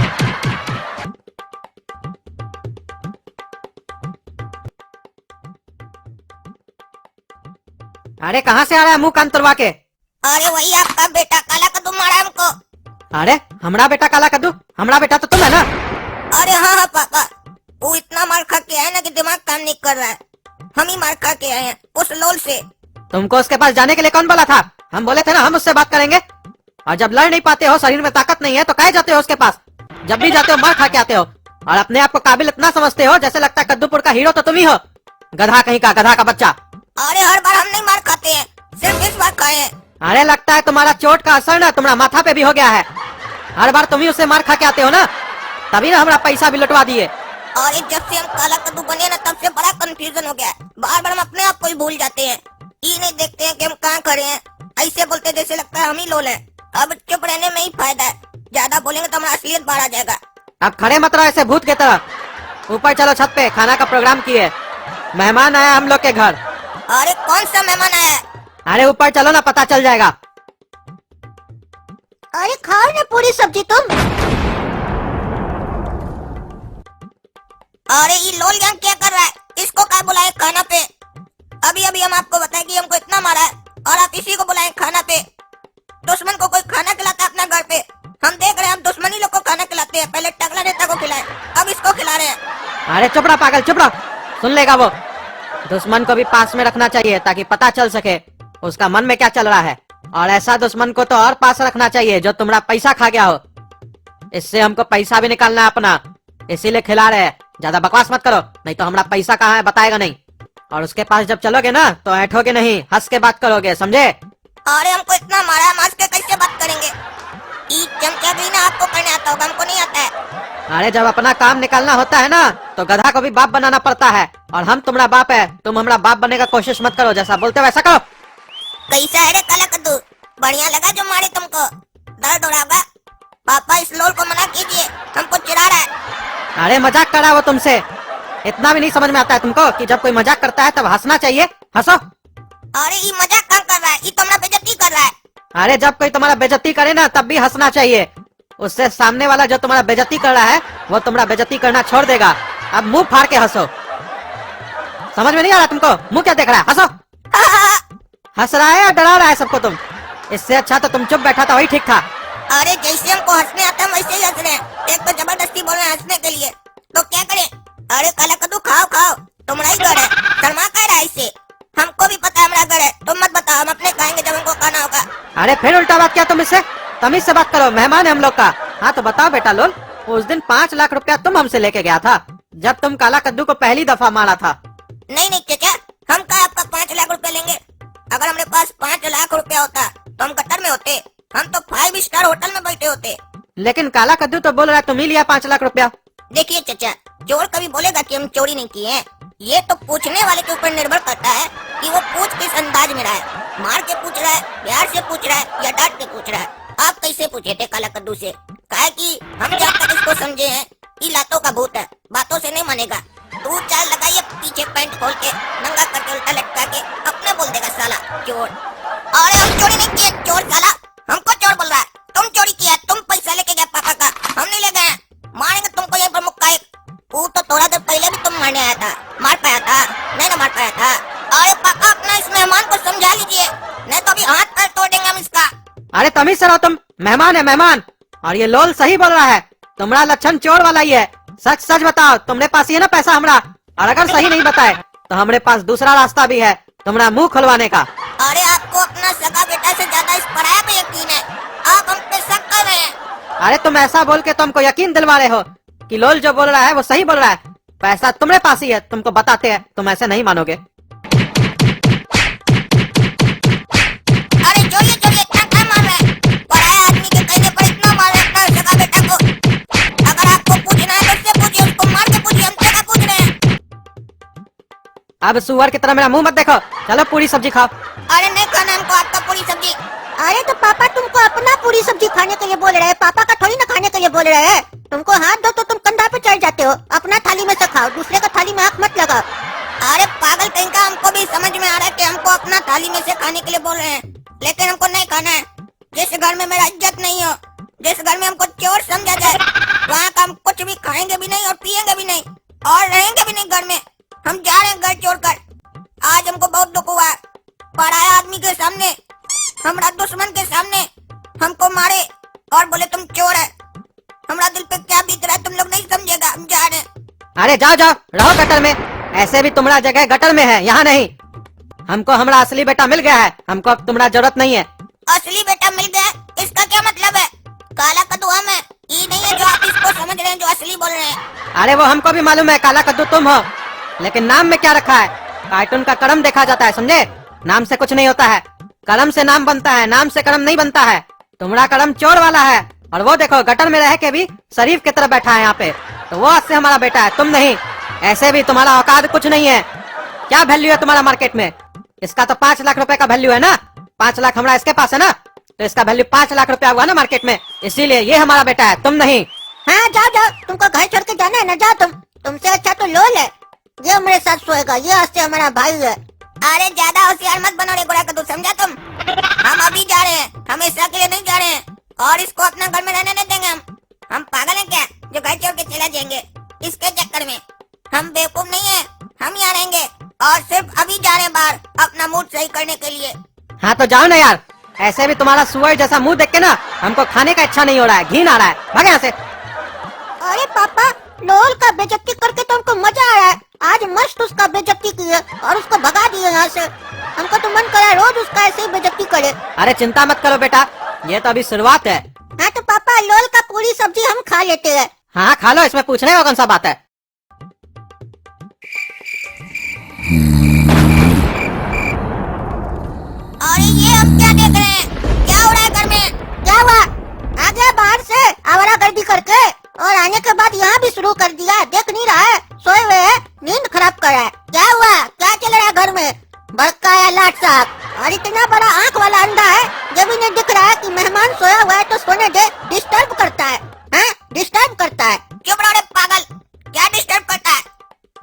अरे कहाँ से आ रहा है मुंह कान तुड़वा के? अरे वही आपका बेटा काला कद्दू मारा हमको। अरे हमारा बेटा काला कद्दू? हमारा बेटा तो तुम है ना? अरे हाँ हाँ पापा, वो इतना मार खा के आया ना कि दिमाग काम नहीं कर रहा है। हम ही मार खा के आए हैं उस लोल से। तुमको उसके पास जाने के लिए कौन बोला था? हम बोले थे ना हम उससे बात करेंगे। और जब लड़ नहीं पाते हो, शरीर में ताकत नहीं है, तो काहे जाते हो उसके पास? जब भी जाते हो मार खा के आते हो, और अपने आप को काबिल इतना समझते हो जैसे लगता है कद्दूपुर का हीरो तो तुम ही हो। गधा कहीं का, गधा का बच्चा। अरे हर बार हम नहीं मार खाते हैं, सिर्फ इस बार खाए हैं। अरे लगता है तुम्हारा चोट का असर ना तुम्हारा माथा पे भी हो गया है। हर बार तुम ही उससे मार खा के आते हो ना, तभी ना हमारा पैसा भी लुटवा दिए। और जब से हम काला कद्दू बने ना, तब से बड़ा कंफ्यूजन हो गया है। बार बार हम अपने आप को ही भूल जाते हैं, ये नहीं देखते हैं कि हम कहाँ खड़े हैं। ऐसे बोलते जैसे लगता है हम ही लोल हैं। अब चुप रहने में ही फायदा है, ज्यादा बोलेंगे तो हमारा असलियत बाहर आ जाएगा। अब खड़े मत रहो ऐसे भूत की तरह। ऊपर चलो छत पे, खाना का प्रोग्राम किए, मेहमान आया हम लोग के घर। अरे कौन सा मेहमान आया? अरे ऊपर चलो ना, पता चल जाएगा। अरे खाओ ना पूरी सब्जी तुम। अरे ये लोल यहाँ क्या कर रहा है? इसको क्या बुलाए खाना पे? अभी अभी हम आपको बताए कि हमको इतना मारा है और आप इसी को बुलाए खाना पे। दुश्मन को कोई खाना खिलाता है अपना घर पे, हम देख रहे हैं हम दुश्मनी लोग को खाना खिलाते अरे चुप रहा पागल, चुप रहा। सुन लेगा वो। दुश्मन को भी पास में रखना चाहिए ताकि पता चल सके उसका मन में क्या चल रहा है। और ऐसा दुश्मन को तो और पास रखना चाहिए जो तुम्हारा पैसा खा गया हो। इससे हमको पैसा भी निकालना है अपना, इसीलिए खिला रहे हैं। ज्यादा बकवास मत करो, नहीं तो हमारा पैसा कहाँ है बताएगा नहीं। और उसके पास जब चलोगे ना तो ऐठोगे नहीं, हंस के बात करोगे, समझे? अरे हमको इतना मारा है, मास के कैसे बात करेंगे? ई चमचा भी ना आपको करने आता होगा, हमको नहीं आता है। अरे जब अपना काम निकालना होता है ना तो गधा को भी बाप बनाना पड़ता है। और हम तुम्हारा बाप है, तुम हमारा बाप बनने का कोशिश मत करो, जैसा बोलते हो वैसा करो। कैसा है रे काला कद्दू? बढ़िया लगा जो मारे तुमको? दर्द हो रहा होगा? पापा इस लोल को मना कीजिए, हमको चिढ़ा रहा है। अरे मजाक कर रहा है वो तुमसे। इतना भी नहीं समझ में आता है तुमको कि जब कोई मजाक करता है तब हंसना चाहिए? हंसो। अरे ये मजाक काम कर रहा है, ये तुम्हारा बेइज्जती कर रहा है। अरे जब कोई तुम्हारा बेइज्जती करे ना तब भी हंसना चाहिए। उससे सामने वाला जो तुम्हारा बेइज्जती कर रहा है वो तुम्हारा बेइज्जती करना छोड़ देगा। अब मुंह फाड़ के हंसो। समझ में नहीं आ रहा तुमको? मुंह क्या देख रहा है? हंसो। हंस रहा है या डरा रहा है सबको तुम? इससे अच्छा तो तुम चुप बैठा था, वही ठीक था। अरे जैसे हमको हंसने आता है वैसे ही हंस रहे हैं। एक तो जबरदस्ती बोल रहे हैं हंसने के लिए, तो क्या करें? अरे काला कद्दू खाओ खाओ, तुम्हारा ही घर है, शर्मा कह रहा है इससे। हमको भी पता है हमारा घर है, तुम मत बताओ, हम अपने खाएंगे जब हमको खाना होगा। अरे फिर उल्टा बात किया तुम इससे? तमीज से बात करो, मेहमान है हम लोग का। हाँ तो बताओ बेटा लोल, उस दिन 5 लाख रुपया तुम हमसे लेके गया था जब तुम काला कद्दू को पहली दफा मारा था। नहीं नहीं चाचा, हम कहा आपका 5 लाख रुपया लेंगे। अगर हमारे पास 5 लाख रुपया होता तो हम कतर में होते, हम तो 5 स्टार होटल में बैठे होते। लेकिन काला कद्दू तो बोल रहा है तुम ही लिया 5 लाख रुपया। देखिए चाचा, चोर कभी बोलेगा कि हम चोरी नहीं किए हैं? ये तो पूछने वाले के ऊपर निर्भर करता है कि वो पूछ किस अंदाज में रहा है। मार के पूछ रहा है, प्यार से पूछ रहा है या डांट के पूछ रहा है। आप कैसे पूछे थे काला कद्दू से? काहे कि हम जब तक इसको समझे हैं ये लातों का भूत है, बातों से नहीं मानेगा। तू चाल लगाइए पीछे पैंट खोल के, नंगा करके उल्टा लटका के अपने बोल देगा साला चोर। अरे हम चोरी नहीं किए, चोर साला हमको चोर बोल रहा है। तुम चोरी किया, तुम पैसा लेके गए पापा का, हम नहीं ले गए। मारेंगे तुमको ये प्रमुख का एक। वो तो थोड़ा देर पहले भी तुम मारने आया था, मार पाया था? नहीं ना मार पाया था। अरे पापा अपना इस मेहमान को समझा लीजिए, नहीं तो अभी हाथ पैर तोड़ देंगे हम इसका। अरे तमीज से रहो तुम, मेहमान है मेहमान। और ये लोल सही बोल रहा है, तुम्हारा लक्षण चोर वाला ही है। सच सच बताओ, तुम्हारे पास ही है ना पैसा हमरा? और अगर सही नहीं बताए तो हमारे पास दूसरा रास्ता भी है तुम्हारा मुंह खुलवाने का। अरे आपको अपना सगा बेटा से ज्यादा इस पराया पे यकीन है, आप हम पे शक कर रहे हैं। अरे तुम ऐसा बोल के तुमको यकीन दिलवा रहे हो कि लोल जो बोल रहा है वो सही बोल रहा है। पैसा तुम्हारे पास ही है, तुमको बताते हैं, तुम ऐसे नहीं मानोगे। अरे चोरिए चोरिए, इतना क्या मार रहे हैं? पराया आदमी के कहने पर इतना मार रहे हैं सगा बेटा को। अगर आपको पूछना है तो उससे पूछिए, उसको मार के पूछिए, हमसे क्या पूछ रहे हैं? अब सुअर की तरह मेरा मुंह मत देखो, चलो पूरी सब्जी खाओ। अरे नहीं खाना हमको आपका पूरी सब्जी। अरे तो पापा तुमको अपना पूरी सब्जी खाने के लिए बोल रहे हैं, पापा का थोड़ी ना खाने के लिए बोल रहे हैं। तुमको हाथ दो तो तुम कंधा पे चढ़ जाते हो। अपना थाली में से खाओ, दूसरे का थाली में आंख मत लगाओ। अरे पागल कहीं का, हमको भी समझ में आ रहा है कि हमको अपना थाली में से खाने के लिए बोल रहे हैं, लेकिन हमको नहीं खाना है। जिस घर में मेरा इज्जत नहीं हो, जिस घर में हमको चोर समझा जाए, वहाँ का हम कुछ भी खाएंगे भी नहीं और पिएंगे भी नहीं और रहेंगे भी नहीं घर में। हम जा रहे हैं घर छोड़कर। आज हमको बहुत दुख हुआ है, पराया आदमी के सामने, हमारा दुश्मन के सामने हमको मारे और बोले तुम चोर है। हमारा दिल पे क्या बीत रहा है तुम लोग नहीं समझेगा, हम जा रहे हैं। अरे जाओ जाओ, रहो गटर में। ऐसे भी तुम्हारा जगह गटर में है, यहाँ नहीं। हमको हमारा असली बेटा मिल गया है, हमको अब तुम्हारा जरूरत नहीं है। असली बेटा मिल गया, इसका क्या मतलब है? काला कद्दू हम है, ये नहीं है जो आप इसको समझ रहे हैं, जो असली बोल रहे हैं। अरे वो हमको भी मालूम है, काला कद्दू तुम हो, लेकिन नाम में क्या रखा है? कार्टून का कर्म देखा जाता है, समझे? नाम से कुछ नहीं होता है, कर्म से नाम बनता है, नाम से कर्म नहीं बनता है। तुम्हारा कर्म चोर वाला है, और वो देखो गटर में रह के भी शरीफ की तरह बैठा है यहाँ पे, तो वो आज से हमारा बेटा है, तुम नहीं। ऐसे भी तुम्हारा औकात कुछ नहीं है। क्या वैल्यू है तुम्हारा मार्केट में? इसका तो 5 लाख रुपए का वैल्यू है ना। 5 लाख हमारा इसके पास है ना, तो इसका वैल्यू 5 लाख रुपया हुआ ना मार्केट में, इसीलिए ये हमारा बेटा है, तुम नहीं। हाँ जाओ जाओ, तुमको घर छोड़ के जाना है ना, जाओ तुम। तुमसे अच्छा तो लोल है, ये हमारे साथ सोएगा, ये आज से हमारा भाई है। अरे ज्यादा होशियार मत बनो रे गोरा कद्दू, समझा तुम? हम अभी जा रहे हैं, हमेशा के लिए नहीं जा रहे हैं, और इसको अपना घर में रहने नहीं देंगे। हम पागल हैं क्या जो घर छोड़ के चला जाएंगे इसके चक्कर में? हम बेवकूफ नहीं है, हम यहाँ रहेंगे और सिर्फ अभी जा रहे हैं बाहर अपना मूड सही करने के लिए। हाँ तो जाओ ना यार, ऐसे भी तुम्हारा सुअर जैसा मुंह देख के ना हमको खाने का इच्छा नहीं हो रहा है, घिन आ रहा है, भाग यहाँ से। अरे पापा, लोल का बेइज्जती करके तो हमको मजा आ रहा है। आज मस्त उसका बेइज्जती किए और उसको भगा दिए यहाँ से। हमको तो मन करा रोज उसका ऐसे ही बेइज्जती करे। अरे चिंता मत करो बेटा, ये तो अभी शुरुआत है। हाँ तो पापा लोल का पूरी सब्जी हम खा लेते हैं। हाँ खा लो, इसमें पूछने का कौन सा बात है। और ये हम क्या देख रहे हैं? क्या हो रहा है घर में? क्या हुआ? आ गया बाहर से आवारागर्दी करके और आने के बाद यहाँ भी शुरू कर दिया। देख नहीं रहा है, सोए हुए है, नींद खराब कर रहा है। क्या हुआ? क्या चल रहा है घर में? बड़का है लाट साहब और इतना बड़ा आंख वाला अंधा है, जब भी नहीं दिख रहा है कि मेहमान सोया हुआ है तो सोने दे। डिस्टर्ब करता है, हाँ डिस्टर्ब करता है। चुप रहो रे पागल, क्या डिस्टर्ब करता है?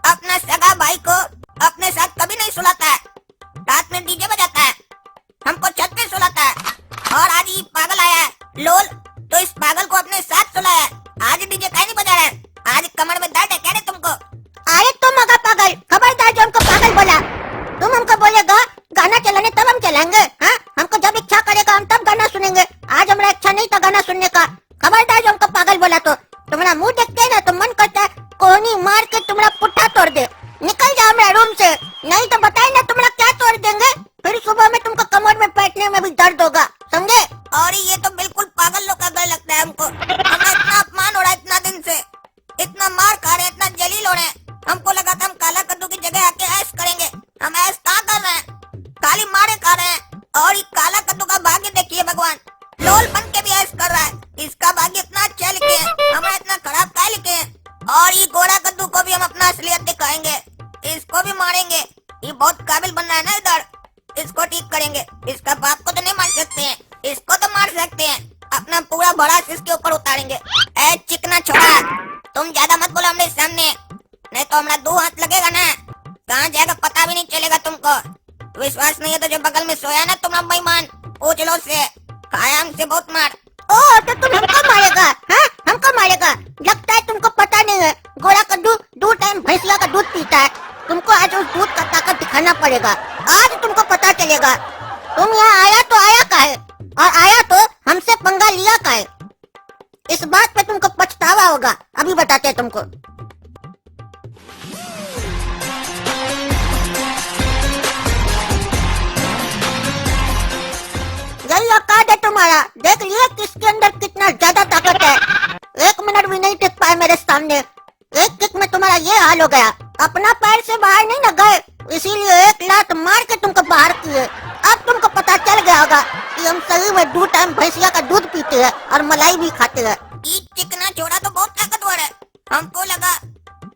अपना सगा भाई को अपने साथ कभी नहीं सुलाता है, रात में डीजे बजाता है, हमको छत पे सुलाता है। और आज ये पागल आया है लोल, तो इस पागल को अपने साथ सुलाया है। आज डीजे काहे नहीं बजा रहा है? आज कमर में दर्द है क्या रे तुमको? अरे तुम मगा पागल, खबरदार जो हमको पागल बोला। तुम हमको बोलेगा गाना चलाने तब हम चलाएंगे, हाँ हमको जब इच्छा करेगा हम तब गाना सुनेंगे। आज हमारा इच्छा नहीं था गाना सुनने का। खबरदार जो हमको पागल बोला तो तुम्हारा मुंह देखते है ना तो मन करता है कोहनी मार के तुम्हारा पुट्ठा तोड़ दे। निकल जाओ हमारे रूम से, नहीं तो बताए ना तुम्हारा क्या तोड़ देंगे। फिर सुबह में तुमको कमर में बैठने में भी दर्द होगा, समझे? और ये तो बिल्कुल पागल लोग का घर लगता है हमको। हमें इतना अपमान हो रहा है इतना दिन से, इतना मार खा रहे हैं, इतना जलील हो रहे हैं। हमको लगा था हम काला कद्दू की जगह आके ऐश करेंगे, हम ऐश कहाँ कर रहे हैं? खाली मारे खा रहे हैं। और ये काला कद्दू का भाग्य देखिए भगवान, लोल बन के भी ऐश कर रहा है। इसका भाग्य इतना अच्छा लिखे हैं, हमें इतना खराब क्या लिखे हैं? और ये गोरा कद्दू को भी हम अपना असलियत दिखाएंगे, इसको भी मारेंगे। ये बहुत काबिल बन रहा है ना इधर, इसको ठीक करेंगे। इसका बाप को तो नहीं मार सकते हैं, इसको तो मार सकते हैं। अपना पूरा भड़ास इसके ऊपर उतारेंगे। ए चिकना छोड़ा, तुम ज्यादा मत बोलो हमने सामने, नहीं तो हमारा 2 हाथ लगेगा ना, कहाँ जाएगा पता भी नहीं चलेगा तुमको। विश्वास नहीं है तो जो बगल में सोया ना तुम्हारा बेईमान, पूछ लो से, खाया हमसे बहुत मार। ओ तो तुम हमको मारेगा? हाँ हमको मारेगा? लगता है तुमको पता नहीं है, गोरा कद्दू 2 टाइम भैंसिया का दूध पीता है। तुमको आज उस दूध का ताकत दिखाना पड़ेगा, आज तुमको पता चलेगा। तुम यहाँ आया तो आया काहे, और आया तो हमसे पंगा लिया काहे? इस बात पे तुमको पछतावा होगा, अभी बताते हैं तुमको। यही औकात है तुम्हारा, देख लिया किसके अंदर कितना ज्यादा ताकत है। 1 मिनट भी नहीं टिक पाए मेरे सामने, एक किक में तुम्हारा ये हाल हो गया। अपना पैर से बाहर नहीं न गए, इसीलिए 1 लात मार के तुमको बाहर किए। अब तुमको पता चल गया होगा कि हम सही में 2 टाइम भैंसिया का दूध पीते हैं और मलाई भी खाते हैं। ये चिकना छोड़ा तो बहुत ताकतवर है, हमको लगा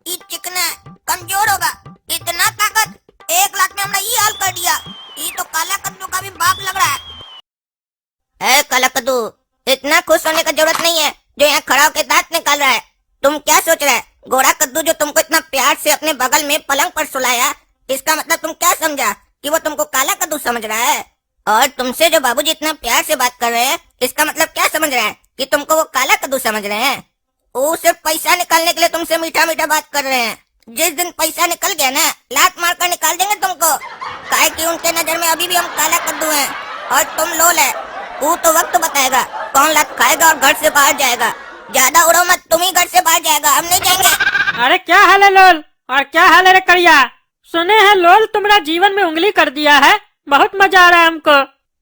ये चिकना कमजोर होगा। इतना ताकत, 1 लाख में हमने ये हाल कर दिया। ये तो काला कद्दू का भी बाप लग रहा है। काला कद्दू, इतना खुश होने का जरूरत नहीं है जो यहाँ खड़ा होकर दांत निकाल रहा है। तुम क्या सोच रहे है? गोरा कद्दू जो तुमको इतना प्यार से अपने बगल में पलंग पर सुलाया, इसका मतलब तुम क्या समझा कि वो तुमको काला कद्दू समझ रहा है? और तुमसे जो बाबूजी इतना प्यार से बात कर रहे हैं, इसका मतलब क्या समझ रहे हैं कि तुमको वो काला कद्दू समझ रहे हैं? वो सिर्फ पैसा निकालने के लिए तुमसे मीठा मीठा बात कर रहे हैं। जिस दिन पैसा निकल गया ना, लात मार कर निकाल देंगे तुमको। काहे कि उनके नजर में अभी भी हम काला कद्दू हैं और तुम लोल है। वो तो वक्त बताएगा कौन लात खाएगा और घर से बाहर जाएगा। ज्यादा उड़ो मत, तुम ही घर से बाहर जाएगा, हम नहीं जाएंगे। अरे क्या हाल है लोल, और क्या हाल है रे करिया? सुने हैं लोल तुम्हारा जीवन में उंगली कर दिया है, बहुत मजा आ रहा है हमको।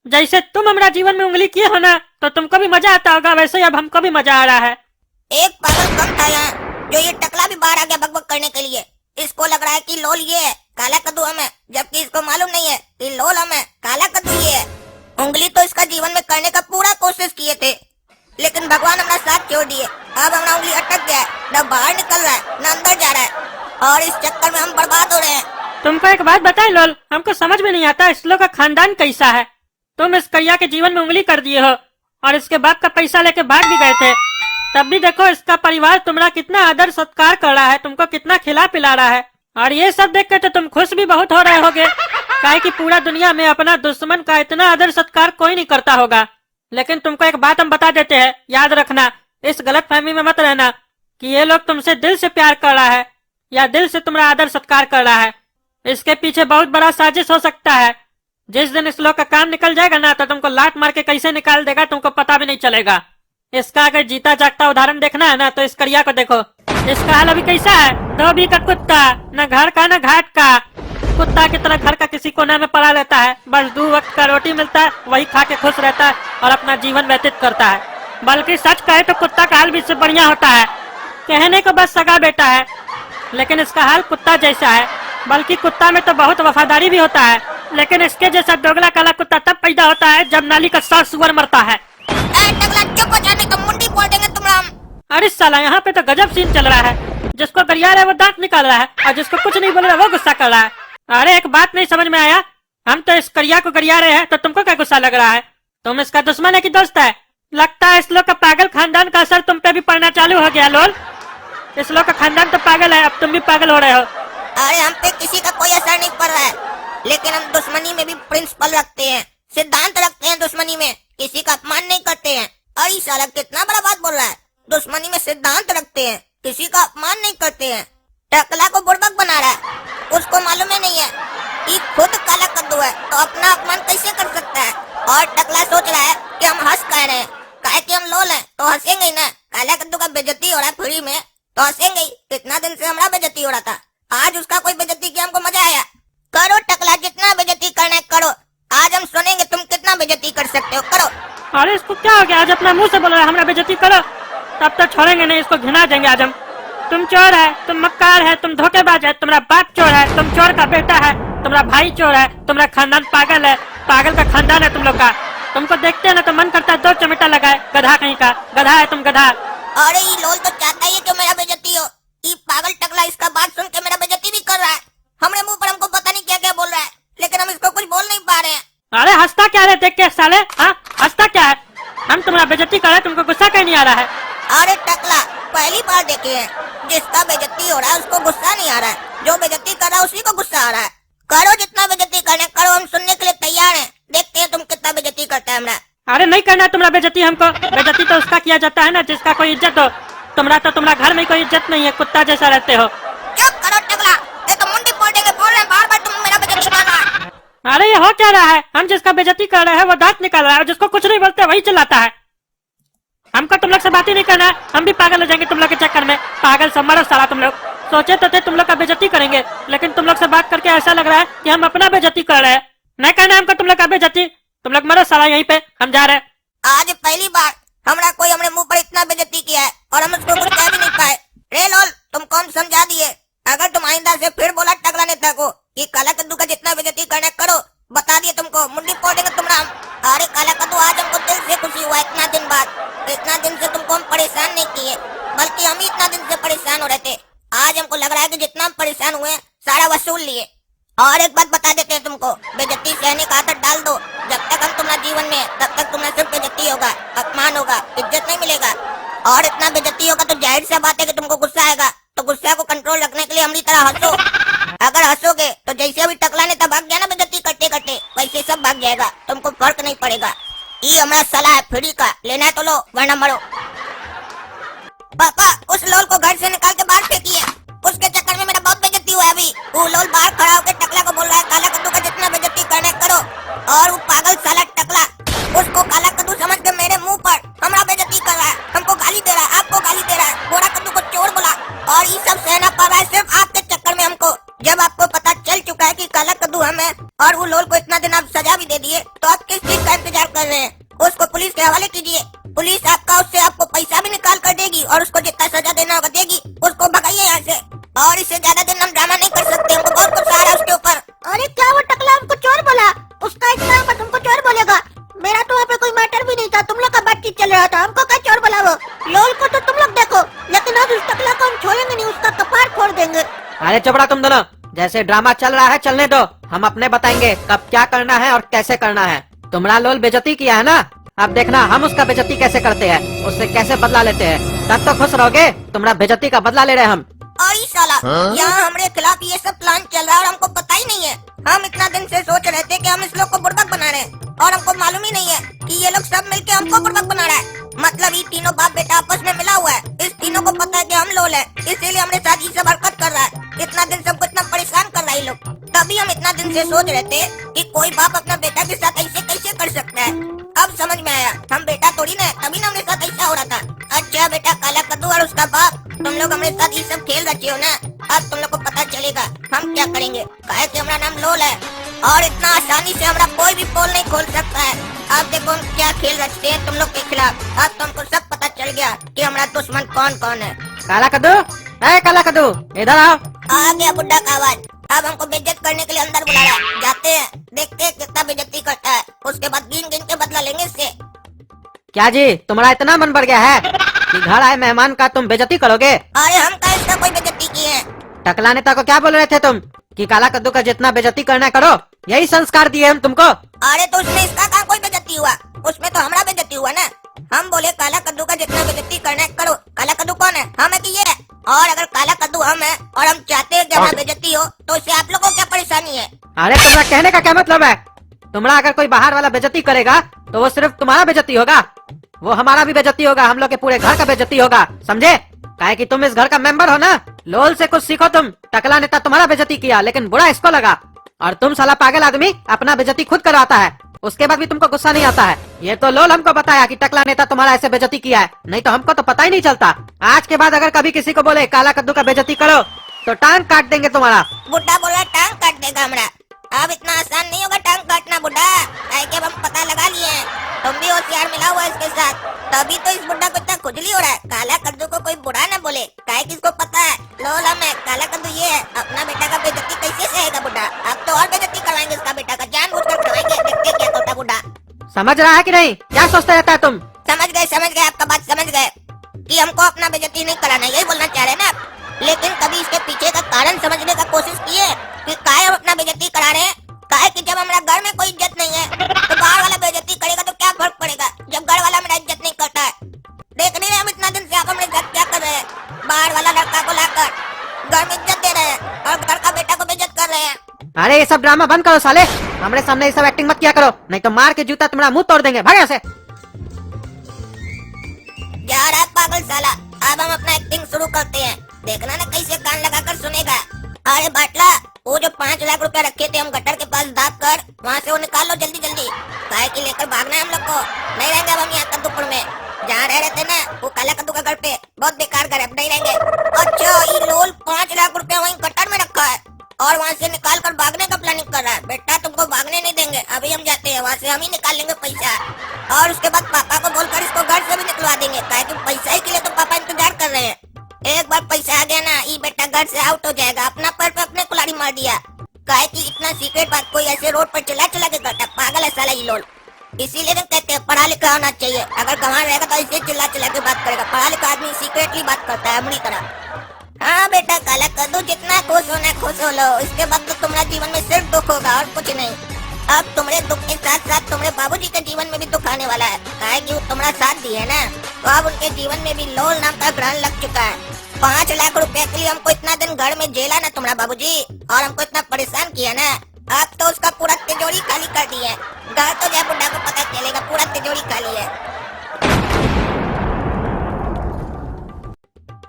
जैसे तुम हमारा जीवन में उंगली किए हो ना, तो तुमको भी मजा आता होगा, वैसे ही अब हमको भी मजा आ रहा है। एक पागल कम था यहाँ, जो ये टकला भी बाहर आ गया बकबक करने के लिए। इसको लग रहा है कि लोल ये है, काला कद्दू हम है, जबकि इसको मालूम नहीं है कि लोल हम है, काला कद्दू ये है। उंगली तो इसका जीवन में करने का पूरा कोशिश किए थे, लेकिन भगवान हमारा साथ छोड़ दिए। अब हमारा उंगली अटक गया है, न बाहर निकल रहा है न अंदर जा रहा है, और इस चक्कर में हम बर्बाद हो रहे हैं। तुमको एक बात बताए लोल, हमको समझ में नहीं आता इस लोग का खानदान कैसा है। तुम इस करिया के जीवन में उंगली कर दिए हो और इसके बाप का पैसा लेके भाग भी गए थे, तब भी देखो इसका परिवार तुम्हारा कितना आदर सत्कार कर रहा है, तुमको कितना खिला पिला रहा है। और ये सब देख कर तो तुम खुश भी बहुत हो रहे होगे, काहे कि पूरा दुनिया में अपना दुश्मन का इतना आदर सत्कार कोई नहीं करता होगा। लेकिन तुमको एक बात हम बता देते हैं, याद रखना, इस गलत फहमी में मत रहना कि ये लोग तुमसे दिल से प्यार कर रहा है या दिल से तुम्हारा आदर सत्कार कर रहा है। इसके पीछे बहुत बड़ा साजिश हो सकता है। जिस दिन इस लोग का काम निकल जाएगा ना, तो तुमको लात मार के कैसे निकाल देगा तुमको पता भी नहीं चलेगा। इसका अगर जीता जागता उदाहरण देखना है ना, तो इस करिया को देखो। इसका हाल अभी कैसा है? धोबी का कुत्ता, न घर का न घाट का। कुत्ता की तरह घर का किसी कोने में पड़ा रहता है, बस 2 वक्त का रोटी मिलता है, वही खा के खुश रहता है और अपना जीवन व्यतीत करता है। बल्कि सच कहे तो कुत्ता का हाल भी इससे बढ़िया होता है। कहने को बस सगा बेटा है, लेकिन इसका हाल कुत्ता जैसा है। बल्कि कुत्ता में तो बहुत वफादारी भी होता है, लेकिन इसके जैसा दोगला काला कुत्ता तब पैदा होता है जब नाली का सास सुअर मरता है। टकला चुप हो जाने तो मुंडी फोड़ देंगे तुम्हारा। अरे साला, यहाँ पे तो गजब सीन चल रहा है। जिसको गरिया रहा है वो दांत निकाल रहा है, और जिसको कुछ नहीं बोल रहा वो गुस्सा कर रहा है। अरे एक बात नहीं समझ में आया, हम तो इस करिया को गरिया रहे हैं तो तुमको क्या गुस्सा लग रहा है? तुम इसका दुश्मन है कि दोस्त है? लगता है इस लोग का पागल खानदान का असर तुम पे भी पड़ना चालू हो गया। लोल, इस लोग का खानदान तो पागल है, अब तुम भी पागल हो रहे हो। अरे हम पे किसी का कोई असर नहीं पड़ रहा है, लेकिन हम दुश्मनी में भी प्रिंसिपल रखते हैं, सिद्धांत रखते हैं। दुश्मनी में किसी का अपमान नहीं करते हैं। अरे साला कितना बड़ा बात बोल रहा है। दुश्मनी में सिद्धांत रखते हैं, किसी का अपमान नहीं करते हैं। टकला को बुड़बक बना रहा है, उसको मालूम ही नहीं है कि खुद काला कद्दू है तो अपना अपमान कैसे कर सकता है। और टकला सोच रहा है कि हम हंस कह रहे हैं, काहे कि हम लोल हैं तो हंसेंगे ही ना। काला कद्दू का बेइज्जती हो रहा है फ्री में तो हंसेंगे ही। कितना दिन से हमारा बेइज्जती हो रहा था, आज उसका कोई बेइज्जती किया, हमको मजा आया। करो टकला, जितना बेइज्जती करना है करो। आज हम सुनेंगे तुम कितना बेइज्जती कर सकते हो, करो। अरे इसको क्या हो गया? आज अपना मुंह से बोल रहा है हमरा बेइज्जती करो, तब तो छोड़ेंगे नहीं, इसको घिना देंगे आज हम। तुम चोर है, तुम मक्कार है, तुम धोखेबाज है, तुम्हारा बाप चोर है, तुम चोर का बेटा है, तुम्हारा भाई चोर है, तुम्हारा खानदान पागल है, पागल का खानदान है तुम लोग का। तुमको देखते हैं ना तो मन करता है 2 चमेटा लगाए। गधा कहीं का, गधा है तुम, गधा। अरे ये लोल तो चाहता ही है कि मेरा बेइज्जती हो। ये पागल टकला इसका बात सुन के मेरा बेइज्जती भी कर रहा है। हमरे मुंह पर हमको पता नहीं क्या क्या बोल रहा है, लेकिन हम इसको कुछ बोल नहीं पा रहे हैं। अरे हंसता क्या है देख के साले? हाँ, हंसता क्या है? हम तुम्हारा बेइज्जती कर रहे हैं, तुमको गुस्सा कहीं नहीं आ रहा है? अरे टकला, पहली बार देखे है जिसका बेइज्जती हो रहा है उसको गुस्सा नहीं आ रहा है, जो बेइज्जती कर रहा है उसी को गुस्सा आ रहा है। करो जितना बेइज्जती करना करो, हम सुनने के लिए तैयार हैं। देखते हैं तुम कितना बेइज्जती करता है हमरा। अरे नहीं करना है तुम्हारा बेइज्जती हमको। बेइज्जती तो उसका किया जाता है ना जिसका कोई इज्जत हो। तुम्हारा तो तुम्हारा घर में कोई इज्जत नहीं है, कुत्ता जैसा रहते हो। चुप करो टकला, ये तो मुंडी फोड़ देंगे। बोल रहे हैं बार बार तुम मेरा बेइज्जती कर रहा है। अरे ये हो क्या रहा है? हम जिसका बेइज्जती कर रहे हैं वो दांत निकाल रहा है, और जिसको कुछ नहीं बोलते वही चिल्लाता है। हमको तुम लोग से बात ही नहीं करना है, हम भी पागल हो जाएंगे तुम लोग के चक्कर में। पागल सब मरो साला तुम लोग। सोचे तो थे तुम लोग का बेइज्जती करेंगे, लेकिन तुम लोग से बात करके ऐसा लग रहा है कि हम अपना बेइज्जती कर रहे हैं। नहीं करना हमको तुम लोग का बेइज्जती। तुम लोग मरो साला यहीं पे, हम जा रहे हैं। आज पहली बार हमरा कोई हमरे मुंह पर इतना बेइज्जती किया है और हम उसको कुछ कह भी नहीं पाए। रे लोल, तुमको हम समझा दिए। अगर तुम आइंदा से फिर बोला टकला नेता को कि काला कद्दू का जितना बेइज्जती करना करो, बता दिए तुमको मुंडी फोड़ देंगे तुम्हारा। अरे काला कद्दू, आज हमको दिल से खुशी हुआ इतना दिन बाद। इतना दिन से तुमको हम परेशान नहीं किए, बल्कि हम ही इतना दिन से परेशान हो रहे थे। आज हमको लग रहा है कि जितना हम परेशान हुए सारा वसूल लिए। और एक बात बता देते हैं तुमको, बेइज्जती सहने का आदत डाल दो। जब तक हम तुम्हारा जीवन में तब तक तुम्हारा सिर्फ बेइज्जती होगा, अपमान होगा, इज्जत नहीं मिलेगा। और इतना बेइज्जती होगा तो जाहिर सा बात है कि तुमको गुस्सा आएगा। तो गुस्सा को कंट्रोल रखने के लिए हमारी तरह हंसो। अगर हंसोगे तो जैसे अभी टकला नेता भाग गया ना बेइज्जती करते करते, वैसे सब भाग जाएगा, तुमको फर्क नहीं पड़ेगा। ये हमारा सलाह है फ्री का, लेना है तो लो वरना मरो। पापा, उस लोल को घर से निकाल के बाहर फेंकिए। उसके चक्कर में मेरा बहुत बेइज्जती हुआ है अभी। वो लोल बाहर खड़ा होकर टकला को बोल रहा है काला कद्दू का जितना बेइज्जती करना करो। और वो पागल साला टकला उसको काला कद्दू समझ के मेरे मुंह पर हमारा बेइज्जती कर रहा है, हमको गाली दे रहा है, आपको गाली दे रहा है, गोरा कद्दू को चोर बोला। और ये सब सहना पड़ रहा है सिर्फ आपके चक्कर में हमको। जब आपको पता चल चुका है कि काला कद्दू हम है और वो लोल को इतना दिन आप सजा भी दे दिए, तो आप किस चीज का इंतजार कर रहे हैं? उसको पुलिस के हवाले कीजिए। पुलिस आपका उससे आपको पैसा भी निकाल कर देगी और उसको जितना सजा देना होगा देगी। उसको भगाइए यहाँ से। और इससे ज्यादा दिन हम ड्रामा नहीं कर सकते, हमको बहुत गुस्सा आ रहा है उसके ऊपर। अरे क्या वो टकला हमको चोर बोला? उसका इतना पर तुमको चोर बोलेगा? मेरा तो वहाँ पे कोई मैटर भी नहीं था, तुम लोग का बातचीत चल रहा था, हमको क्या चोर बोला? वो लोल को तो तुम लोग देखो, लेकिन आज उस टकला को हम छोड़ेंगे नहीं, उसका कपार फोड़ देंगे। अरे चुपड़ा तुम दोनों, जैसे ड्रामा चल रहा है चलने दो, हम अपने बताएंगे कब क्या करना है और कैसे करना है। तुम्हारा लोल बेइज्जती किया है ना, अब देखना हम उसका बेइज्जती कैसे करते हैं, उससे कैसे बदला लेते हैं। तब तो खुश रहोगे, तुम्हारा बेइज्जती का बदला ले रहे हैं हम। और साला यहाँ हमारे खिलाफ ये सब प्लान चल रहा है और हमको पता ही नहीं है। हम इतना दिन से सोच रहे थे कि हम इस लोग को बुड़बक बना रहे हैं और हमको मालूम ही नहीं है कि ये लोग सब मिलके हमको बुड़बक बना रहा है। मतलब ये तीनों बाप बेटा आपस में मिला हुआ है। इस तीनों को पता है कि हम लोल है, इसीलिए हमारे साथ ये सब हरकत कर रहा है। इतना दिन सबको इतना परेशान कर रहा है ये लोग। तभी हम इतना दिन से सोच रहे थे कि कोई बाप अपना बेटा के साथ ऐसे कैसे कर सकता है। अब समझ में आया, हम बेटा थोड़ी ना, तभी ना हमारे साथ ऐसा हो रहा था। अच्छा बेटा काला कद्दू और उसका बाप, तुम लोग हमारे साथ ये सब खेल रचे हो ना, अब तुम लोग को पता चलेगा हम क्या करेंगे। काहे कि हमारा नाम लोल है और इतना आसानी से हमारा कोई भी पोल नहीं खोल सकता है। अब देखो हम क्या खेल रचते हैं तुम लोग के खिलाफ। अब तुमको सब पता चल गया कि हमारा दुश्मन कौन कौन है। काला कद्दू, ए काला कद्दू, इधर आओ। आ गया बुड्ढा का आवाज। अब हमको बेइज्जत करने के लिए अंदर बुला रहा है। जाते हैं, देखते हैं कितना बेइज्जती करता है, उसके बाद गिन गिन के बदला लेंगे इससे। क्या जी, तुम्हारा इतना मन बढ़ गया है कि घर आए मेहमान का तुम बेइज्जती करोगे? अरे हम का इसका कोई बेइज्जती किए हैं? टकला नेता को क्या बोल रहे थे तुम कि काला कद्दू का जितना बेइज्जती करना है करो? यही संस्कार दिए हम तुमको। अरे तो उसमें इसका कहाँ कोई बेइज्जती हुआ? उसमें तो हमारा बेइज्जती हुआ ना। हम बोले काला कद्दू का जितना बेइज्जती करना है करो। काला कद्दू कौन है? हम है कि ये है? और अगर काला कद्दू हम है और हम चाहते हैं कि हमारा बेइज्जती हो तो इससे आप लोगों को क्या परेशानी है? अरे तुम्हारा कहने का क्या मतलब है? तुम्हारा अगर कोई बाहर वाला बेइज्जती करेगा तो वो सिर्फ तुम्हारा बेइज्जती होगा, वो हमारा भी बेइज्जती होगा, हम लोग के पूरे घर का बेइज्जती होगा, समझे? काहे कि तुम इस घर का मेंबर हो ना। लोल से कुछ सीखो तुम। टकला नेता तुम्हारा बेइज्जती किया लेकिन बुरा इसको लगा, और तुम साला पागल आदमी अपना बेइज्जती खुद करवाता है, उसके बाद भी तुमको गुस्सा नहीं आता है। ये तो लोल हमको बताया कि टकला नेता तुम्हारा ऐसे बेइज्जती किया है, नहीं तो हमको तो पता ही नहीं चलता। आज के बाद अगर कभी किसी को बोले काला कद्दू का बेइज्जती करो तो टांग काट देंगे तुम्हारा। बुड्ढा बोल रहा टांग काट देगा हमारा। अब इतना आसान नहीं होगा टांग काटना बुड्ढा। काहे कि अब हम पता लगा लिए हैं, तुम भी होशियार मिला हुआ है इसके साथ, तभी तो इस बुड्ढा को इतना खुजली हो रहा है। काला कद्दू को कोई बुरा न बोले, काहे कि इसको पता है लोल हम है, काला कद्दू ये है। अपना बेटा का बेइज्जती कैसे सहेगा बुड्ढा? अब तो और बेइज्जती करवाएंगे इसका बेटा का, जानबूझकर करवाएंगे। देखते क्या करता बुड्ढा। समझ रहा है कि नहीं? क्या सोचते रहता है तुम? समझ गए, आपका बात समझ गए कि हमको अपना बेइज्जती नहीं कराना, यही बोलना चाह रहे हैं ना आप। लेकिन कभी इसके पीछे का कारण समझने का कोशिश किए कि काहे हम अपना बेइज्जती करा रहे हैं? काहे कि जब हमारा घर में कोई इज्जत नहीं है तो बाहर वाला बेइज्जती करेगा तो क्या फर्क पड़ेगा जब घर वाला मेरा इज्जत नहीं करता है? देख नहीं रहे हम इतना दिन से आप हमारे साथ क्या कर रहे हैं? बाहर वाला लड़का को लाकर घर में इज्जत दे रहे हैं और घर का बेटा को बेइज्जत कर रहे हैं। अरे ये सब ड्रामा बंद करो साले, हमारे सामने ये सब एक्टिंग मत किया करो, नहीं तो मार के जूता तुम्हारा मुंह तोड़ देंगे। भाग यहाँ से। जा रहा पागल साला। अब हम अपना एक्टिंग शुरू करते हैं, देखना ना कैसे कान लगाकर सुनेगा। अरे बाटला, वो जो 5 लाख रुपया रखे थे हम गटर के पास दाब कर, वहाँ से वो निकाल लो जल्दी जल्दी। काहे कि लेकर भागना है हम लोग को, नहीं रहेंगे अब हम यहाँ कद्दूपुर में। जहाँ रह रहे थे ना वो काला कद्दू का घर पे, बहुत बेकार घर है, अब नहीं रहेंगे। अच्छा ये लोल 5 लाख रुपया वहीं गटर में रखा है और वहाँ से निकाल कर भागने का प्लानिंग कर रहा है। बेटा तुमको भागने नहीं देंगे, अभी हम जाते हैं, वहाँ से हम ही निकाल लेंगे पैसा और उसके बाद पापा को बोलकर इसको घर से भी निकलवा देंगे। काहे कि पैसा ही के लिए तो पापा इंतजार कर रहे हैं। एक बार पैसा आ गया ना ये बेटा घर से आउट हो जाएगा। अपना पैर पे अपने कुल्हाड़ी मार दिया। काहे कि इतना सीक्रेट बात कोई ऐसे रोड पर चला के करता है, पागल है साला ये लोल। इसीलिए तो कहते हैं पढ़ा लिखा होना चाहिए, अगर गंवार रहेगा तो ऐसे चिल्ला के बात करेगा। पढ़ा लिखा आदमी सीक्रेटली बात करता है अपनी तरह। हाँ बेटा काला कद्दू, जितना खुश होना खुश हो लो, इसके बाद तो तुम्हारा जीवन में सिर्फ दुख होगा और कुछ नहीं। अब तुम्हारे दुख के साथ साथ तुम्हारे बाबूजी के जीवन में भी दुख आने वाला है। काहे कि वो तुम्हारा साथ दिए ना, तो अब उनके जीवन में भी लोल नाम का ग्रहण लग चुका है। 5 लाख रुपए के लिए हमको इतना दिन घर में जेला ना तुम्हारा बाबूजी, और हमको इतना परेशान किया ना, अब तो उसका पूरा तिजोरी खाली कर दी है। घर तो जय बुड्ढा को पता चलेगा पूरा तिजोरी खाली है।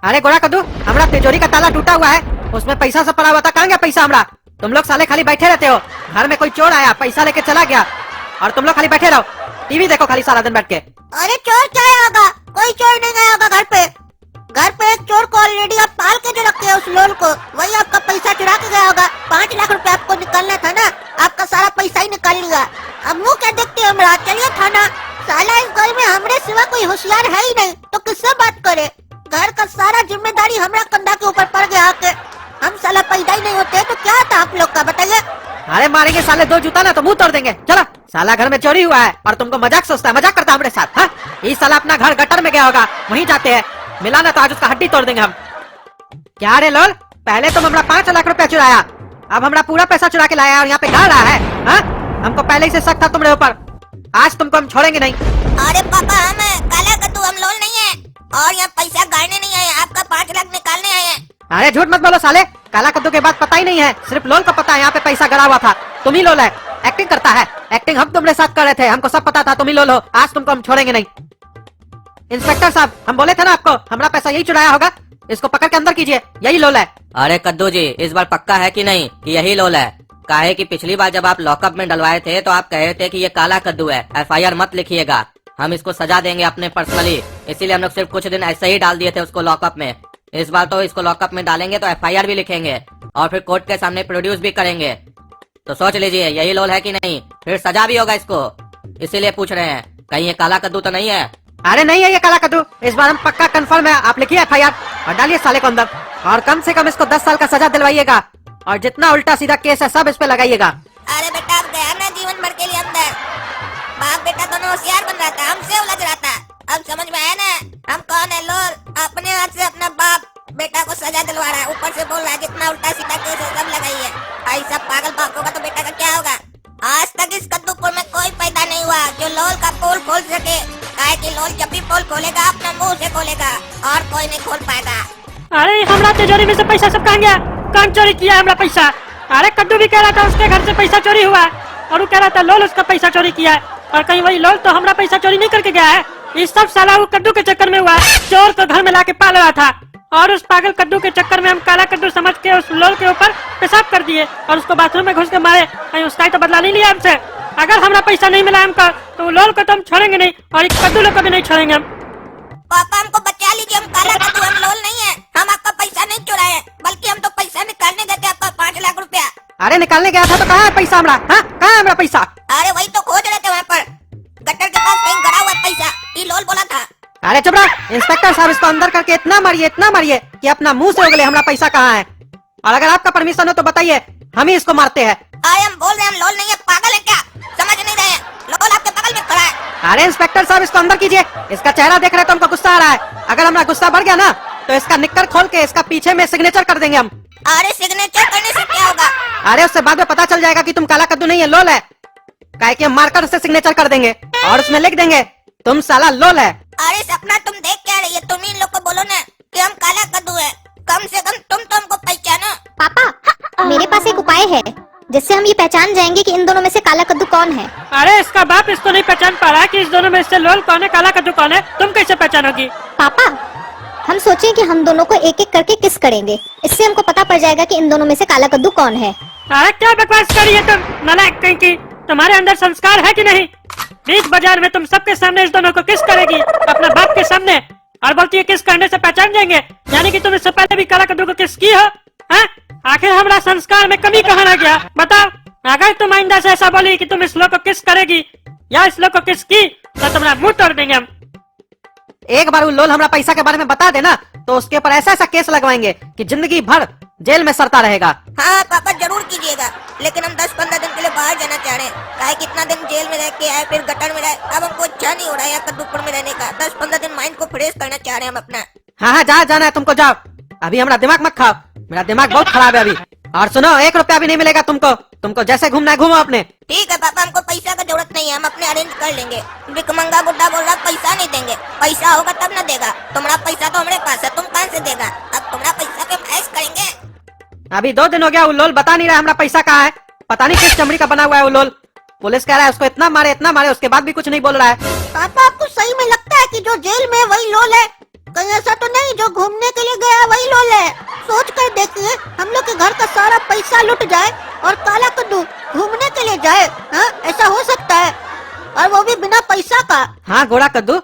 अरे गोरा कद्दू, हमारा तिजोरी का ताला टूटा हुआ है, उसमें पैसा सब पड़ा हुआ था, कहाँ गया पैसा हमारा? तुम लोग साले खाली बैठे रहते हो, घर में कोई चोर आया पैसा लेके चला गया और तुम लोग खाली बैठे रहो, टीवी देखो खाली सारा दिन बैठ के। अरे चोर क्या आया होगा? कोई चोर नहीं गया होगा घर पे। घर पे एक चोर को ऑलरेडी आप पाल के जो रखे हैं उस लोल को, वही आपका पैसा चुरा के गया होगा। 5 लाख रुपए आपको निकालना था ना, आपका सारा पैसा ही निकाल लिया। अब मुँह क्या देखते हो मेरा? चलिए थाना। साला इस घर में हमरे सिवा कोई होशियार है ही नहीं तो किससे बात करे? घर का सारा जिम्मेदारी हमारा कंधा के ऊपर पड़ गया आके। हम साला पैदा ही नहीं होते तो क्या था आप लोग का, बताइए? अरे मारेंगे साले 2 जूता ना तो मुंह तोड़ देंगे। चलो, साला घर में चोरी हुआ है और तुमको मजाक सोचता है, मजाक करता है हमारे साथ। हाँ, ये साला अपना घर गटर में गया होगा, वहीं जाते हैं, मिला ना तो आज उसका हड्डी तोड़ देंगे हम। क्या रे लोल, पहले तुम हमारा 5 लाख रुपया चुराया, अब हमारा पूरा पैसा चुरा के लाया और यहाँ पे गा रहा है। हाँ, हमको पहले ही से शक था तुम्हारे ऊपर, आज तुमको हम छोड़ेंगे नहीं। अरे पापा हम है काला कद्दू, हम लोल नहीं है और यहाँ पैसा गाड़ने नहीं आए, आपका 5 लाख निकालने आए हैं। अरे झूठ मत बोलो साले, काला कद्दू के बाद पता ही नहीं है, सिर्फ लोल को पता है यहाँ पे पैसा गड़ा हुआ था। तुम ही लोल है, एक्टिंग करता है। एक्टिंग हम तुम्हारे साथ कर रहे थे, हमको सब पता था तुम ही लोल हो, आज तुमको हम छोड़ेंगे नहीं। इंस्पेक्टर साहब, हम बोले थे ना आपको, हमारा पैसा यही चुराया होगा, इसको पकड़ के अंदर कीजिए, यही लोल है। अरे कद्दू जी, इस बार पक्का है कि नहीं कि यही लोल है? काहे कि पिछली बार जब आप लॉकअप में डलवाए थे तो आप कहे थे कि ये काला कद्दू है, FIR मत लिखिएगा, हम इसको सजा देंगे अपने पर्सनली, इसीलिए हम लोग सिर्फ कुछ दिन ऐसे ही डाल दिए थे उसको लॉकअप में। इस बार तो इसको लॉकअप में डालेंगे तो FIR भी लिखेंगे और फिर कोर्ट के सामने प्रोड्यूस भी करेंगे। तो सोच लीजिए यही लोल है कि नहीं, फिर सजा भी होगा इसको। इसीलिए पूछ रहे हैं कहीं ये काला कद्दू तो नहीं है। अरे नहीं है ये काला कद्दू, इस बार हम पक्का कंफर्म है। आप लिखिए FIR और डालिए साले को अंदर, और कम से कम इसको 10 साल का सजा दिलवाइएगा, और जितना उल्टा सीधा केस है सब इस पे लगाइएगा। अरे बेटा अब गया ना जीवन भर के लिए अंदर। बाप बेटा दोनों होशियार बन रहा था, हमसे उलझ रहा था। अब समझ में आया ना हम कौन है लोल। अपने हाथ से अपना बाप बेटा को सजा दिलवा रहा है, ऊपर से बोल रहा है जितना उल्टा सीधा केस है सब लगाइए। भाई सब पागल बाप होगा तो बेटा का क्या होगा। आज तक इस कद्दूपुर में कोई पैदा नहीं हुआ जो लोल का पोल खोल सके। काहे कि लोल जब भी पोल खोलेगा अपना मुंह से खोलेगा और कोई नहीं खोल पाएगा। अरे हमरा तिजोरी में से पैसा सब कहाँ गया? कौन चोरी किया हमरा पैसा? अरे कद्दू भी कह रहा था उसके घर से पैसा चोरी हुआ, और वो कह रहा था लोल उसका पैसा चोरी किया है, और कहीं वही लोल तो हमरा पैसा चोरी नहीं करके गया है। इस सब साला वो कद्दू के चक्कर में हुआ, चोर को घर में लाके पाल रहा था, और उस पागल कद्दू के चक्कर में हम काला कद्दू समझ के उस लोल के ऊपर पेशाब कर दिए और उसको बाथरूम में घुस के मारे। कहीं उसका ही तो बदला नहीं लिया हमसे। अगर हमरा पैसा नहीं मिला हमको तो वो लोल को तो हम छोड़ेंगे नहीं, और इस कद्दू लोग को भी नहीं छोड़ेंगे हम। पापा हमको बचा लीजिए, हम काला कद्दू हम लोल नहीं है। हम आपका पैसा नहीं चुराए, बल्कि हम तो पैसा निकालने गए थे आपका 5 लाख रुपया। अरे निकालने गया था तो कहाँ है पैसा हमारा? हाँ कहाँ है हमारा पैसा? अरे वही तो खोज रहे थे वहाँ पर, गटर के पास कहीं गड़ा हुआ पैसा। ये लोल बोला था। अरे चुप रहा इंस्पेक्टर साहब, इसको अंदर करके इतना मारिए कि अपना मुंह से उगले हमारा पैसा कहाँ है। और अगर आपका परमिशन हो तो बताइए, हम ही इसको मारते हैं। अरे हम बोल रहे हैं हम लोल नहीं है, पागल है क्या? समझ नहीं रहे हैं? लोल आपके बगल में खड़ा है। अरे इंस्पेक्टर साहब इसको अंदर कीजिए, इसका चेहरा देख रहे तो हमको गुस्सा आ रहा है। अगर हमारा गुस्सा बढ़ गया ना तो इसका निक्कर खोल के इसका पीछे में सिग्नेचर कर देंगे हम। अरे सिग्नेचर करने से क्या होगा? अरे उससे बाद में पता चल जाएगा कि तुम काला कद्दू नहीं है लोल है। काहे कि हम मार्कर से सिग्नेचर कर देंगे और उसमें लिख देंगे तुम साला लोल है। अरे सपना तुम देख क्या रही है? तुम इन लोग को बोलो ना कि हम काला कद्दू है, कम से कम तुम तो हमको पहचानो। पापा मेरे पास एक उपाय है जिससे हम ये पहचान जाएंगे कि इन दोनों में से काला कद्दू कौन है। अरे इसका बाप इसको नहीं पहचान पा रहा कि इस दोनों में से लोल कौन है काला कद्दू कौन है, तुम कैसे पहचानोगी? पापा हम सोचें कि हम दोनों को एक एक करके किस करेंगे, इससे हमको पता पड़ जाएगा कि इन दोनों में से काला कद्दू कौन है। अरे क्या बकवास करी है तुम नालायक कहीं की? तुम्हारे अंदर संस्कार है कि नहीं? बीच बाजार में तुम सबके सामने इस दोनों को किस करेगी, अपना बाप के सामने, और बोलती है किस करने से पहचान जाएंगे। यानी कि तुम इससे पहले भी काला कद्दू को किस की हो? हाँ? आखिर हमारा संस्कार में कमी कहाँ रह गया बताओ। अगर तुम आइंदा से ऐसा बोली कि तुम इस लोग को किस करेगी या इस लोग को किस की तो तुम्हारा मुंह तोड़ देंगे हम। एक बार वो लोल हमारा पैसा के बारे में बता देना तो उसके ऊपर ऐसा ऐसा केस लगवाएंगे कि जिंदगी भर जेल में सड़ता रहेगा। हाँ पापा जरूर कीजिएगा, लेकिन हम 10-15 दिन के लिए बाहर जाना चाह रहे हैं। काहे कितना दिन जेल में रह के आए, फिर गटर में रहे, अब हमको इच्छा नहीं हो रहा है यहाँ कद्दूपुर में रहने का। 10-15 दिन माइंड को फ्रेश करना चाह रहे हैं हम अपना। हाँ जहाँ जाना है तुमको जाओ, अभी हमारा दिमाग मत खाओ, मेरा दिमाग बहुत खराब है अभी। और सुनो 1 रुपया भी नहीं मिलेगा तुमको जैसे घूमना है घूमो अपने। ठीक है पापा, हमको पैसा का जरूरत नहीं है, हम अपने अरेंज कर लेंगे। भिकमंगा बुड्ढा बोल रहा पैसा नहीं देंगे, पैसा होगा तब ना देगा। तुम्हारा पैसा तो हमारे पास है, तुम कहाँ से देगा? अब तुम्हारा पैसा पे ऐश करेंगे। अभी 2 दिन हो गया वो लोल बता नहीं रहा हमारा पैसा कहाँ है, पता नहीं किस चमड़ी का बना हुआ है वो लोल। पुलिस कह रहा है उसको इतना मारे उसके बाद भी कुछ नहीं बोल रहा है। पापा आपको सही में लगता है कि जो जेल में वही लोल है? कहीं ऐसा तो नहीं जो घूमने के लिए गया वही लोल है? सोच कर देखिए, हम लोग के घर का सारा पैसा लुट जाए और काला कद्दू घूमने के लिए जाए। हाँ ऐसा हो सकता है, और वो भी बिना पैसा का। हाँ घोड़ा कद्दू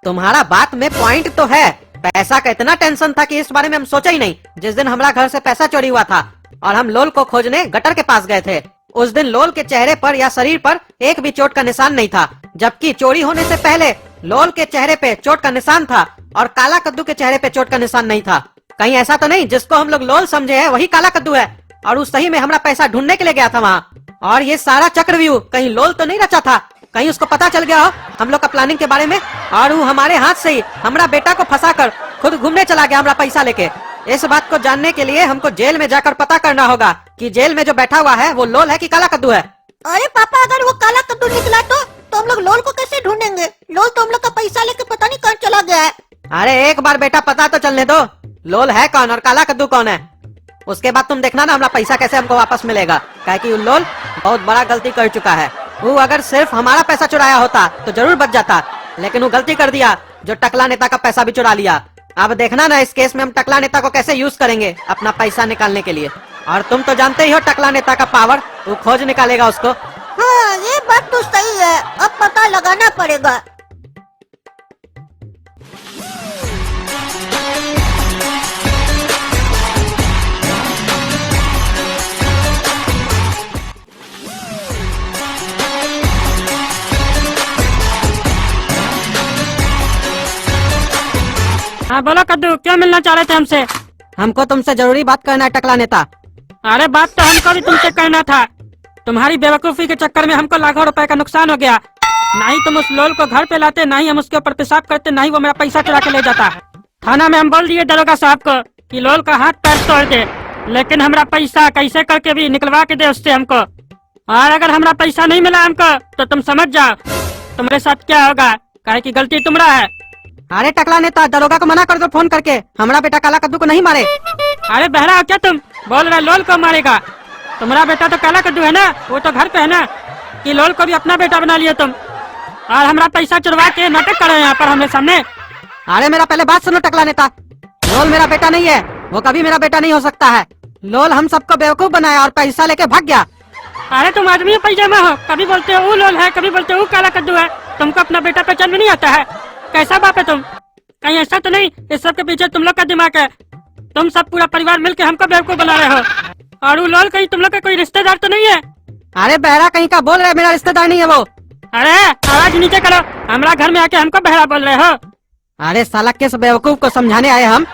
तुम्हारा बात में पॉइंट तो है, पैसा का इतना टेंशन था कि इस बारे में हम सोचा ही नहीं। जिस दिन हमारा घर से पैसा चोरी हुआ था और हम लोल को खोजने गटर के पास गए थे, उस दिन लोल के चेहरे पर या शरीर पर एक भी चोट का निशान नहीं था, जबकि चोरी होने से पहले लोल के चेहरे पे चोट का निशान था और काला कद्दू के चेहरे पे चोट का निशान नहीं था। कहीं ऐसा तो नहीं जिसको हम लोग लोल समझे है वही काला कद्दू है और उस सही में हमारा पैसा ढूंढने के लिए गया था वहाँ। और ये सारा चक्रव्यूह कहीं लोल तो नहीं रचा था? कहीं उसको पता चल गया हो हम लोग का प्लानिंग के बारे में, और वो हमारे हाथ से ही हमारा बेटा को फंसाकर खुद घूमने चला गया हमारा पैसा लेके। इस बात को जानने के लिए हमको जेल में जाकर पता करना होगा कि जेल में जो बैठा हुआ है वो लोल है कि काला कद्दू है। अरे पापा अगर वो काला कद्दू निकला तो हम लोग लोल को कैसे ढूंढेंगे? लोल तो हम लोग का पैसा लेके पता नहीं कहाँ चला गया है। अरे एक बार बेटा पता तो चलने दो, लोल है कौन और काला कद्दू कौन है। उसके बाद तुम देखना ना हमारा पैसा कैसे हमको वापस मिलेगा। काहे कि लोल बहुत बड़ा गलती कर चुका है। वो अगर सिर्फ हमारा पैसा चुराया होता तो जरूर बच जाता, लेकिन वो गलती कर दिया जो टकला नेता का पैसा भी चुरा लिया। अब देखना ना इस केस में हम टकला नेता को कैसे यूज करेंगे अपना पैसा निकालने के लिए। और तुम तो जानते ही हो टकला नेता का पावर, वो खोज निकालेगा उसको। हाँ ये बात तो सही है, अब पता लगाना पड़ेगा। हाँ बोलो कद्दू, क्यों मिलना चाह रहे थे हमसे? हमको तुमसे जरूरी बात करना है टकला नेता। अरे बात तो हमको भी तुमसे करना था। तुम्हारी बेवकूफी के चक्कर में हमको लाखों रुपए का नुकसान हो गया। ना ही तुम उस लोल को घर पे लाते, ना ही हम उसके ऊपर पेशाब करते, ना ही वो मेरा पैसा चुरा के ले जाता। थाना में हम बोल दिए दरोगा साहब को कि लोल का हाथ पैर तोड़ दे, लेकिन हमारा पैसा कैसे करके भी निकलवा के दे उससे हमको। और अगर हमारा पैसा नहीं मिला हमको तो तुम समझ जाओ तुम्हारे साथ क्या होगा, काहे की गलती तुम्हारा है। अरे टकला नेता, दरोगा को मना कर दो फोन करके, हमारा बेटा काला कद्दू को नहीं मारे। अरे बहरा हो क्या तुम? बोल रहे लोल को मारेगा? तुम्हारा बेटा तो काला कद्दू है ना, वो तो घर पे है ना, कि लोल को भी अपना बेटा बना लिया तुम और हमारा पैसा चुरवा के नाटक कर रहे हैं यहाँ पर हमारे सामने। अरे मेरा पहले बात सुनो टकला नेता, लोल मेरा बेटा नहीं है, वो कभी मेरा बेटा नहीं हो सकता है। लोल हम सबको बेवकूफ बनाया और पैसा लेके भाग गया। अरे तुम आदमी पैजामा हो, कभी बोलते हो वो लोल है, कभी बोलते हो वो काला कद्दू है। तुमको अपना बेटा पहचान में नहीं आता है? कैसा बाप है तुम? कहीं ऐसा तो नहीं इस सब के पीछे तुम लोग का दिमाग है? तुम सब पूरा परिवार मिलके हमको बेवकूफ बना रहे हो। और वो लोल कहीं तुम लोग का कोई रिश्तेदार तो नहीं है? अरे बहरा कहीं का बोल रहे, मेरा रिश्तेदार नहीं है वो। अरे आवाज नीचे करो, हमारा घर में आके हमको बहरा बोल रहे हो। अरे साला किस बेवकूफ को समझाने आए हम,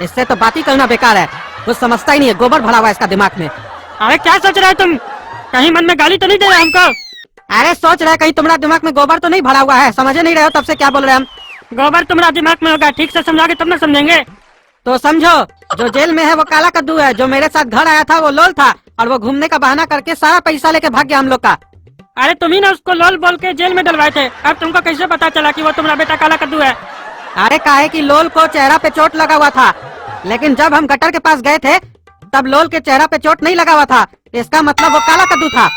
इससे तो बात ही करना बेकार है, कुछ समझता ही नहीं है, गोबर भरा हुआ है इसका दिमाग में। अरे क्या सोच रहे हो तुम? कहीं मन में गाली तो नहीं दे रहे हमको? अरे सोच रहे कहीं तुम्हारा दिमाग में गोबर तो नहीं भरा हुआ है, समझ नहीं रहे हो तब से क्या बोल रहे हम। गोबर तुम्हारा दिमाग में होगा, ठीक से समझाओगे तब ना समझेंगे। तो समझो, जो जेल में है वो काला कद्दू है, जो मेरे साथ घर आया था वो लोल था, और वो घूमने का बहाना करके सारा पैसा लेके भाग गया हम लोग का। अरे तुम ही ना उसको लोल बोल के जेल में डलवाए थे, अब तुमको कैसे पता चला कि वो तुम्हारा बेटा काला कद्दू है? अरे काहे कि लोल को चेहरा पे चोट लगा हुआ था, लेकिन जब हम गटर के पास गए थे तब लोल के चेहरा पे चोट नहीं लगा हुआ था, इसका मतलब वो काला कद्दू था।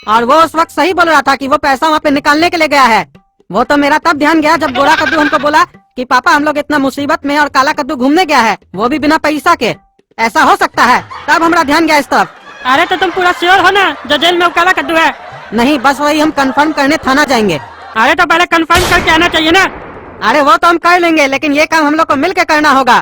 और वो उस वक्त सही बोल रहा था कि वो पैसा वहाँ पे निकालने के लिए गया है। वो तो मेरा तब ध्यान गया जब गोरा कद्दू हमको बोला कि पापा हम लोग इतना मुसीबत में और काला कद्दू घूमने गया है, वो भी बिना पैसा के, ऐसा हो सकता है? तब हमारा ध्यान गया इस तरफ। अरे तो तुम पूरा श्योर हो ना जो जेल में वो काला कद्दू है? नहीं, बस वही हम कंफर्म करने थाना जाएंगे। अरे तो पहले कंफर्म करके आना चाहिए ना। अरे वो तो हम कर लेंगे, लेकिन ये काम हम लोग को मिल के करना होगा,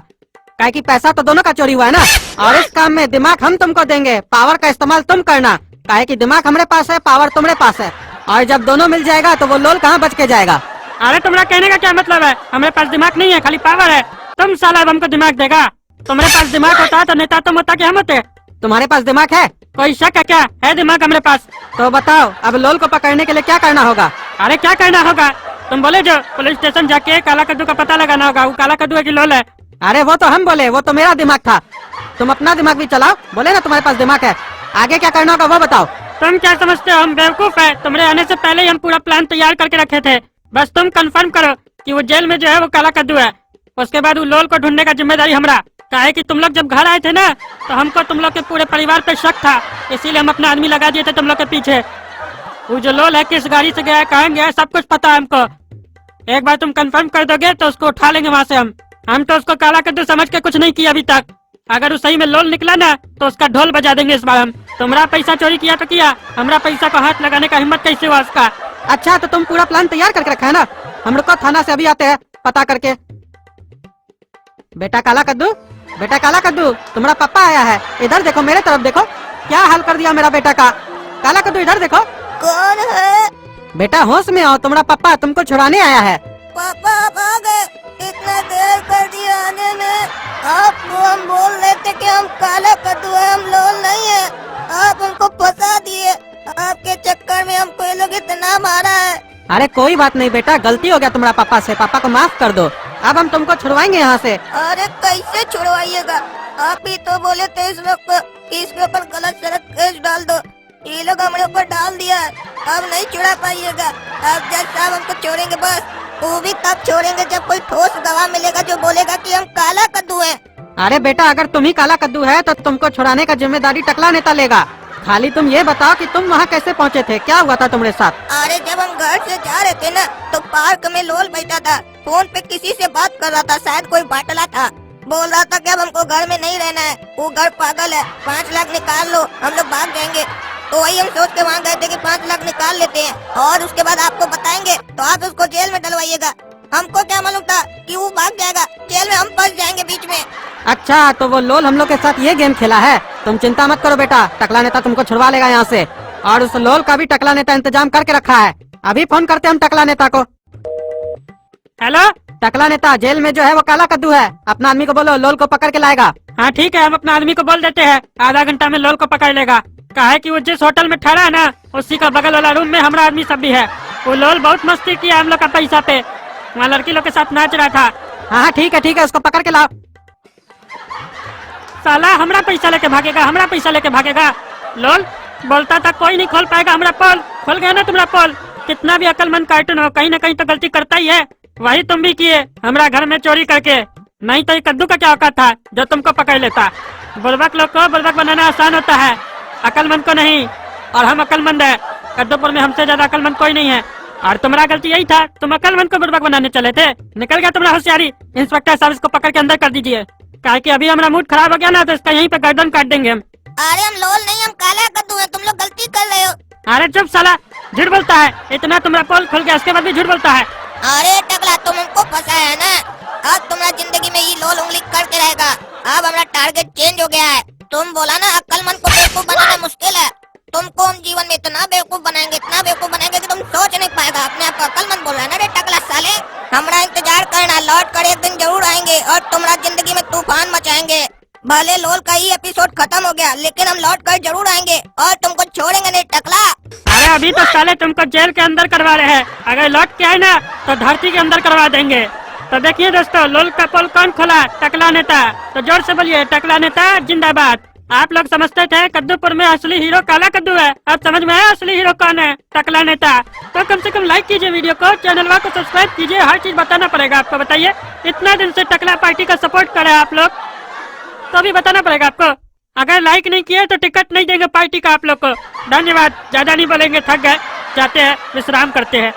काहे कि पैसा तो दोनों का चोरी हुआ है ना। और इस काम में दिमाग हम तुमको देंगे, पावर का इस्तेमाल तुम करना, काहे कि दिमाग हमारे पास है, पावर तुम्हारे पास है, और जब दोनों मिल जाएगा तो वो लोल कहाँ बच के जाएगा। अरे तुम्हारा कहने का क्या मतलब है? हमारे पास दिमाग नहीं है, खाली पावर है। तुम साला अब हमको दिमाग देगा? तुम्हारे पास दिमाग होता तो नेता तुम होता कि हम होते? तुम्हारे पास दिमाग है? कोई शक है क्या? है दिमाग हमारे पास। तो बताओ अब लोल को पकड़ने के लिए क्या करना होगा? अरे क्या करना होगा? तुम बोले जो पुलिस स्टेशन जाके काला कद्दू का पता लगाना होगा, वो काला कद्दू है कि लोल है। अरे वो तो हम बोले, वो तो मेरा दिमाग था, तुम अपना दिमाग भी चलाओ। बोले ना तुम्हारे पास दिमाग है, आगे क्या करना होगा वो बताओ। तुम क्या समझते हो हम बेवकूफ है? तुम्हारे आने से पहले ही हम पूरा प्लान तैयार करके रखे थे, बस तुम कंफर्म करो कि वो जेल में जो है वो काला कद्दू है। उसके बाद वो लोल को ढूंढने का जिम्मेदारी हमारा। काहे कि तुम लोग जब घर आए थे ना तो हमको तुम लोग के पूरे परिवार पे शक था, इसीलिए हम अपना आदमी लगा दिए थे तुम लोग के पीछे। वो जो लोल है किस गाड़ी से गया है, कहाँ गया है, सब कुछ पता है हमको। एक बार तुम कंफर्म कर दोगे तो उसको उठा लेंगे वहाँ से हम तो उसको काला कद्दू समझ के कुछ नहीं किया अभी तक। अगर वो सही में लोल निकला ना तो उसका ढोल बजा देंगे इस बार हम। तुम्हारा पैसा चोरी किया तो किया, हमारा पैसा को हाथ लगाने का हिम्मत कैसे हुआ उसका? अच्छा तो तुम पूरा प्लान तैयार करके रखा है ना? हम लोग को थाना से अभी आते हैं पता करके। बेटा काला कद्दू, बेटा काला कद्दू, तुम्हारा पापा आया है, इधर देखो, मेरे तरफ देखो, क्या हाल कर दिया मेरा बेटा का। काला कद्दू इधर देखो। कौन है? बेटा होश में आओ, तुम्हारा पापा तुमको छुड़ाने आया है। पापा आप आ गए, इतना देर कर दिया आने में। आपको हम बोल रहे थे कि हम काला कद्दू है, हम लोल नहीं है। आप हमको फंसा दिए, आपके चक्कर में हमको ये लोग इतना मारा है। अरे कोई बात नहीं बेटा, गलती हो गया तुम्हारा पापा से, पापा को माफ कर दो। अब हम तुमको छुड़वाएंगे यहाँ से। अरे कैसे छुड़वाइएगा? आप ही तो बोले थे इस लोग को कि इसके ऊपर गलत सलत केस डाल दो, ये लोग हमारे ऊपर डाल दिया है। अब नहीं छुड़ा पाइएगा। अब जज साहब हमको छोड़ेंगे, बस वो भी तब छोड़ेंगे जब कोई ठोस गवाह मिलेगा जो बोलेगा कि हम काला कद्दू हैं। अरे बेटा अगर तुम ही काला कद्दू है तो तुमको छुड़ाने का जिम्मेदारी टकला नेता लेगा। खाली तुम ये बताओ कि तुम वहाँ कैसे पहुँचे थे, क्या हुआ था तुम्हारे साथ? अरे जब हम घर से जा रहे थे ना तो पार्क में लोल बैठा था, फोन पे किसी से बात कर रहा था, शायद कोई बाटला था। बोल रहा था कि अब हमको घर में नहीं रहना है, वो घर पागल है, 5 लाख निकाल लो हम लोग भाग जाएंगे। तो वही हम सोच के वहाँ गए थे कि 5 लाख निकाल लेते हैं और उसके बाद आपको बताएंगे तो आप उसको जेल में डलवाइएगा। हमको क्या मालूम था कि वो भाग जाएगा, जेल में हम फंस जाएंगे बीच में। अच्छा तो वो लोल हम लोग के साथ ये गेम खेला है। तुम चिंता मत करो बेटा, टकला नेता तुमको छुड़वा लेगा यहाँ से, और उस लोल का भी टकला नेता इंतजाम करके रखा है। अभी फोन करते हम टकला नेता को। हेलो टकला नेता जेल में जो है वो काला कद्दू है। अपना आदमी को बोलो लोल को पकड़ के लाएगा। हाँ ठीक है, हम अपना आदमी को बोल देते हैं, आधा घंटा में लोल को पकड़ लेगा। कहा है कि वो जिस होटल में ठहरा है ना, उसी का बगल वाला रूम में हमारा आदमी सब भी है। वो लोल बहुत मस्ती किया हम लोग का पैसा पे, वहाँ लड़की लोग के साथ नाच रहा था। हाँ ठीक है, उसको पकड़ के लाओ। साला हमारा पैसा लेके भागेगा, हमारा पैसा लेके भागेगा। लोल बोलता था कोई नहीं खोल पाएगा हमारा पोल, खोल गया ना तुम्हारा पोल। कितना भी अकलमंद कार्टून हो, कहीं ना कहीं तो गलती करता ही है। वही तुम भी किए हमारा घर में चोरी करके, नहीं तो ये कद्दू का क्या औकात था जो तुमको पकड़ लेता। बुर्बक लोग को बुर्बक बनाना आसान होता है, अकलमंद को नहीं। और हम अकलमंद है, कद्दूपुर में हमसे ज्यादा अकलमंद कोई नहीं है। और तुम्हारा गलती यही था, तुम अकलमंद को बुर्बक बनाने चले थे। निकल गया तुम्हारा होशियारी। इंस्पेक्टर साहब इसको पकड़ के अंदर कर दीजिए, काहे कि अभी हमारा मूड खराब हो गया ना, तो इसका यहीं पे गर्दन काट देंगे हम। अरे हम लोल नहीं, हम काला कद्दू है, तुम लोग गलती कर रहे हो। अरे चुप साला, झूठ बोलता है। इतना तुम्हारा पोल खुल गया, उसके बाद भी झूठ बोलता है। अरे टकला, तुम हमको फंसाया है ना, अब तुम्हारा जिंदगी में ये लोल उंगली करते रहेगा। अब हमारा टारगेट चेंज हो गया है। तुम बोला ना अक्लमंद को बेवकूफ बनाना मुश्किल है, तुमको हम जीवन में इतना बेवकूफ बनाएंगे, इतना बेवकूफ बनाएंगे कि तुम सोच नहीं पाएगा। अपने आप को अक्लमंद बोल रहा है ना रे टकला साले। हमारा इंतजार करना, लौट कर एक दिन जरूर आएंगे और तुम्हारा जिंदगी में तूफान मचाएंगे। भले लोल का ही एपिसोड खत्म हो गया, लेकिन हम लौट कर जरूर आएंगे और तुमको छोड़ेंगे नहीं टकला। अरे अभी तो साले तुमको जेल के अंदर करवा रहे हैं, अगर लौट के आए ना तो धरती के अंदर करवा देंगे। तो देखिए दोस्तों, लोल का पोल कौन खोला? टकला नेता। तो जोर से बोलिए, टकला नेता जिंदाबाद। आप लोग समझते थे कद्दूपुर में असली हीरो काला कद्दू है, अब समझ में आया असली हीरो कौन है? टकला नेता। तो कम से कम लाइक कीजिए वीडियो को, चैनल को सब्सक्राइब कीजिए, हर चीज बताना पड़ेगा आपको। बताइए, इतना दिन से टकला पार्टी का सपोर्ट कर रहे हैं आप लोग, तो अभी बताना पड़ेगा आपको। अगर लाइक नहीं किए तो टिकट नहीं देंगे पार्टी का आप लोग को। धन्यवाद, ज्यादा नहीं बोलेंगे, थक गए, जाते हैं, विश्राम करते हैं।